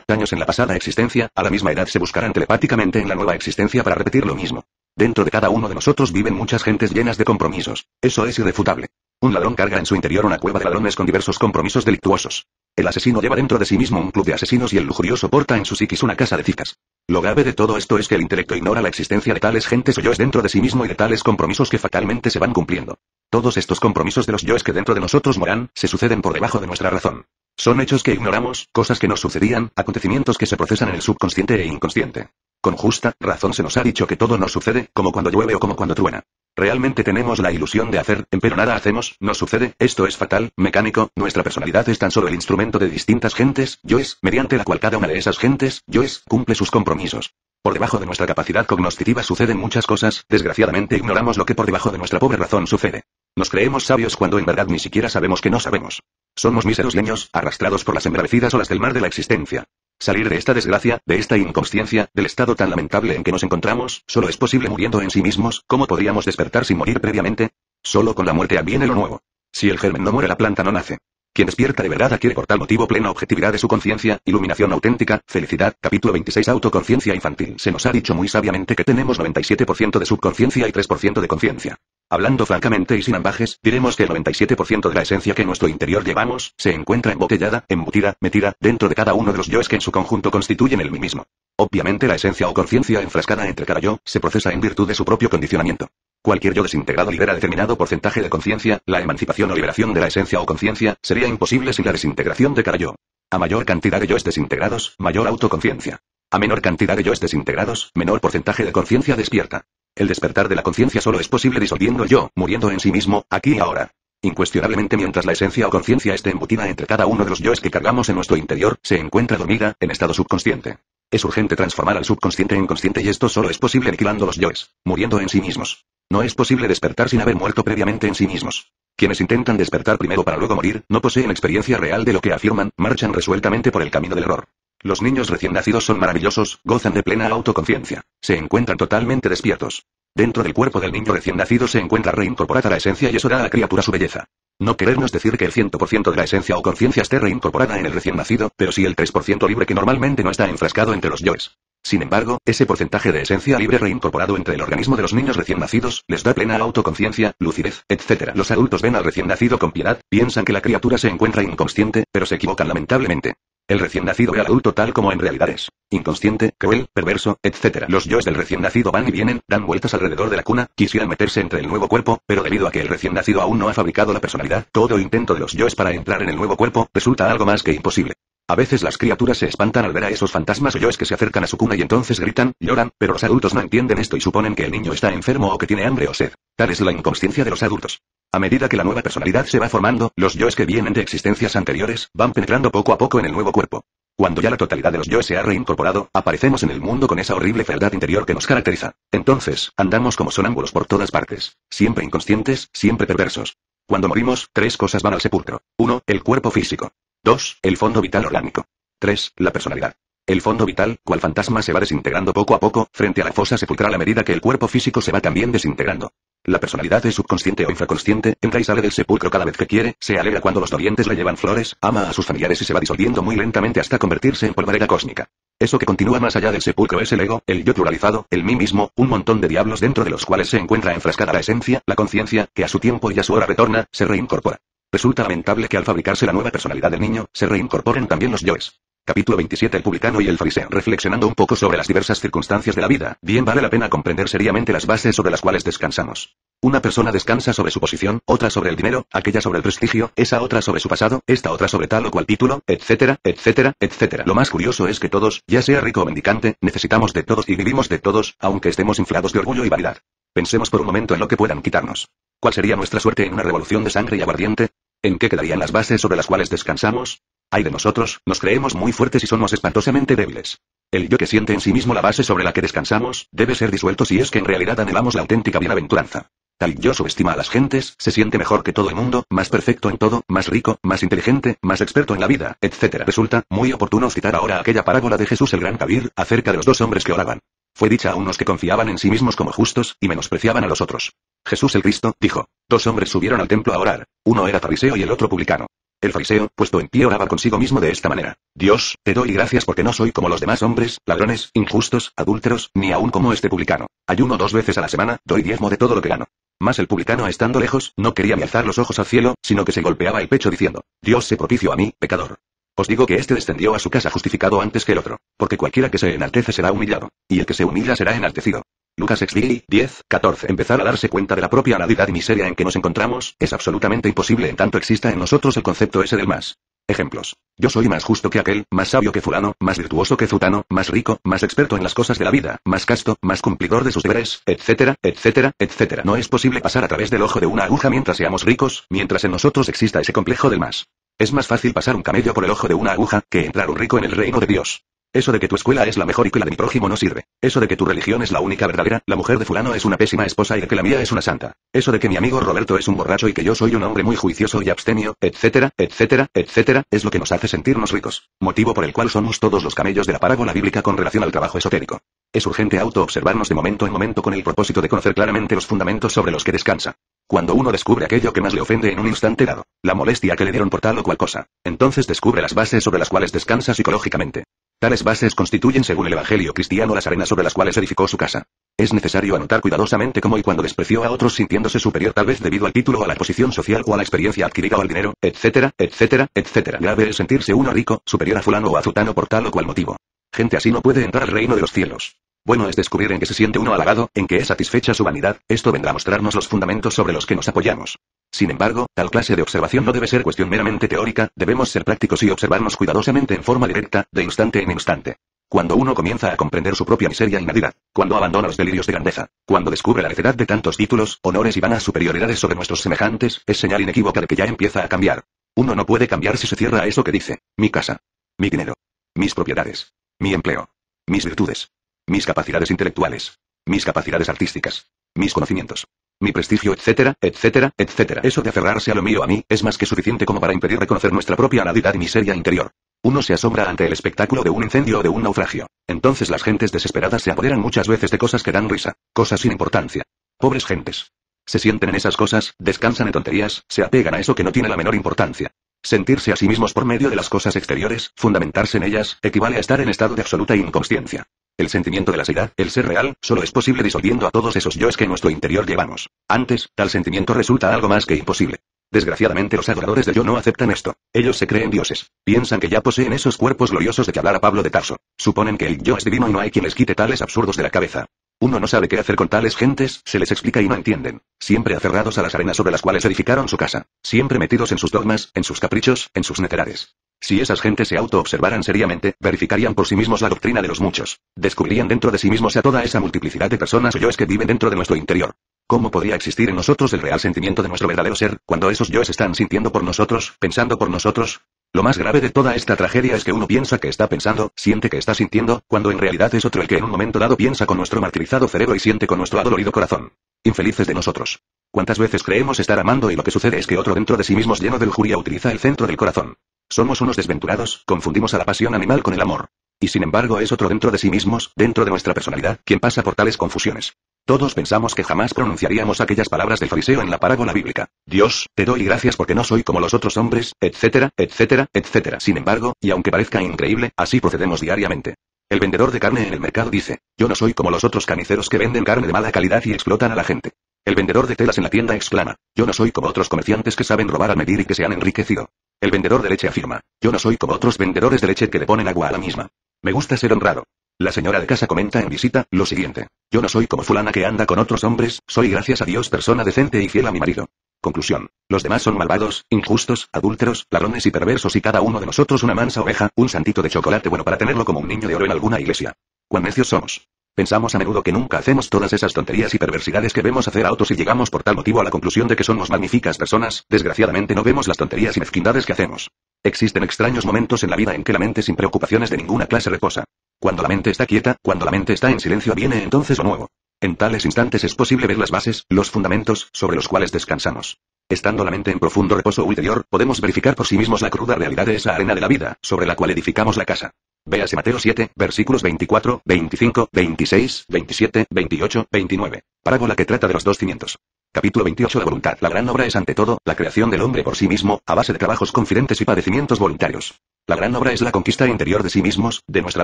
años en la pasada existencia, a la misma edad se buscarán telepáticamente en la nueva existencia para repetir lo mismo. Dentro de cada uno de nosotros viven muchas gentes llenas de compromisos. Eso es irrefutable. Un ladrón carga en su interior una cueva de ladrones con diversos compromisos delictuosos. El asesino lleva dentro de sí mismo un club de asesinos y el lujurioso porta en su psiquis una casa de citas. Lo grave de todo esto es que el intelecto ignora la existencia de tales gentes o yoes dentro de sí mismo y de tales compromisos que fatalmente se van cumpliendo. Todos estos compromisos de los yoes que dentro de nosotros moran, se suceden por debajo de nuestra razón. Son hechos que ignoramos, cosas que nos sucedían, acontecimientos que se procesan en el subconsciente e inconsciente. Con justa razón se nos ha dicho que todo nos sucede, como cuando llueve o como cuando truena. Realmente tenemos la ilusión de hacer, pero nada hacemos, nos sucede, esto es fatal, mecánico, nuestra personalidad es tan solo el instrumento de distintas gentes, yoes, mediante la cual cada una de esas gentes, yoes, cumple sus compromisos. Por debajo de nuestra capacidad cognoscitiva suceden muchas cosas, desgraciadamente ignoramos lo que por debajo de nuestra pobre razón sucede. Nos creemos sabios cuando en verdad ni siquiera sabemos que no sabemos. Somos míseros leños, arrastrados por las embravecidas olas del mar de la existencia. Salir de esta desgracia, de esta inconsciencia, del estado tan lamentable en que nos encontramos, solo es posible muriendo en sí mismos. ¿Cómo podríamos despertar sin morir previamente? Solo con la muerte adviene lo nuevo. Si el germen no muere, la planta no nace. Quien despierta de verdad adquiere por tal motivo plena objetividad de su conciencia, iluminación auténtica, felicidad. Capítulo 26. Autoconciencia infantil. Se nos ha dicho muy sabiamente que tenemos 97% de subconsciencia y 3% de conciencia. Hablando francamente y sin ambajes, diremos que el 97% de la esencia que en nuestro interior llevamos, se encuentra embotellada, embutida, metida, dentro de cada uno de los yoes que en su conjunto constituyen el mí mismo. Obviamente la esencia o conciencia enfrascada entre cada yo, se procesa en virtud de su propio condicionamiento. Cualquier yo desintegrado libera determinado porcentaje de conciencia, la emancipación o liberación de la esencia o conciencia, sería imposible sin la desintegración de cada yo. A mayor cantidad de yoes desintegrados, mayor autoconciencia. A menor cantidad de yoes desintegrados, menor porcentaje de conciencia despierta. El despertar de la conciencia solo es posible disolviendo el yo, muriendo en sí mismo, aquí y ahora. Incuestionablemente mientras la esencia o conciencia esté embutida entre cada uno de los yoes que cargamos en nuestro interior, se encuentra dormida, en estado subconsciente. Es urgente transformar al subconsciente en consciente y esto solo es posible aniquilando los yoes, muriendo en sí mismos. No es posible despertar sin haber muerto previamente en sí mismos. Quienes intentan despertar primero para luego morir, no poseen experiencia real de lo que afirman, marchan resueltamente por el camino del error. Los niños recién nacidos son maravillosos, gozan de plena autoconciencia, se encuentran totalmente despiertos. Dentro del cuerpo del niño recién nacido se encuentra reincorporada la esencia y eso da a la criatura su belleza. No querernos decir que el 100% de la esencia o conciencia esté reincorporada en el recién nacido, pero sí el 3% libre que normalmente no está enfrascado entre los yoes. Sin embargo, ese porcentaje de esencia libre reincorporado entre el organismo de los niños recién nacidos, les da plena autoconciencia, lucidez, etc. Los adultos ven al recién nacido con piedad, piensan que la criatura se encuentra inconsciente, pero se equivocan lamentablemente. El recién nacido ve al adulto tal como en realidad es. Inconsciente, cruel, perverso, etc. Los yoes del recién nacido van y vienen, dan vueltas alrededor de la cuna, quisieran meterse entre el nuevo cuerpo, pero debido a que el recién nacido aún no ha fabricado la personalidad, todo intento de los yoes para entrar en el nuevo cuerpo, resulta algo más que imposible. A veces las criaturas se espantan al ver a esos fantasmas o yoes que se acercan a su cuna y entonces gritan, lloran, pero los adultos no entienden esto y suponen que el niño está enfermo o que tiene hambre o sed. Tal es la inconsciencia de los adultos. A medida que la nueva personalidad se va formando, los yoes que vienen de existencias anteriores, van penetrando poco a poco en el nuevo cuerpo. Cuando ya la totalidad de los yoes se ha reincorporado, aparecemos en el mundo con esa horrible fealdad interior que nos caracteriza. Entonces, andamos como sonámbulos por todas partes. Siempre inconscientes, siempre perversos. Cuando morimos, 3 cosas van al sepulcro. 1. El cuerpo físico. 2. El fondo vital orgánico. 3. La personalidad. El fondo vital, cual fantasma, se va desintegrando poco a poco, frente a la fosa sepulcral a medida que el cuerpo físico se va también desintegrando. La personalidad es subconsciente o infraconsciente, entra y sale del sepulcro cada vez que quiere, se alegra cuando los dolientes le llevan flores, ama a sus familiares y se va disolviendo muy lentamente hasta convertirse en polvareda cósmica. Eso que continúa más allá del sepulcro es el ego, el yo pluralizado, el mí mismo, un montón de diablos dentro de los cuales se encuentra enfrascada la esencia, la conciencia, que a su tiempo y a su hora retorna, se reincorpora. Resulta lamentable que al fabricarse la nueva personalidad del niño, se reincorporen también los yoes. Capítulo 27. El publicano y el fariseo. Reflexionando un poco sobre las diversas circunstancias de la vida, bien vale la pena comprender seriamente las bases sobre las cuales descansamos. Una persona descansa sobre su posición, otra sobre el dinero, aquella sobre el prestigio, esa otra sobre su pasado, esta otra sobre tal o cual título, etcétera, etcétera, etcétera. Lo más curioso es que todos, ya sea rico o mendicante, necesitamos de todos y vivimos de todos, aunque estemos inflados de orgullo y vanidad. Pensemos por un momento en lo que puedan quitarnos. ¿Cuál sería nuestra suerte en una revolución de sangre y aguardiente? ¿En qué quedarían las bases sobre las cuales descansamos? Ay de nosotros, nos creemos muy fuertes y somos espantosamente débiles. El yo que siente en sí mismo la base sobre la que descansamos, debe ser disuelto si es que en realidad anhelamos la auténtica bienaventuranza. Tal yo subestima a las gentes, se siente mejor que todo el mundo, más perfecto en todo, más rico, más inteligente, más experto en la vida, etc. Resulta muy oportuno citar ahora aquella parábola de Jesús el Gran Kabir, acerca de los 2 hombres que oraban. Fue dicha a unos que confiaban en sí mismos como justos, y menospreciaban a los otros. Jesús el Cristo, dijo, 2 hombres subieron al templo a orar, uno era fariseo y el otro publicano. El fariseo, puesto en pie, oraba consigo mismo de esta manera: Dios, te doy gracias porque no soy como los demás hombres, ladrones, injustos, adúlteros, ni aun como este publicano. Ayuno 2 veces a la semana, doy diezmo de todo lo que gano. Mas el publicano, estando lejos, no quería ni alzar los ojos al cielo, sino que se golpeaba el pecho diciendo: Dios, sé propicio a mí, pecador. Os digo que este descendió a su casa justificado antes que el otro, porque cualquiera que se enaltece será humillado, y el que se humilla será enaltecido. Lucas XV, 10, 14. Empezar a darse cuenta de la propia anadidad y miseria en que nos encontramos, es absolutamente imposible en tanto exista en nosotros el concepto ese del más. Ejemplos. Yo soy más justo que aquel, más sabio que fulano, más virtuoso que zutano, más rico, más experto en las cosas de la vida, más casto, más cumplidor de sus deberes, etcétera, etcétera, etcétera. No es posible pasar a través del ojo de una aguja mientras seamos ricos, mientras en nosotros exista ese complejo del más. Es más fácil pasar un camello por el ojo de una aguja, que entrar un rico en el reino de Dios. Eso de que tu escuela es la mejor y que la de mi prójimo no sirve. Eso de que tu religión es la única verdadera, la mujer de fulano es una pésima esposa y de que la mía es una santa. Eso de que mi amigo Roberto es un borracho y que yo soy un hombre muy juicioso y abstemio, etcétera, etcétera, etcétera, es lo que nos hace sentirnos ricos. Motivo por el cual somos todos los camellos de la parábola bíblica con relación al trabajo esotérico. Es urgente autoobservarnos de momento en momento con el propósito de conocer claramente los fundamentos sobre los que descansa. Cuando uno descubre aquello que más le ofende en un instante dado, la molestia que le dieron por tal o cual cosa, entonces descubre las bases sobre las cuales descansa psicológicamente. Tales bases constituyen, según el Evangelio cristiano, las arenas sobre las cuales edificó su casa. Es necesario anotar cuidadosamente cómo y cuando despreció a otros sintiéndose superior tal vez debido al título o a la posición social o a la experiencia adquirida o al dinero, etcétera, etcétera, etcétera. Grave es sentirse uno rico, superior a fulano o a zutano por tal o cual motivo. Gente así no puede entrar al reino de los cielos. Bueno es descubrir en que se siente uno halagado, en que es satisfecha su vanidad, esto vendrá a mostrarnos los fundamentos sobre los que nos apoyamos. Sin embargo, tal clase de observación no debe ser cuestión meramente teórica, debemos ser prácticos y observarnos cuidadosamente en forma directa, de instante en instante. Cuando uno comienza a comprender su propia miseria y nadidad, cuando abandona los delirios de grandeza, cuando descubre la necedad de tantos títulos, honores y vanas superioridades sobre nuestros semejantes, es señal inequívoca de que ya empieza a cambiar. Uno no puede cambiar si se cierra a eso que dice: mi casa, mi dinero, mis propiedades, mi empleo, mis virtudes, mis capacidades intelectuales, mis capacidades artísticas, mis conocimientos, mi prestigio, etcétera, etcétera, etcétera. Eso de aferrarse a lo mío a mí, es más que suficiente como para impedir reconocer nuestra propia anadidad y miseria interior. Uno se asombra ante el espectáculo de un incendio o de un naufragio. Entonces las gentes desesperadas se apoderan muchas veces de cosas que dan risa, cosas sin importancia. Pobres gentes. Se sienten en esas cosas, descansan en tonterías, se apegan a eso que no tiene la menor importancia. Sentirse a sí mismos por medio de las cosas exteriores, fundamentarse en ellas, equivale a estar en estado de absoluta inconsciencia. El sentimiento de la seidad, el ser real, solo es posible disolviendo a todos esos yoes que en nuestro interior llevamos. Antes, tal sentimiento resulta algo más que imposible. Desgraciadamente los adoradores del yo no aceptan esto. Ellos se creen dioses. Piensan que ya poseen esos cuerpos gloriosos de que hablara Pablo de Tarso. Suponen que el yo es divino y no hay quien les quite tales absurdos de la cabeza. Uno no sabe qué hacer con tales gentes, se les explica y no entienden. Siempre aferrados a las arenas sobre las cuales edificaron su casa. Siempre metidos en sus dogmas, en sus caprichos, en sus necedades. Si esas gentes se auto-observaran seriamente, verificarían por sí mismos la doctrina de los muchos. Descubrirían dentro de sí mismos a toda esa multiplicidad de personas o yoes que viven dentro de nuestro interior. ¿Cómo podría existir en nosotros el real sentimiento de nuestro verdadero ser, cuando esos yoes están sintiendo por nosotros, pensando por nosotros? Lo más grave de toda esta tragedia es que uno piensa que está pensando, siente que está sintiendo, cuando en realidad es otro el que en un momento dado piensa con nuestro martirizado cerebro y siente con nuestro adolorido corazón. Infelices de nosotros. ¿Cuántas veces creemos estar amando y lo que sucede es que otro dentro de sí mismos lleno de lujuria utiliza el centro del corazón? Somos unos desventurados, confundimos a la pasión animal con el amor. Y sin embargo es otro dentro de sí mismos, dentro de nuestra personalidad, quien pasa por tales confusiones. Todos pensamos que jamás pronunciaríamos aquellas palabras del fariseo en la parábola bíblica. Dios, te doy gracias porque no soy como los otros hombres, etcétera, etcétera, etcétera. Sin embargo, y aunque parezca increíble, así procedemos diariamente. El vendedor de carne en el mercado dice, yo no soy como los otros carniceros que venden carne de mala calidad y explotan a la gente. El vendedor de telas en la tienda exclama, yo no soy como otros comerciantes que saben robar al medir y que se han enriquecido. El vendedor de leche afirma, yo no soy como otros vendedores de leche que le ponen agua a la misma. Me gusta ser honrado. La señora de casa comenta en visita, lo siguiente. Yo no soy como fulana que anda con otros hombres, soy gracias a Dios persona decente y fiel a mi marido. Conclusión. Los demás son malvados, injustos, adúlteros, ladrones y perversos y cada uno de nosotros una mansa oveja, un santito de chocolate bueno para tenerlo como un niño de oro en alguna iglesia. ¿Cuán necios somos? Pensamos a menudo que nunca hacemos todas esas tonterías y perversidades que vemos hacer a otros y llegamos por tal motivo a la conclusión de que somos magníficas personas, desgraciadamente no vemos las tonterías y mezquindades que hacemos. Existen extraños momentos en la vida en que la mente sin preocupaciones de ninguna clase reposa. Cuando la mente está quieta, cuando la mente está en silencio viene entonces lo nuevo. En tales instantes es posible ver las bases, los fundamentos, sobre los cuales descansamos. Estando la mente en profundo reposo ulterior, podemos verificar por sí mismos la cruda realidad de esa arena de la vida, sobre la cual edificamos la casa. Véase Mateo 7, versículos 24, 25, 26, 27, 28, 29. Parábola que trata de los dos cimientos. Capítulo 28. La voluntad. La gran obra es ante todo, la creación del hombre por sí mismo, a base de trabajos confidentes y padecimientos voluntarios. La gran obra es la conquista interior de sí mismos, de nuestra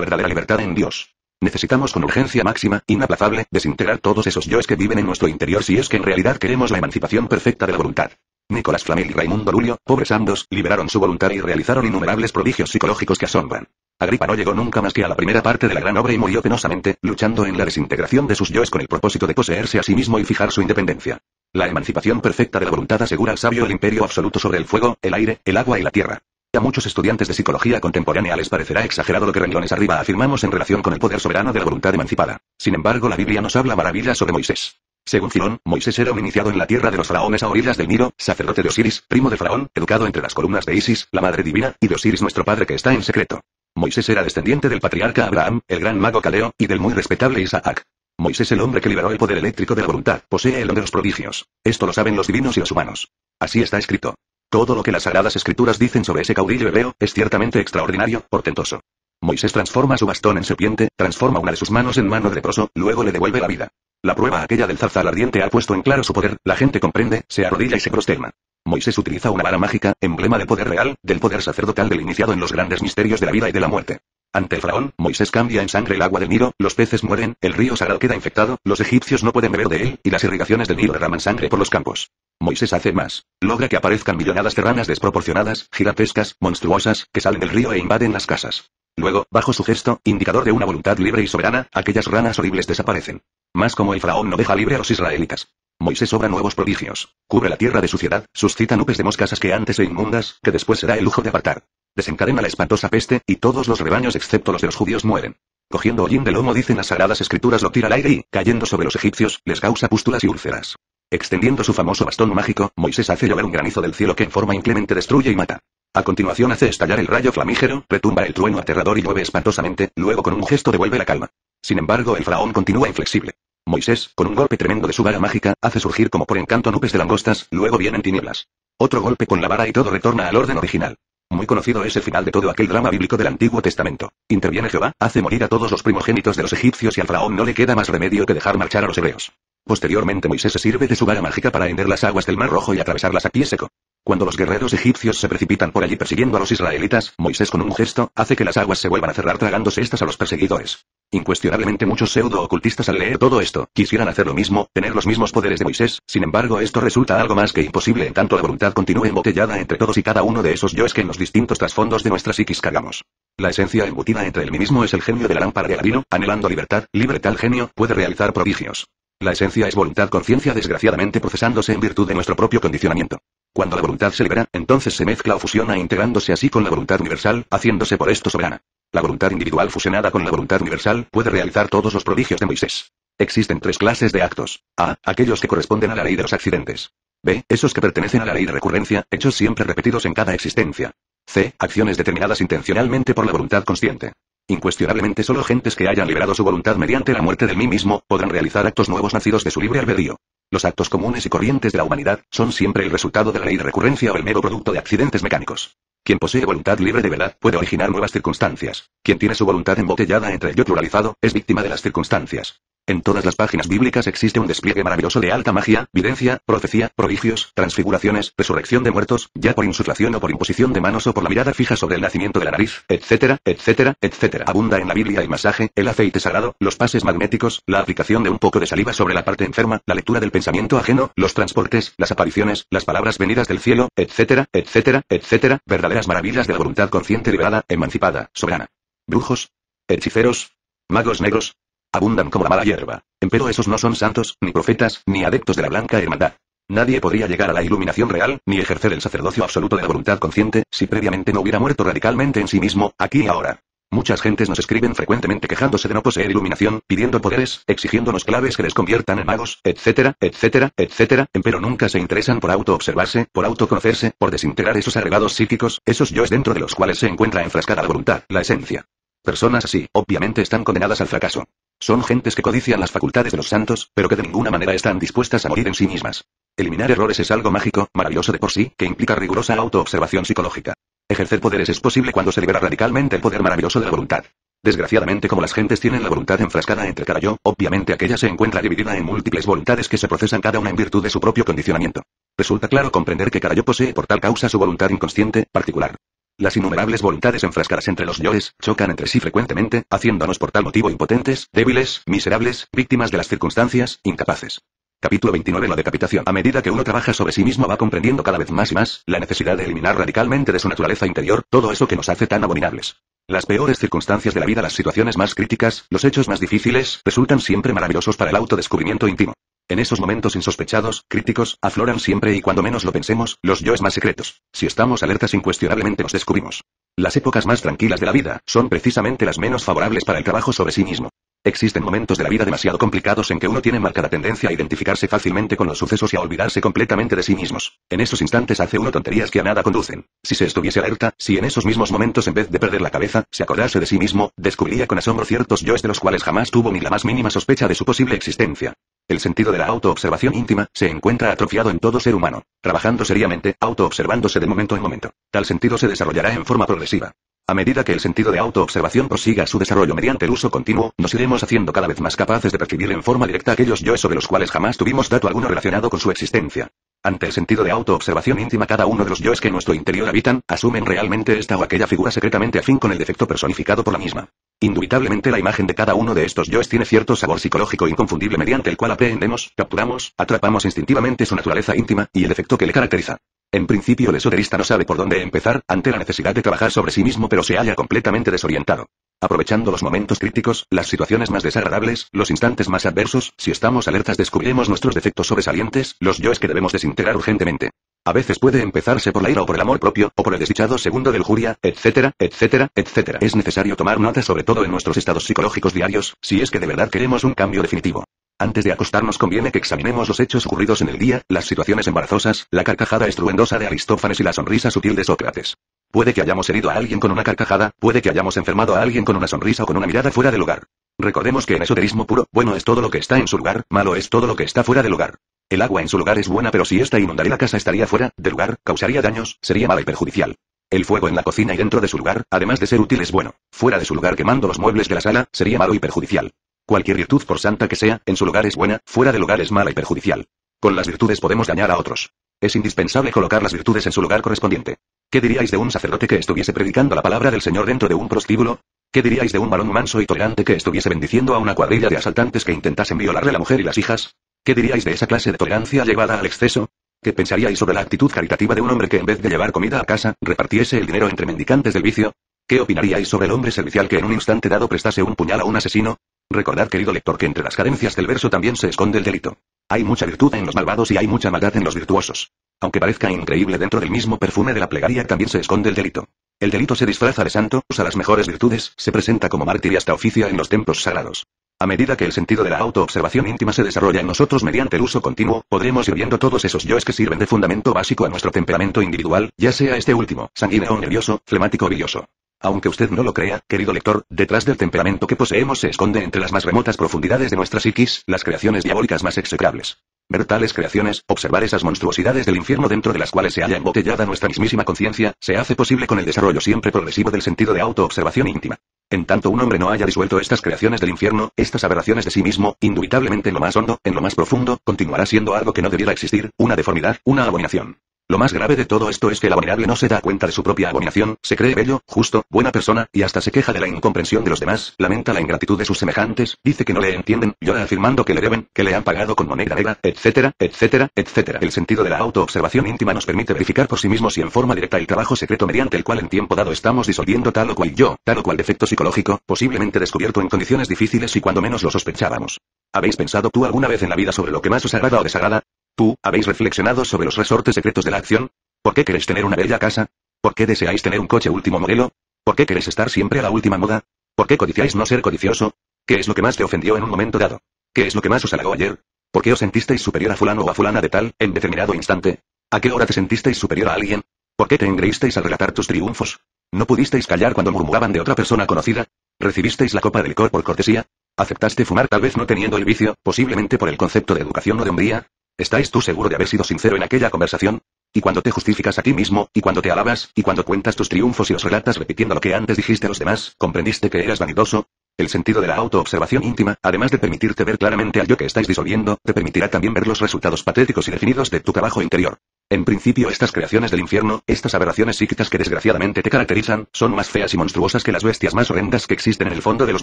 verdadera libertad en Dios. Necesitamos con urgencia máxima, inaplazable, desintegrar todos esos yoes que viven en nuestro interior si es que en realidad queremos la emancipación perfecta de la voluntad. Nicolás Flamel y Raimundo Lulio, pobres santos, liberaron su voluntad y realizaron innumerables prodigios psicológicos que asombran. Agripa no llegó nunca más que a la primera parte de la gran obra y murió penosamente, luchando en la desintegración de sus yoes con el propósito de poseerse a sí mismo y fijar su independencia. La emancipación perfecta de la voluntad asegura al sabio el imperio absoluto sobre el fuego, el aire, el agua y la tierra. A muchos estudiantes de psicología contemporánea les parecerá exagerado lo que renglones arriba afirmamos en relación con el poder soberano de la voluntad emancipada. Sin embargo, la Biblia nos habla maravillas sobre Moisés. Según Filón, Moisés era un iniciado en la tierra de los faraones a orillas del Nilo, sacerdote de Osiris, primo de Faraón, educado entre las columnas de Isis, la madre divina, y de Osiris nuestro padre que está en secreto. Moisés era descendiente del patriarca Abraham, el gran mago Caleo, y del muy respetable Isaac. Moisés el hombre que liberó el poder eléctrico de la voluntad, posee el don de los prodigios. Esto lo saben los divinos y los humanos. Así está escrito. Todo lo que las sagradas escrituras dicen sobre ese caudillo hebreo, es ciertamente extraordinario, portentoso. Moisés transforma su bastón en serpiente, transforma una de sus manos en mano de leproso, luego le devuelve la vida. La prueba aquella del zarzal ardiente ha puesto en claro su poder, la gente comprende, se arrodilla y se prosterna. Moisés utiliza una vara mágica, emblema del poder real, del poder sacerdotal del iniciado en los grandes misterios de la vida y de la muerte. Ante el faraón, Moisés cambia en sangre el agua del Nilo, los peces mueren, el río sagrado queda infectado, los egipcios no pueden beber de él, y las irrigaciones del Nilo derraman sangre por los campos. Moisés hace más. Logra que aparezcan millonadas de ranas desproporcionadas, gigantescas, monstruosas, que salen del río e invaden las casas. Luego, bajo su gesto, indicador de una voluntad libre y soberana, aquellas ranas horribles desaparecen. Mas como el faraón no deja libre a los israelitas, Moisés obra nuevos prodigios. Cubre la tierra de suciedad, suscita nubes de moscas asqueantes e inmundas, que después será el lujo de apartar. Desencadena la espantosa peste, y todos los rebaños excepto los de los judíos mueren. Cogiendo hollín de lomo dicen las sagradas escrituras lo tira al aire y, cayendo sobre los egipcios, les causa pústulas y úlceras. Extendiendo su famoso bastón mágico, Moisés hace llover un granizo del cielo que en forma inclemente destruye y mata. A continuación hace estallar el rayo flamígero, retumba el trueno aterrador y llueve espantosamente, luego con un gesto devuelve la calma. Sin embargo el faraón continúa inflexible. Moisés, con un golpe tremendo de su vara mágica, hace surgir como por encanto nubes de langostas, luego vienen tinieblas. Otro golpe con la vara y todo retorna al orden original. Muy conocido es el final de todo aquel drama bíblico del Antiguo Testamento. Interviene Jehová, hace morir a todos los primogénitos de los egipcios y al faraón no le queda más remedio que dejar marchar a los hebreos. Posteriormente Moisés se sirve de su vara mágica para hender las aguas del Mar Rojo y atravesarlas a pie seco. Cuando los guerreros egipcios se precipitan por allí persiguiendo a los israelitas, Moisés con un gesto, hace que las aguas se vuelvan a cerrar tragándose estas a los perseguidores. Incuestionablemente muchos pseudo-ocultistas al leer todo esto, quisieran hacer lo mismo, tener los mismos poderes de Moisés, sin embargo esto resulta algo más que imposible en tanto la voluntad continúe embotellada entre todos y cada uno de esos yoes que en los distintos trasfondos de nuestra psiquis cargamos. La esencia embutida entre el mí mismo es el genio de la lámpara de Aladino, anhelando libertad, libre tal genio, puede realizar prodigios. La esencia es voluntad-conciencia desgraciadamente procesándose en virtud de nuestro propio condicionamiento. Cuando la voluntad se libera, entonces se mezcla o fusiona integrándose así con la voluntad universal, haciéndose por esto soberana. La voluntad individual fusionada con la voluntad universal puede realizar todos los prodigios de Moisés. Existen tres clases de actos. A. Aquellos que corresponden a la ley de los accidentes. B. Esos que pertenecen a la ley de recurrencia, hechos siempre repetidos en cada existencia. C. Acciones determinadas intencionalmente por la voluntad consciente. Incuestionablemente solo gentes que hayan liberado su voluntad mediante la muerte del mí mismo, podrán realizar actos nuevos nacidos de su libre albedrío. Los actos comunes y corrientes de la humanidad, son siempre el resultado de la ley de recurrencia o el mero producto de accidentes mecánicos. Quien posee voluntad libre de verdad, puede originar nuevas circunstancias. Quien tiene su voluntad embotellada entre el yo pluralizado, es víctima de las circunstancias. En todas las páginas bíblicas existe un despliegue maravilloso de alta magia, videncia, profecía, prodigios, transfiguraciones, resurrección de muertos, ya por insuflación o por imposición de manos o por la mirada fija sobre el nacimiento de la nariz, etcétera, etcétera, etcétera. Abunda en la Biblia el masaje, el aceite sagrado, los pases magnéticos, la aplicación de un poco de saliva sobre la parte enferma, la lectura del pensamiento ajeno, los transportes, las apariciones, las palabras venidas del cielo, etcétera, etcétera, etcétera, verdaderas maravillas de la voluntad consciente liberada, emancipada, soberana. Brujos, hechiceros, magos negros, abundan como la mala hierba. Empero esos no son santos, ni profetas, ni adeptos de la blanca hermandad. Nadie podría llegar a la iluminación real, ni ejercer el sacerdocio absoluto de la voluntad consciente, si previamente no hubiera muerto radicalmente en sí mismo, aquí y ahora. Muchas gentes nos escriben frecuentemente quejándose de no poseer iluminación, pidiendo poderes, exigiéndonos claves que les conviertan en magos, etcétera, etcétera, etcétera, empero nunca se interesan por autoobservarse, por autoconocerse, por desintegrar esos agregados psíquicos, esos yoes dentro de los cuales se encuentra enfrascada la voluntad, la esencia. Personas así, obviamente están condenadas al fracaso. Son gentes que codician las facultades de los santos, pero que de ninguna manera están dispuestas a morir en sí mismas. Eliminar errores es algo mágico, maravilloso de por sí, que implica rigurosa autoobservación psicológica. Ejercer poderes es posible cuando se libera radicalmente el poder maravilloso de la voluntad. Desgraciadamente, como las gentes tienen la voluntad enfrascada entre cada yo, obviamente aquella se encuentra dividida en múltiples voluntades que se procesan cada una en virtud de su propio condicionamiento. Resulta claro comprender que cada yo posee por tal causa su voluntad inconsciente, particular. Las innumerables voluntades enfrascadas entre los yoes, chocan entre sí frecuentemente, haciéndonos por tal motivo impotentes, débiles, miserables, víctimas de las circunstancias, incapaces. Capítulo 29. La decapitación. A medida que uno trabaja sobre sí mismo va comprendiendo cada vez más y más, la necesidad de eliminar radicalmente de su naturaleza interior, todo eso que nos hace tan abominables. Las peores circunstancias de la vida, las situaciones más críticas, los hechos más difíciles, resultan siempre maravillosos para el autodescubrimiento íntimo. En esos momentos insospechados, críticos, afloran siempre y cuando menos lo pensemos, los yoes más secretos. Si estamos alertas incuestionablemente nos descubrimos. Las épocas más tranquilas de la vida, son precisamente las menos favorables para el trabajo sobre sí mismo. Existen momentos de la vida demasiado complicados en que uno tiene marcada tendencia a identificarse fácilmente con los sucesos y a olvidarse completamente de sí mismos. En esos instantes hace uno tonterías que a nada conducen. Si se estuviese alerta, si en esos mismos momentos en vez de perder la cabeza, se acordase de sí mismo, descubriría con asombro ciertos yoes de los cuales jamás tuvo ni la más mínima sospecha de su posible existencia. El sentido de la autoobservación íntima se encuentra atrofiado en todo ser humano. Trabajando seriamente, autoobservándose de momento en momento. Tal sentido se desarrollará en forma progresiva. A medida que el sentido de autoobservación prosiga su desarrollo mediante el uso continuo, nos iremos haciendo cada vez más capaces de percibir en forma directa aquellos yoes sobre los cuales jamás tuvimos dato alguno relacionado con su existencia. Ante el sentido de autoobservación íntima, cada uno de los yoes que en nuestro interior habitan, asumen realmente esta o aquella figura secretamente afín con el defecto personificado por la misma. Indubitablemente la imagen de cada uno de estos yoes tiene cierto sabor psicológico inconfundible mediante el cual aprehendemos, capturamos, atrapamos instintivamente su naturaleza íntima, y el efecto que le caracteriza. En principio el esoterista no sabe por dónde empezar, ante la necesidad de trabajar sobre sí mismo, pero se halla completamente desorientado. Aprovechando los momentos críticos, las situaciones más desagradables, los instantes más adversos, si estamos alertas descubriremos nuestros defectos sobresalientes, los yoes que debemos desintegrar urgentemente. A veces puede empezarse por la ira o por el amor propio, o por el desdichado segundo de lujuria, etcétera, etcétera, etcétera. Es necesario tomar nota sobre todo en nuestros estados psicológicos diarios, si es que de verdad queremos un cambio definitivo. Antes de acostarnos conviene que examinemos los hechos ocurridos en el día, las situaciones embarazosas, la carcajada estruendosa de Aristófanes y la sonrisa sutil de Sócrates. Puede que hayamos herido a alguien con una carcajada, puede que hayamos enfermado a alguien con una sonrisa o con una mirada fuera de lugar. Recordemos que en esoterismo puro, bueno es todo lo que está en su lugar, malo es todo lo que está fuera de lugar. El agua en su lugar es buena, pero si esta inundaría la casa estaría fuera de lugar, causaría daños, sería mala y perjudicial. El fuego en la cocina y dentro de su lugar, además de ser útil es bueno. Fuera de su lugar quemando los muebles de la sala, sería malo y perjudicial. Cualquier virtud, por santa que sea, en su lugar es buena, fuera de lugar es mala y perjudicial. Con las virtudes podemos dañar a otros. Es indispensable colocar las virtudes en su lugar correspondiente. ¿Qué diríais de un sacerdote que estuviese predicando la palabra del Señor dentro de un prostíbulo? ¿Qué diríais de un varón manso y tolerante que estuviese bendiciendo a una cuadrilla de asaltantes que intentasen violarle la mujer y las hijas? ¿Qué diríais de esa clase de tolerancia llevada al exceso? ¿Qué pensaríais sobre la actitud caritativa de un hombre que en vez de llevar comida a casa, repartiese el dinero entre mendicantes del vicio? ¿Qué opinaríais sobre el hombre servicial que en un instante dado prestase un puñal a un asesino? Recordad, querido lector, que entre las carencias del verso también se esconde el delito. Hay mucha virtud en los malvados y hay mucha maldad en los virtuosos. Aunque parezca increíble, dentro del mismo perfume de la plegaria también se esconde el delito. El delito se disfraza de santo, usa las mejores virtudes, se presenta como mártir y hasta oficia en los templos sagrados. A medida que el sentido de la autoobservación íntima se desarrolla en nosotros mediante el uso continuo, podremos ir viendo todos esos yoes que sirven de fundamento básico a nuestro temperamento individual, ya sea este último, sanguíneo o nervioso, flemático o bilioso. Aunque usted no lo crea, querido lector, detrás del temperamento que poseemos se esconde entre las más remotas profundidades de nuestra psiquis, las creaciones diabólicas más execrables. Ver tales creaciones, observar esas monstruosidades del infierno dentro de las cuales se halla embotellada nuestra mismísima conciencia, se hace posible con el desarrollo siempre progresivo del sentido de autoobservación íntima. En tanto un hombre no haya disuelto estas creaciones del infierno, estas aberraciones de sí mismo, indubitablemente en lo más hondo, en lo más profundo, continuará siendo algo que no debiera existir, una deformidad, una abominación. Lo más grave de todo esto es que el abominable no se da cuenta de su propia abominación, se cree bello, justo, buena persona, y hasta se queja de la incomprensión de los demás, lamenta la ingratitud de sus semejantes, dice que no le entienden, llora afirmando que le deben, que le han pagado con moneda negra, etcétera, etcétera, etcétera. El sentido de la autoobservación íntima nos permite verificar por sí mismos y en forma directa el trabajo secreto mediante el cual en tiempo dado estamos disolviendo tal o cual yo, tal o cual defecto psicológico, posiblemente descubierto en condiciones difíciles y cuando menos lo sospechábamos. ¿Habéis pensado tú alguna vez en la vida sobre lo que más os agrada o desagrada? ¿Tú, habéis reflexionado sobre los resortes secretos de la acción? ¿Por qué queréis tener una bella casa? ¿Por qué deseáis tener un coche último modelo? ¿Por qué queréis estar siempre a la última moda? ¿Por qué codiciáis no ser codicioso? ¿Qué es lo que más te ofendió en un momento dado? ¿Qué es lo que más os halagó ayer? ¿Por qué os sentisteis superior a fulano o a fulana de tal, en determinado instante? ¿A qué hora te sentisteis superior a alguien? ¿Por qué te engreísteis al relatar tus triunfos? ¿No pudisteis callar cuando murmuraban de otra persona conocida? ¿Recibisteis la copa de licor por cortesía? ¿Aceptaste fumar tal vez no teniendo el vicio, posiblemente por el concepto de educación o de hombría? ¿Estás tú seguro de haber sido sincero en aquella conversación? Y cuando te justificas a ti mismo, y cuando te alabas, y cuando cuentas tus triunfos y los relatas repitiendo lo que antes dijiste a los demás, ¿comprendiste que eras vanidoso? El sentido de la autoobservación íntima, además de permitirte ver claramente al yo que estáis disolviendo, te permitirá también ver los resultados patéticos y definidos de tu trabajo interior. En principio, estas creaciones del infierno, estas aberraciones psíquicas que desgraciadamente te caracterizan, son más feas y monstruosas que las bestias más horrendas que existen en el fondo de los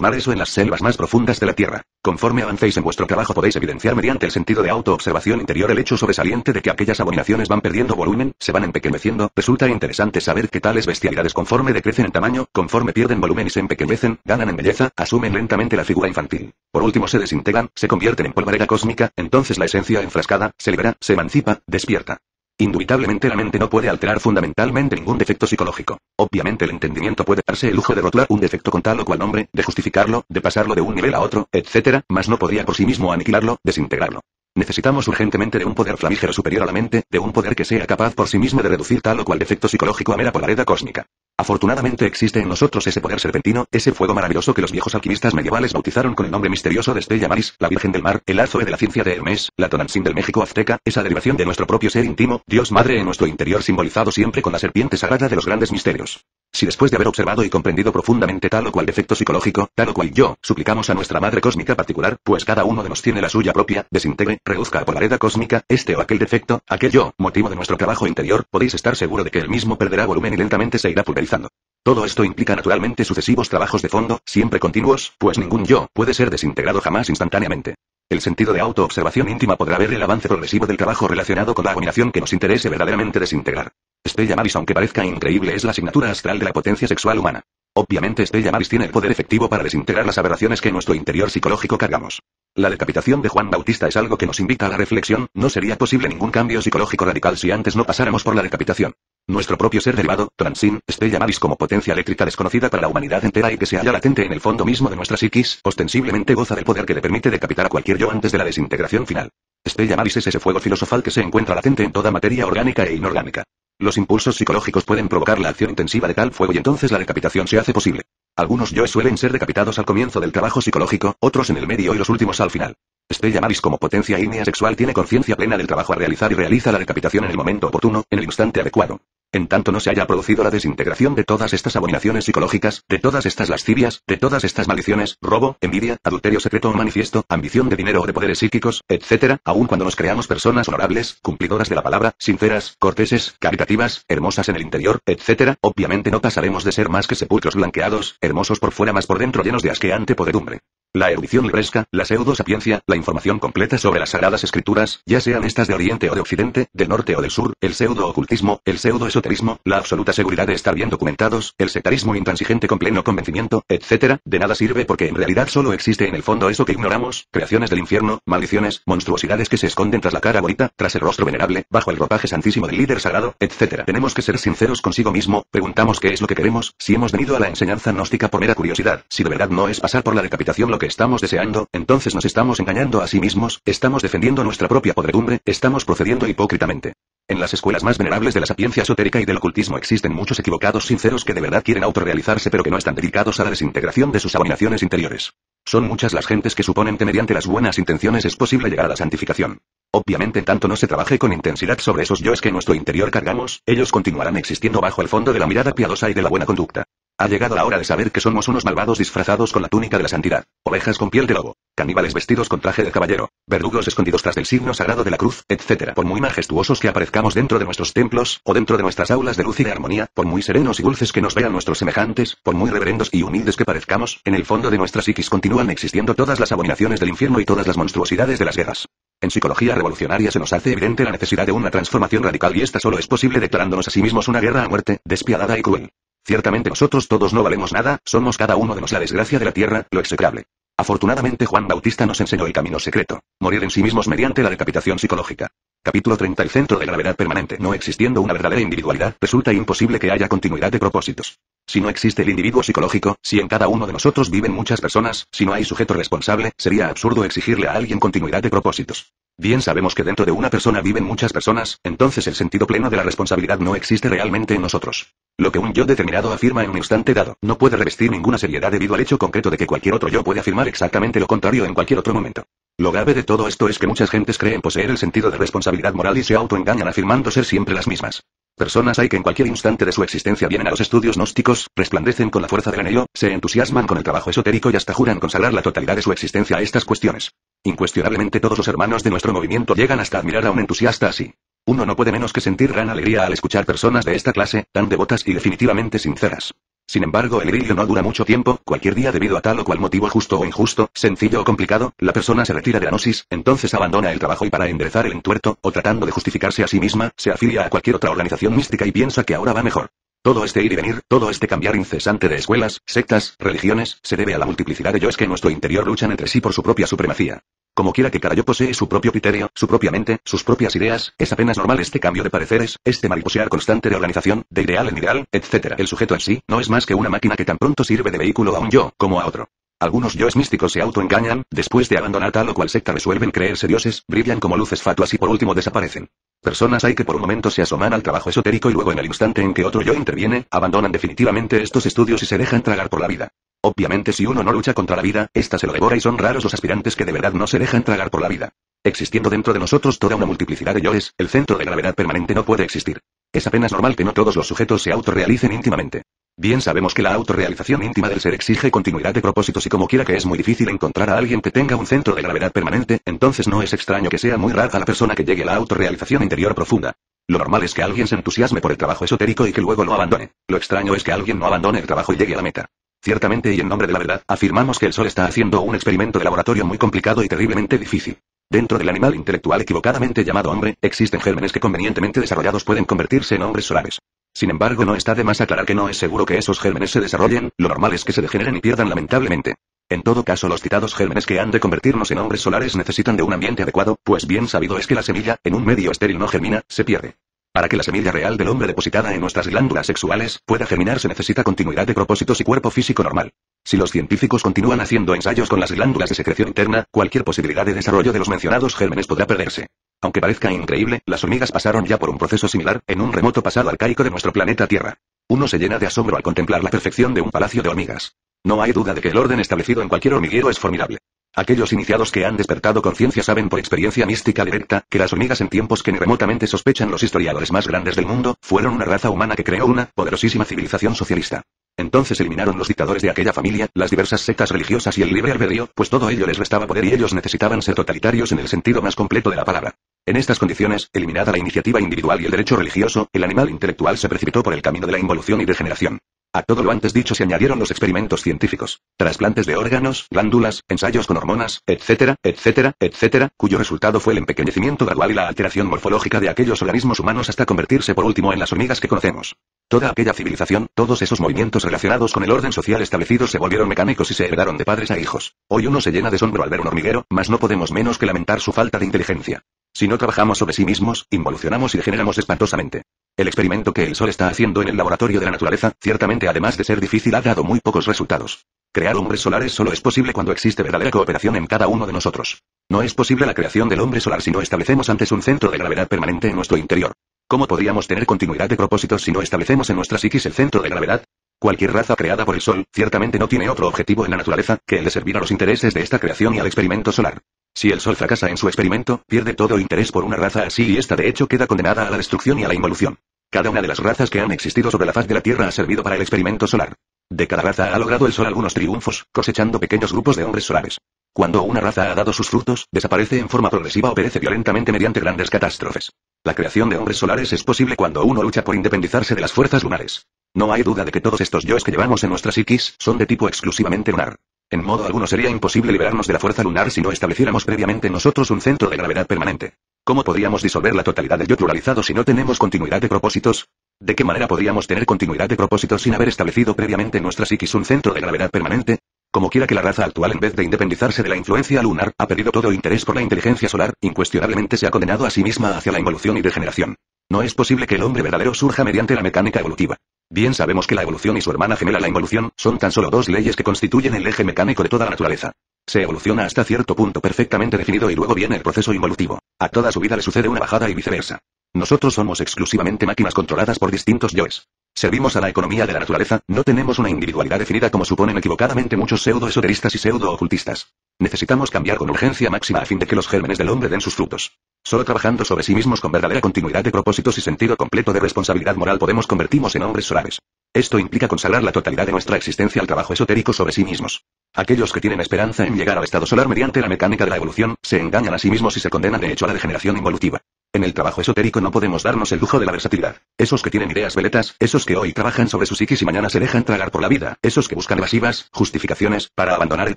mares o en las selvas más profundas de la tierra. Conforme avancéis en vuestro trabajo podéis evidenciar mediante el sentido de autoobservación interior el hecho sobresaliente de que aquellas abominaciones van perdiendo volumen, se van empequeñeciendo. Resulta interesante saber que tales bestialidades conforme decrecen en tamaño, conforme pierden volumen y se empequeñecen, ganan en belleza, asumen lentamente la figura infantil. Por último se desintegran, se convierten en polvareda cósmica, entonces la esencia enfrascada, se libera, se emancipa, despierta. Indubitablemente la mente no puede alterar fundamentalmente ningún defecto psicológico. Obviamente el entendimiento puede darse el lujo de rotular un defecto con tal o cual nombre, de justificarlo, de pasarlo de un nivel a otro, etc., mas no podría por sí mismo aniquilarlo, desintegrarlo. Necesitamos urgentemente de un poder flamígero superior a la mente, de un poder que sea capaz por sí mismo de reducir tal o cual defecto psicológico a mera polvareda cósmica. Afortunadamente existe en nosotros ese poder serpentino, ese fuego maravilloso que los viejos alquimistas medievales bautizaron con el nombre misterioso de Stella Maris, la Virgen del Mar, el Azoe de la ciencia de Hermes, la Tonantzin del México azteca, esa derivación de nuestro propio ser íntimo, Dios Madre en nuestro interior simbolizado siempre con la serpiente sagrada de los grandes misterios. Si después de haber observado y comprendido profundamente tal o cual defecto psicológico, tal o cual yo, suplicamos a nuestra Madre Cósmica particular, pues cada uno de nos tiene la suya propia, desintegre, reduzca a polvareda cósmica, este o aquel defecto, aquel yo, motivo de nuestro trabajo interior, podéis estar seguro de que el mismo perderá volumen y lentamente se irá pulverizando. Todo esto implica naturalmente sucesivos trabajos de fondo, siempre continuos, pues ningún yo puede ser desintegrado jamás instantáneamente. El sentido de autoobservación íntima podrá ver el avance progresivo del trabajo relacionado con la abominación que nos interese verdaderamente desintegrar. Stella Maris, aunque parezca increíble, es la asignatura astral de la potencia sexual humana. Obviamente Stella Maris tiene el poder efectivo para desintegrar las aberraciones que en nuestro interior psicológico cargamos. La decapitación de Juan Bautista es algo que nos invita a la reflexión, no sería posible ningún cambio psicológico radical si antes no pasáramos por la decapitación. Nuestro propio ser derivado, Tonantzin, Stella Maris como potencia eléctrica desconocida para la humanidad entera y que se halla latente en el fondo mismo de nuestra psiquis, ostensiblemente goza del poder que le permite decapitar a cualquier yo antes de la desintegración final. Stella Maris es ese fuego filosofal que se encuentra latente en toda materia orgánica e inorgánica. Los impulsos psicológicos pueden provocar la acción intensiva de tal fuego y entonces la decapitación se hace posible. Algunos yoes suelen ser decapitados al comienzo del trabajo psicológico, otros en el medio y los últimos al final. Stella Maris como potencia ígnea sexual tiene conciencia plena del trabajo a realizar y realiza la decapitación en el momento oportuno, en el instante adecuado. En tanto no se haya producido la desintegración de todas estas abominaciones psicológicas, de todas estas lascivias, de todas estas maldiciones, robo, envidia, adulterio secreto o manifiesto, ambición de dinero o de poderes psíquicos, etc., aun cuando nos creamos personas honorables, cumplidoras de la palabra, sinceras, corteses, caritativas, hermosas en el interior, etc., obviamente no pasaremos de ser más que sepulcros blanqueados, hermosos por fuera más por dentro llenos de asqueante podredumbre. La erudición libresca, la pseudosapiencia, la información completa sobre las sagradas escrituras, ya sean estas de Oriente o de Occidente, del Norte o del Sur, el pseudo-ocultismo, el pseudo-esoterismo, la absoluta seguridad de estar bien documentados, el sectarismo intransigente con pleno convencimiento, etc., de nada sirve porque en realidad solo existe en el fondo eso que ignoramos, creaciones del infierno, maldiciones, monstruosidades que se esconden tras la cara bonita, tras el rostro venerable, bajo el ropaje santísimo del líder sagrado, etc. Tenemos que ser sinceros consigo mismo, preguntamos qué es lo que queremos, si hemos venido a la enseñanza gnóstica por mera curiosidad, si de verdad no es pasar por la decapitación lo que estamos deseando, entonces nos estamos engañando a sí mismos, estamos defendiendo nuestra propia podredumbre, estamos procediendo hipócritamente. En las escuelas más venerables de la sapiencia esotérica y del ocultismo existen muchos equivocados sinceros que de verdad quieren autorrealizarse pero que no están dedicados a la desintegración de sus abominaciones interiores. Son muchas las gentes que suponen que mediante las buenas intenciones es posible llegar a la santificación. Obviamente en tanto no se trabaje con intensidad sobre esos yoes que en nuestro interior cargamos, ellos continuarán existiendo bajo el fondo de la mirada piadosa y de la buena conducta. Ha llegado la hora de saber que somos unos malvados disfrazados con la túnica de la santidad, ovejas con piel de lobo, caníbales vestidos con traje de caballero, verdugos escondidos tras del signo sagrado de la cruz, etc. Por muy majestuosos que aparezcamos dentro de nuestros templos, o dentro de nuestras aulas de luz y de armonía, por muy serenos y dulces que nos vean nuestros semejantes, por muy reverendos y humildes que parezcamos, en el fondo de nuestra psiquis continúan existiendo todas las abominaciones del infierno y todas las monstruosidades de las guerras. En psicología revolucionaria se nos hace evidente la necesidad de una transformación radical y esta solo es posible declarándonos a sí mismos una guerra a muerte, despiadada y cruel. Ciertamente nosotros todos no valemos nada, somos cada uno de nosotros la desgracia de la tierra, lo execrable. Afortunadamente Juan Bautista nos enseñó el camino secreto, morir en sí mismos mediante la decapitación psicológica. Capítulo 30. El centro de gravedad permanente. No existiendo una verdadera individualidad, resulta imposible que haya continuidad de propósitos. Si no existe el individuo psicológico, si en cada uno de nosotros viven muchas personas, si no hay sujeto responsable, sería absurdo exigirle a alguien continuidad de propósitos. Bien sabemos que dentro de una persona viven muchas personas, entonces el sentido pleno de la responsabilidad no existe realmente en nosotros. Lo que un yo determinado afirma en un instante dado, no puede revestir ninguna seriedad debido al hecho concreto de que cualquier otro yo puede afirmar exactamente lo contrario en cualquier otro momento. Lo grave de todo esto es que muchas gentes creen poseer el sentido de responsabilidad moral y se autoengañan afirmando ser siempre las mismas. Personas hay que en cualquier instante de su existencia vienen a los estudios gnósticos, resplandecen con la fuerza del anhelo, se entusiasman con el trabajo esotérico y hasta juran consagrar la totalidad de su existencia a estas cuestiones. Incuestionablemente todos los hermanos de nuestro movimiento llegan hasta admirar a un entusiasta así. Uno no puede menos que sentir gran alegría al escuchar personas de esta clase, tan devotas y definitivamente sinceras. Sin embargo, el idilio no dura mucho tiempo, cualquier día debido a tal o cual motivo justo o injusto, sencillo o complicado, la persona se retira de la gnosis, entonces abandona el trabajo y para enderezar el entuerto, o tratando de justificarse a sí misma, se afilia a cualquier otra organización mística y piensa que ahora va mejor. Todo este ir y venir, todo este cambiar incesante de escuelas, sectas, religiones, se debe a la multiplicidad de yoes que en nuestro interior luchan entre sí por su propia supremacía. Como quiera que cada yo posee su propio criterio, su propia mente, sus propias ideas, es apenas normal este cambio de pareceres, este mariposear constante de organización, de ideal en ideal, etc. El sujeto en sí, no es más que una máquina que tan pronto sirve de vehículo a un yo, como a otro. Algunos yoes místicos se autoengañan, después de abandonar tal o cual secta resuelven creerse dioses, brillan como luces fatuas y por último desaparecen. Personas hay que por un momento se asoman al trabajo esotérico y luego en el instante en que otro yo interviene, abandonan definitivamente estos estudios y se dejan tragar por la vida. Obviamente si uno no lucha contra la vida, ésta se lo devora y son raros los aspirantes que de verdad no se dejan tragar por la vida. Existiendo dentro de nosotros toda una multiplicidad de yoes, el centro de gravedad permanente no puede existir. Es apenas normal que no todos los sujetos se autorrealicen íntimamente. Bien sabemos que la autorrealización íntima del ser exige continuidad de propósitos y como quiera que es muy difícil encontrar a alguien que tenga un centro de gravedad permanente, entonces no es extraño que sea muy rara la persona que llegue a la autorrealización interior profunda. Lo normal es que alguien se entusiasme por el trabajo esotérico y que luego lo abandone. Lo extraño es que alguien no abandone el trabajo y llegue a la meta. Ciertamente y en nombre de la verdad, afirmamos que el Sol está haciendo un experimento de laboratorio muy complicado y terriblemente difícil. Dentro del animal intelectual equivocadamente llamado hombre, existen gérmenes que convenientemente desarrollados pueden convertirse en hombres solares. Sin embargo, no está de más aclarar que no es seguro que esos gérmenes se desarrollen, lo normal es que se degeneren y pierdan lamentablemente. En todo caso, los citados gérmenes que han de convertirnos en hombres solares necesitan de un ambiente adecuado, pues bien sabido es que la semilla, en un medio estéril no germina, se pierde. Para que la semilla real del hombre depositada en nuestras glándulas sexuales pueda germinar se necesita continuidad de propósitos y cuerpo físico normal. Si los científicos continúan haciendo ensayos con las glándulas de secreción interna, cualquier posibilidad de desarrollo de los mencionados gérmenes podrá perderse. Aunque parezca increíble, las hormigas pasaron ya por un proceso similar, en un remoto pasado arcaico de nuestro planeta Tierra. Uno se llena de asombro al contemplar la perfección de un palacio de hormigas. No hay duda de que el orden establecido en cualquier hormiguero es formidable. Aquellos iniciados que han despertado conciencia saben por experiencia mística directa, que las hormigas en tiempos que ni remotamente sospechan los historiadores más grandes del mundo, fueron una raza humana que creó una poderosísima civilización socialista. Entonces eliminaron los dictadores de aquella familia, las diversas sectas religiosas y el libre albedrío, pues todo ello les restaba poder y ellos necesitaban ser totalitarios en el sentido más completo de la palabra. En estas condiciones, eliminada la iniciativa individual y el derecho religioso, el animal intelectual se precipitó por el camino de la involución y degeneración. A todo lo antes dicho se añadieron los experimentos científicos, trasplantes de órganos, glándulas, ensayos con hormonas, etcétera, etcétera, etcétera, cuyo resultado fue el empequeñecimiento gradual y la alteración morfológica de aquellos organismos humanos hasta convertirse por último en las hormigas que conocemos. Toda aquella civilización, todos esos movimientos relacionados con el orden social establecido se volvieron mecánicos y se heredaron de padres a hijos. Hoy uno se llena de asombro al ver un hormiguero, mas no podemos menos que lamentar su falta de inteligencia. Si no trabajamos sobre sí mismos, involucionamos y degeneramos espantosamente. El experimento que el Sol está haciendo en el laboratorio de la naturaleza, ciertamente además de ser difícil, ha dado muy pocos resultados. Crear hombres solares solo es posible cuando existe verdadera cooperación en cada uno de nosotros. No es posible la creación del hombre solar si no establecemos antes un centro de gravedad permanente en nuestro interior. ¿Cómo podríamos tener continuidad de propósitos si no establecemos en nuestra psiquis el centro de gravedad? Cualquier raza creada por el Sol, ciertamente no tiene otro objetivo en la naturaleza, que el de servir a los intereses de esta creación y al experimento solar. Si el Sol fracasa en su experimento, pierde todo interés por una raza así y esta de hecho queda condenada a la destrucción y a la involución. Cada una de las razas que han existido sobre la faz de la Tierra ha servido para el experimento solar. De cada raza ha logrado el Sol algunos triunfos, cosechando pequeños grupos de hombres solares. Cuando una raza ha dado sus frutos, desaparece en forma progresiva o perece violentamente mediante grandes catástrofes. La creación de hombres solares es posible cuando uno lucha por independizarse de las fuerzas lunares. No hay duda de que todos estos yoes que llevamos en nuestra psiquis son de tipo exclusivamente lunar. En modo alguno sería imposible liberarnos de la fuerza lunar si no estableciéramos previamente en nosotros un centro de gravedad permanente. ¿Cómo podríamos disolver la totalidad del yo pluralizado si no tenemos continuidad de propósitos? ¿De qué manera podríamos tener continuidad de propósitos sin haber establecido previamente en nuestra psiquis un centro de gravedad permanente? Como quiera que la raza actual, en vez de independizarse de la influencia lunar, ha perdido todo interés por la inteligencia solar, incuestionablemente se ha condenado a sí misma hacia la involución y degeneración. No es posible que el hombre verdadero surja mediante la mecánica evolutiva. Bien sabemos que la evolución y su hermana gemela la involución son tan solo dos leyes que constituyen el eje mecánico de toda la naturaleza. Se evoluciona hasta cierto punto perfectamente definido y luego viene el proceso involutivo. A toda su vida le sucede una bajada y viceversa. Nosotros somos exclusivamente máquinas controladas por distintos yoes. Servimos a la economía de la naturaleza, no tenemos una individualidad definida como suponen equivocadamente muchos pseudo-esoteristas y pseudo-ocultistas. Necesitamos cambiar con urgencia máxima a fin de que los gérmenes del hombre den sus frutos. Solo trabajando sobre sí mismos con verdadera continuidad de propósitos y sentido completo de responsabilidad moral podemos convertirnos en hombres solares. Esto implica consagrar la totalidad de nuestra existencia al trabajo esotérico sobre sí mismos. Aquellos que tienen esperanza en llegar al estado solar mediante la mecánica de la evolución, se engañan a sí mismos y se condenan de hecho a la degeneración involutiva. En el trabajo esotérico no podemos darnos el lujo de la versatilidad. Esos que tienen ideas veletas, esos que hoy trabajan sobre su psiquis y mañana se dejan tragar por la vida, esos que buscan evasivas, justificaciones, para abandonar el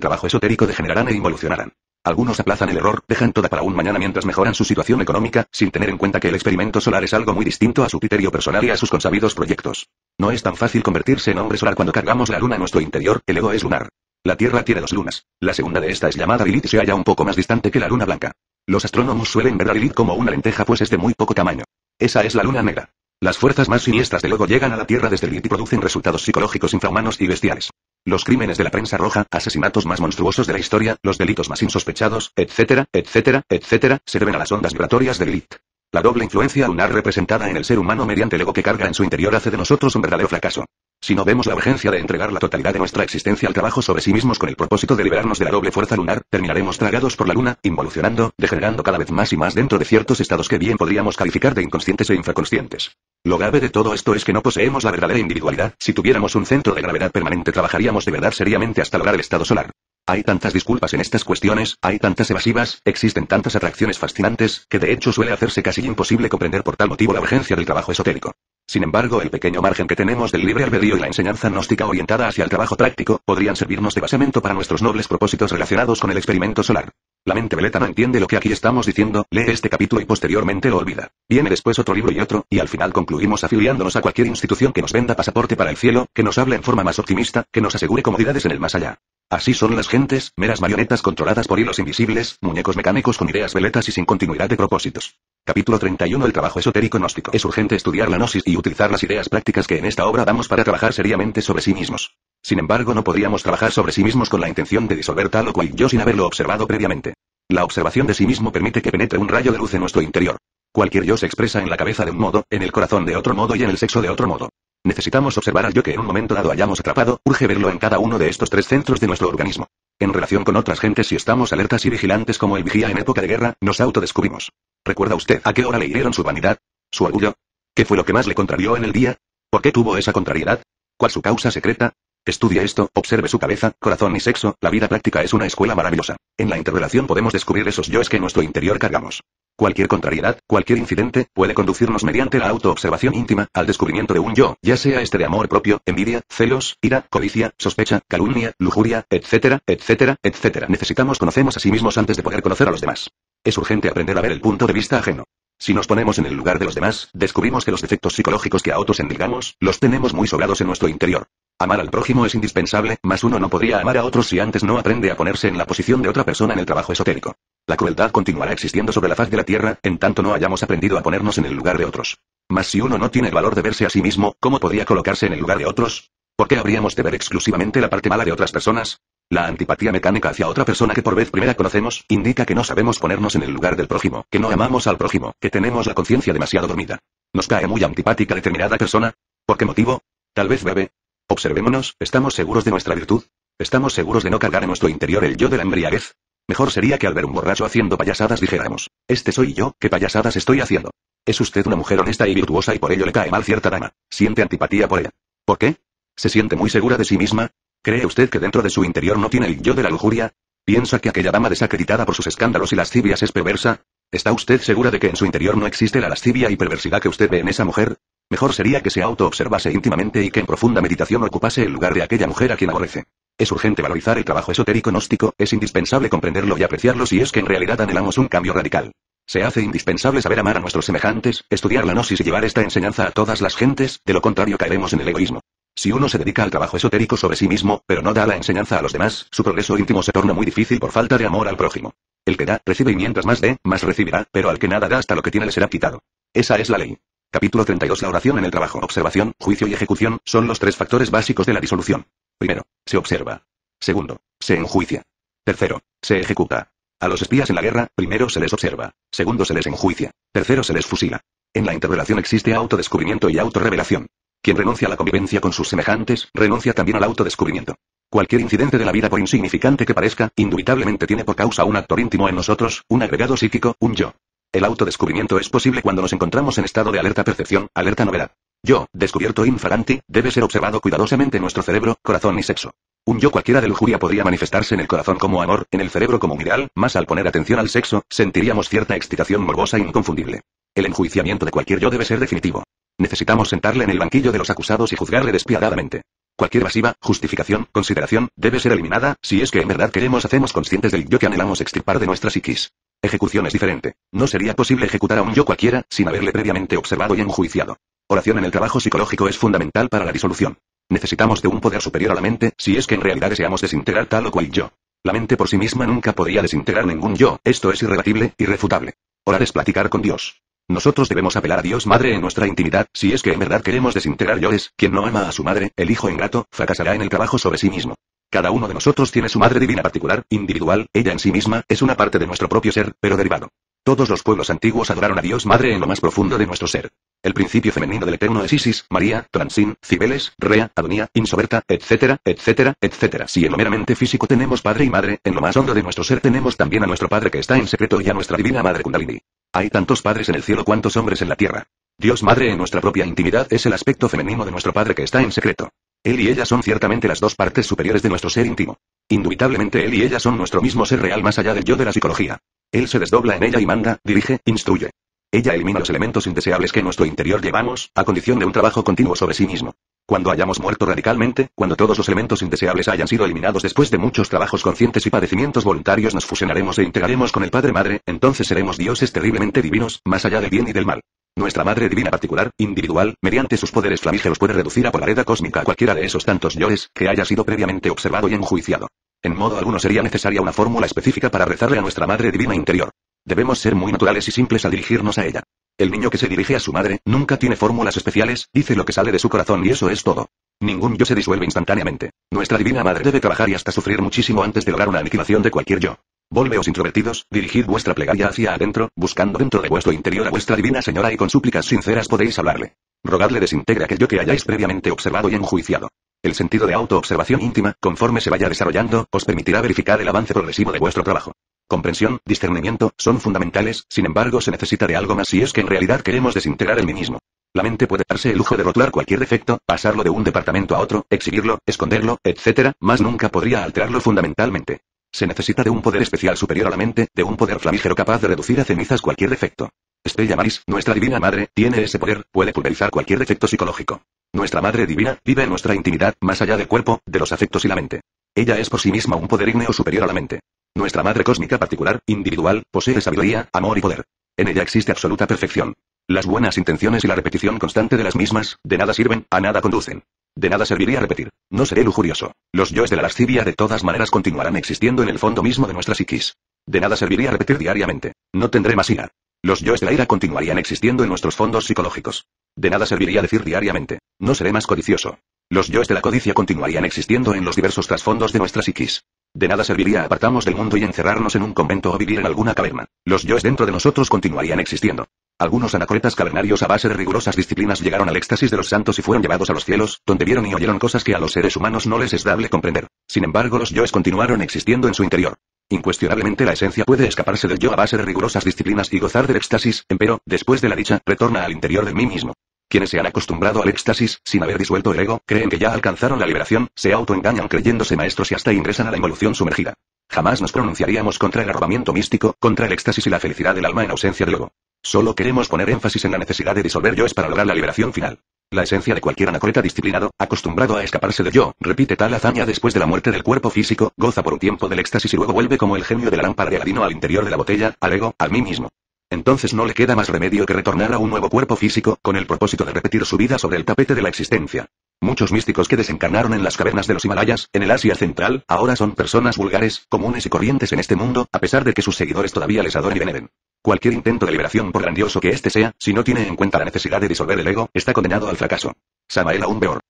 trabajo esotérico degenerarán e involucionarán. Algunos aplazan el error, dejan toda para un mañana mientras mejoran su situación económica, sin tener en cuenta que el experimento solar es algo muy distinto a su criterio personal y a sus consabidos proyectos. No es tan fácil convertirse en hombre solar cuando cargamos la luna en nuestro interior, el ego es lunar. La Tierra tiene dos lunas. La segunda de esta es llamada Lilith y se halla un poco más distante que la luna blanca. Los astrónomos suelen ver a Lilith como una lenteja pues es de muy poco tamaño. Esa es la luna negra. Las fuerzas más siniestras del ego llegan a la Tierra desde Lilith y producen resultados psicológicos infrahumanos y bestiales. Los crímenes de la prensa roja, asesinatos más monstruosos de la historia, los delitos más insospechados, etcétera, etcétera, etcétera, se deben a las ondas vibratorias de Lilith. La doble influencia lunar representada en el ser humano mediante el ego que carga en su interior hace de nosotros un verdadero fracaso. Si no vemos la urgencia de entregar la totalidad de nuestra existencia al trabajo sobre sí mismos con el propósito de liberarnos de la doble fuerza lunar, terminaremos tragados por la luna, involucionando, degenerando cada vez más y más dentro de ciertos estados que bien podríamos calificar de inconscientes e infraconscientes. Lo grave de todo esto es que no poseemos la verdadera individualidad. Si tuviéramos un centro de gravedad permanente trabajaríamos de verdad seriamente hasta lograr el estado solar. Hay tantas disculpas en estas cuestiones, hay tantas evasivas, existen tantas atracciones fascinantes, que de hecho suele hacerse casi imposible comprender por tal motivo la urgencia del trabajo esotérico. Sin embargo, el pequeño margen que tenemos del libre albedrío y la enseñanza gnóstica orientada hacia el trabajo práctico, podrían servirnos de basamento para nuestros nobles propósitos relacionados con el experimento solar. La mente veleta no entiende lo que aquí estamos diciendo, lee este capítulo y posteriormente lo olvida. Viene después otro libro y otro, y al final concluimos afiliándonos a cualquier institución que nos venda pasaporte para el cielo, que nos hable en forma más optimista, que nos asegure comodidades en el más allá. Así son las gentes, meras marionetas controladas por hilos invisibles, muñecos mecánicos con ideas veletas y sin continuidad de propósitos. Capítulo 31. El trabajo esotérico gnóstico. Es urgente estudiar la gnosis y utilizar las ideas prácticas que en esta obra damos para trabajar seriamente sobre sí mismos. Sin embargo, no podríamos trabajar sobre sí mismos con la intención de disolver tal o cual yo sin haberlo observado previamente. La observación de sí mismo permite que penetre un rayo de luz en nuestro interior. Cualquier yo se expresa en la cabeza de un modo, en el corazón de otro modo y en el sexo de otro modo. Necesitamos observar al yo que en un momento dado hayamos atrapado, urge verlo en cada uno de estos 3 centros de nuestro organismo. En relación con otras gentes, si estamos alertas y vigilantes como el vigía en época de guerra, nos autodescubrimos. ¿Recuerda usted a qué hora le hirieron su vanidad? ¿Su orgullo? ¿Qué fue lo que más le contrarió en el día? ¿Por qué tuvo esa contrariedad? ¿Cuál su causa secreta? Estudia esto, observe su cabeza, corazón y sexo. La vida práctica es una escuela maravillosa. En la interrelación podemos descubrir esos yoes que en nuestro interior cargamos. Cualquier contrariedad, cualquier incidente, puede conducirnos mediante la autoobservación íntima, al descubrimiento de un yo, ya sea este de amor propio, envidia, celos, ira, codicia, sospecha, calumnia, lujuria, etcétera, etcétera, etcétera. Necesitamos conocernos a sí mismos antes de poder conocer a los demás. Es urgente aprender a ver el punto de vista ajeno. Si nos ponemos en el lugar de los demás, descubrimos que los defectos psicológicos que endilgamos, los tenemos muy sobrados en nuestro interior. Amar al prójimo es indispensable, mas uno no podría amar a otros si antes no aprende a ponerse en la posición de otra persona en el trabajo esotérico. La crueldad continuará existiendo sobre la faz de la tierra, en tanto no hayamos aprendido a ponernos en el lugar de otros. Mas si uno no tiene el valor de verse a sí mismo, ¿cómo podría colocarse en el lugar de otros? ¿Por qué habríamos de ver exclusivamente la parte mala de otras personas? La antipatía mecánica hacia otra persona que por vez primera conocemos, indica que no sabemos ponernos en el lugar del prójimo, que no amamos al prójimo, que tenemos la conciencia demasiado dormida. ¿Nos cae muy antipática determinada persona? ¿Por qué motivo? Tal vez bebe. Observémonos, ¿estamos seguros de nuestra virtud? ¿Estamos seguros de no cargar en nuestro interior el yo de la embriaguez? Mejor sería que al ver un borracho haciendo payasadas dijéramos, este soy yo, ¿qué payasadas estoy haciendo? Es usted una mujer honesta y virtuosa y por ello le cae mal cierta dama. Siente antipatía por ella. ¿Por qué? ¿Se siente muy segura de sí misma? ¿Cree usted que dentro de su interior no tiene el yo de la lujuria? ¿Piensa que aquella dama desacreditada por sus escándalos y lascivias es perversa? ¿Está usted segura de que en su interior no existe la lascivia y perversidad que usted ve en esa mujer? Mejor sería que se autoobservase íntimamente y que en profunda meditación ocupase el lugar de aquella mujer a quien aborrece. Es urgente valorizar el trabajo esotérico gnóstico, es indispensable comprenderlo y apreciarlo si es que en realidad anhelamos un cambio radical. Se hace indispensable saber amar a nuestros semejantes, estudiar la gnosis y llevar esta enseñanza a todas las gentes, de lo contrario caeremos en el egoísmo. Si uno se dedica al trabajo esotérico sobre sí mismo, pero no da la enseñanza a los demás, su progreso íntimo se torna muy difícil por falta de amor al prójimo. El que da, recibe y mientras más dé, más recibirá, pero al que nada da hasta lo que tiene le será quitado. Esa es la ley. Capítulo 32. La oración en el trabajo. Observación, juicio y ejecución, son los 3 factores básicos de la disolución. Primero, se observa. Segundo, se enjuicia. Tercero, se ejecuta. A los espías en la guerra, primero se les observa. Segundo se les enjuicia. Tercero se les fusila. En la interrelación existe autodescubrimiento y autorrevelación. Quien renuncia a la convivencia con sus semejantes, renuncia también al autodescubrimiento. Cualquier incidente de la vida, por insignificante que parezca, indubitablemente tiene por causa un actor íntimo en nosotros, un agregado psíquico, un yo. El autodescubrimiento es posible cuando nos encontramos en estado de alerta percepción, alerta novedad. Yo, descubierto infraganti, debe ser observado cuidadosamente en nuestro cerebro, corazón y sexo. Un yo cualquiera de lujuria podría manifestarse en el corazón como amor, en el cerebro como un ideal, mas al poner atención al sexo, sentiríamos cierta excitación morbosa e inconfundible. El enjuiciamiento de cualquier yo debe ser definitivo. Necesitamos sentarle en el banquillo de los acusados y juzgarle despiadadamente. Cualquier evasiva, justificación, consideración, debe ser eliminada, si es que en verdad hacemos conscientes del yo que anhelamos extirpar de nuestra psiquis. Ejecución es diferente. No sería posible ejecutar a un yo cualquiera, sin haberle previamente observado y enjuiciado. Oración en el trabajo psicológico es fundamental para la disolución. Necesitamos de un poder superior a la mente, si es que en realidad deseamos desintegrar tal o cual yo. La mente por sí misma nunca podría desintegrar ningún yo, esto es irrebatible, irrefutable. Orar es platicar con Dios. Nosotros debemos apelar a Dios Madre en nuestra intimidad, si es que en verdad queremos desintegrar yoes. Quien no ama a su madre, el hijo ingrato, fracasará en el trabajo sobre sí mismo. Cada uno de nosotros tiene su madre divina particular, individual, ella en sí misma, es una parte de nuestro propio ser, pero derivado. Todos los pueblos antiguos adoraron a Dios Madre en lo más profundo de nuestro ser. El principio femenino del Eterno es Isis, María, Transin, Cibeles, Rea, Adonía, Insoberta, etcétera, etcétera, etcétera. Si en lo meramente físico tenemos padre y madre, en lo más hondo de nuestro ser tenemos también a nuestro Padre que está en secreto y a nuestra divina Madre Kundalini. Hay tantos padres en el cielo cuantos hombres en la tierra. Dios Madre en nuestra propia intimidad es el aspecto femenino de nuestro Padre que está en secreto. Él y ella son ciertamente las 2 partes superiores de nuestro ser íntimo. Indubitablemente él y ella son nuestro mismo ser real más allá del yo de la psicología. Él se desdobla en ella y manda, dirige, instruye. Ella elimina los elementos indeseables que en nuestro interior llevamos, a condición de un trabajo continuo sobre sí mismo. Cuando hayamos muerto radicalmente, cuando todos los elementos indeseables hayan sido eliminados después de muchos trabajos conscientes y padecimientos voluntarios, nos fusionaremos e integraremos con el Padre Madre, entonces seremos dioses terriblemente divinos, más allá del bien y del mal. Nuestra Madre Divina particular, individual, mediante sus poderes flamígeros puede reducir a polaridad cósmica a cualquiera de esos tantos yoes, que haya sido previamente observado y enjuiciado. En modo alguno sería necesaria una fórmula específica para rezarle a nuestra Madre Divina interior. Debemos ser muy naturales y simples al dirigirnos a ella. El niño que se dirige a su madre, nunca tiene fórmulas especiales, dice lo que sale de su corazón y eso es todo. Ningún yo se disuelve instantáneamente. Nuestra Divina Madre debe trabajar y hasta sufrir muchísimo antes de lograr una aniquilación de cualquier yo. Volveos introvertidos, dirigid vuestra plegaria hacia adentro, buscando dentro de vuestro interior a vuestra divina señora y con súplicas sinceras podéis hablarle. Rogadle desintegre aquello que hayáis previamente observado y enjuiciado. El sentido de autoobservación íntima, conforme se vaya desarrollando, os permitirá verificar el avance progresivo de vuestro trabajo. Comprensión, discernimiento, son fundamentales, sin embargo se necesita de algo más si es que en realidad queremos desintegrar el mí mismo. La mente puede darse el lujo de rotular cualquier defecto, pasarlo de un departamento a otro, exhibirlo, esconderlo, etc., mas nunca podría alterarlo fundamentalmente. Se necesita de un poder especial superior a la mente, de un poder flamígero capaz de reducir a cenizas cualquier defecto. Stella Maris, nuestra divina madre, tiene ese poder, puede pulverizar cualquier defecto psicológico. Nuestra madre divina, vive en nuestra intimidad, más allá del cuerpo, de los afectos y la mente. Ella es por sí misma un poder ígneo superior a la mente. Nuestra madre cósmica particular, individual, posee sabiduría, amor y poder. En ella existe absoluta perfección. Las buenas intenciones y la repetición constante de las mismas, de nada sirven, a nada conducen. De nada serviría repetir. No seré lujurioso. Los yoes de la lascivia de todas maneras continuarán existiendo en el fondo mismo de nuestra psiquis. De nada serviría repetir diariamente. No tendré más ira. Los yoes de la ira continuarían existiendo en nuestros fondos psicológicos. De nada serviría decir diariamente. No seré más codicioso. Los yoes de la codicia continuarían existiendo en los diversos trasfondos de nuestra psiquis. De nada serviría apartarnos del mundo y encerrarnos en un convento o vivir en alguna caverna. Los yoes dentro de nosotros continuarían existiendo. Algunos anacoretas cavernarios a base de rigurosas disciplinas llegaron al éxtasis de los santos y fueron llevados a los cielos, donde vieron y oyeron cosas que a los seres humanos no les es dable comprender. Sin embargo, los yoes continuaron existiendo en su interior. Incuestionablemente la esencia puede escaparse del yo a base de rigurosas disciplinas y gozar del éxtasis, empero, después de la dicha, retorna al interior de mí mismo. Quienes se han acostumbrado al éxtasis, sin haber disuelto el ego, creen que ya alcanzaron la liberación, se autoengañan creyéndose maestros y hasta ingresan a la involución sumergida. Jamás nos pronunciaríamos contra el arrobamiento místico, contra el éxtasis y la felicidad del alma en ausencia del ego. Solo queremos poner énfasis en la necesidad de disolver yoes para lograr la liberación final. La esencia de cualquier anacoreta disciplinado, acostumbrado a escaparse del yo, repite tal hazaña después de la muerte del cuerpo físico, goza por un tiempo del éxtasis y luego vuelve como el genio de la lámpara de Aladino al interior de la botella, al ego, al mí mismo. Entonces no le queda más remedio que retornar a un nuevo cuerpo físico, con el propósito de repetir su vida sobre el tapete de la existencia. Muchos místicos que desencarnaron en las cavernas de los Himalayas, en el Asia Central, ahora son personas vulgares, comunes y corrientes en este mundo, a pesar de que sus seguidores todavía les adoran y veneren. Cualquier intento de liberación, por grandioso que éste sea, si no tiene en cuenta la necesidad de disolver el ego, está condenado al fracaso. Samael aún peor.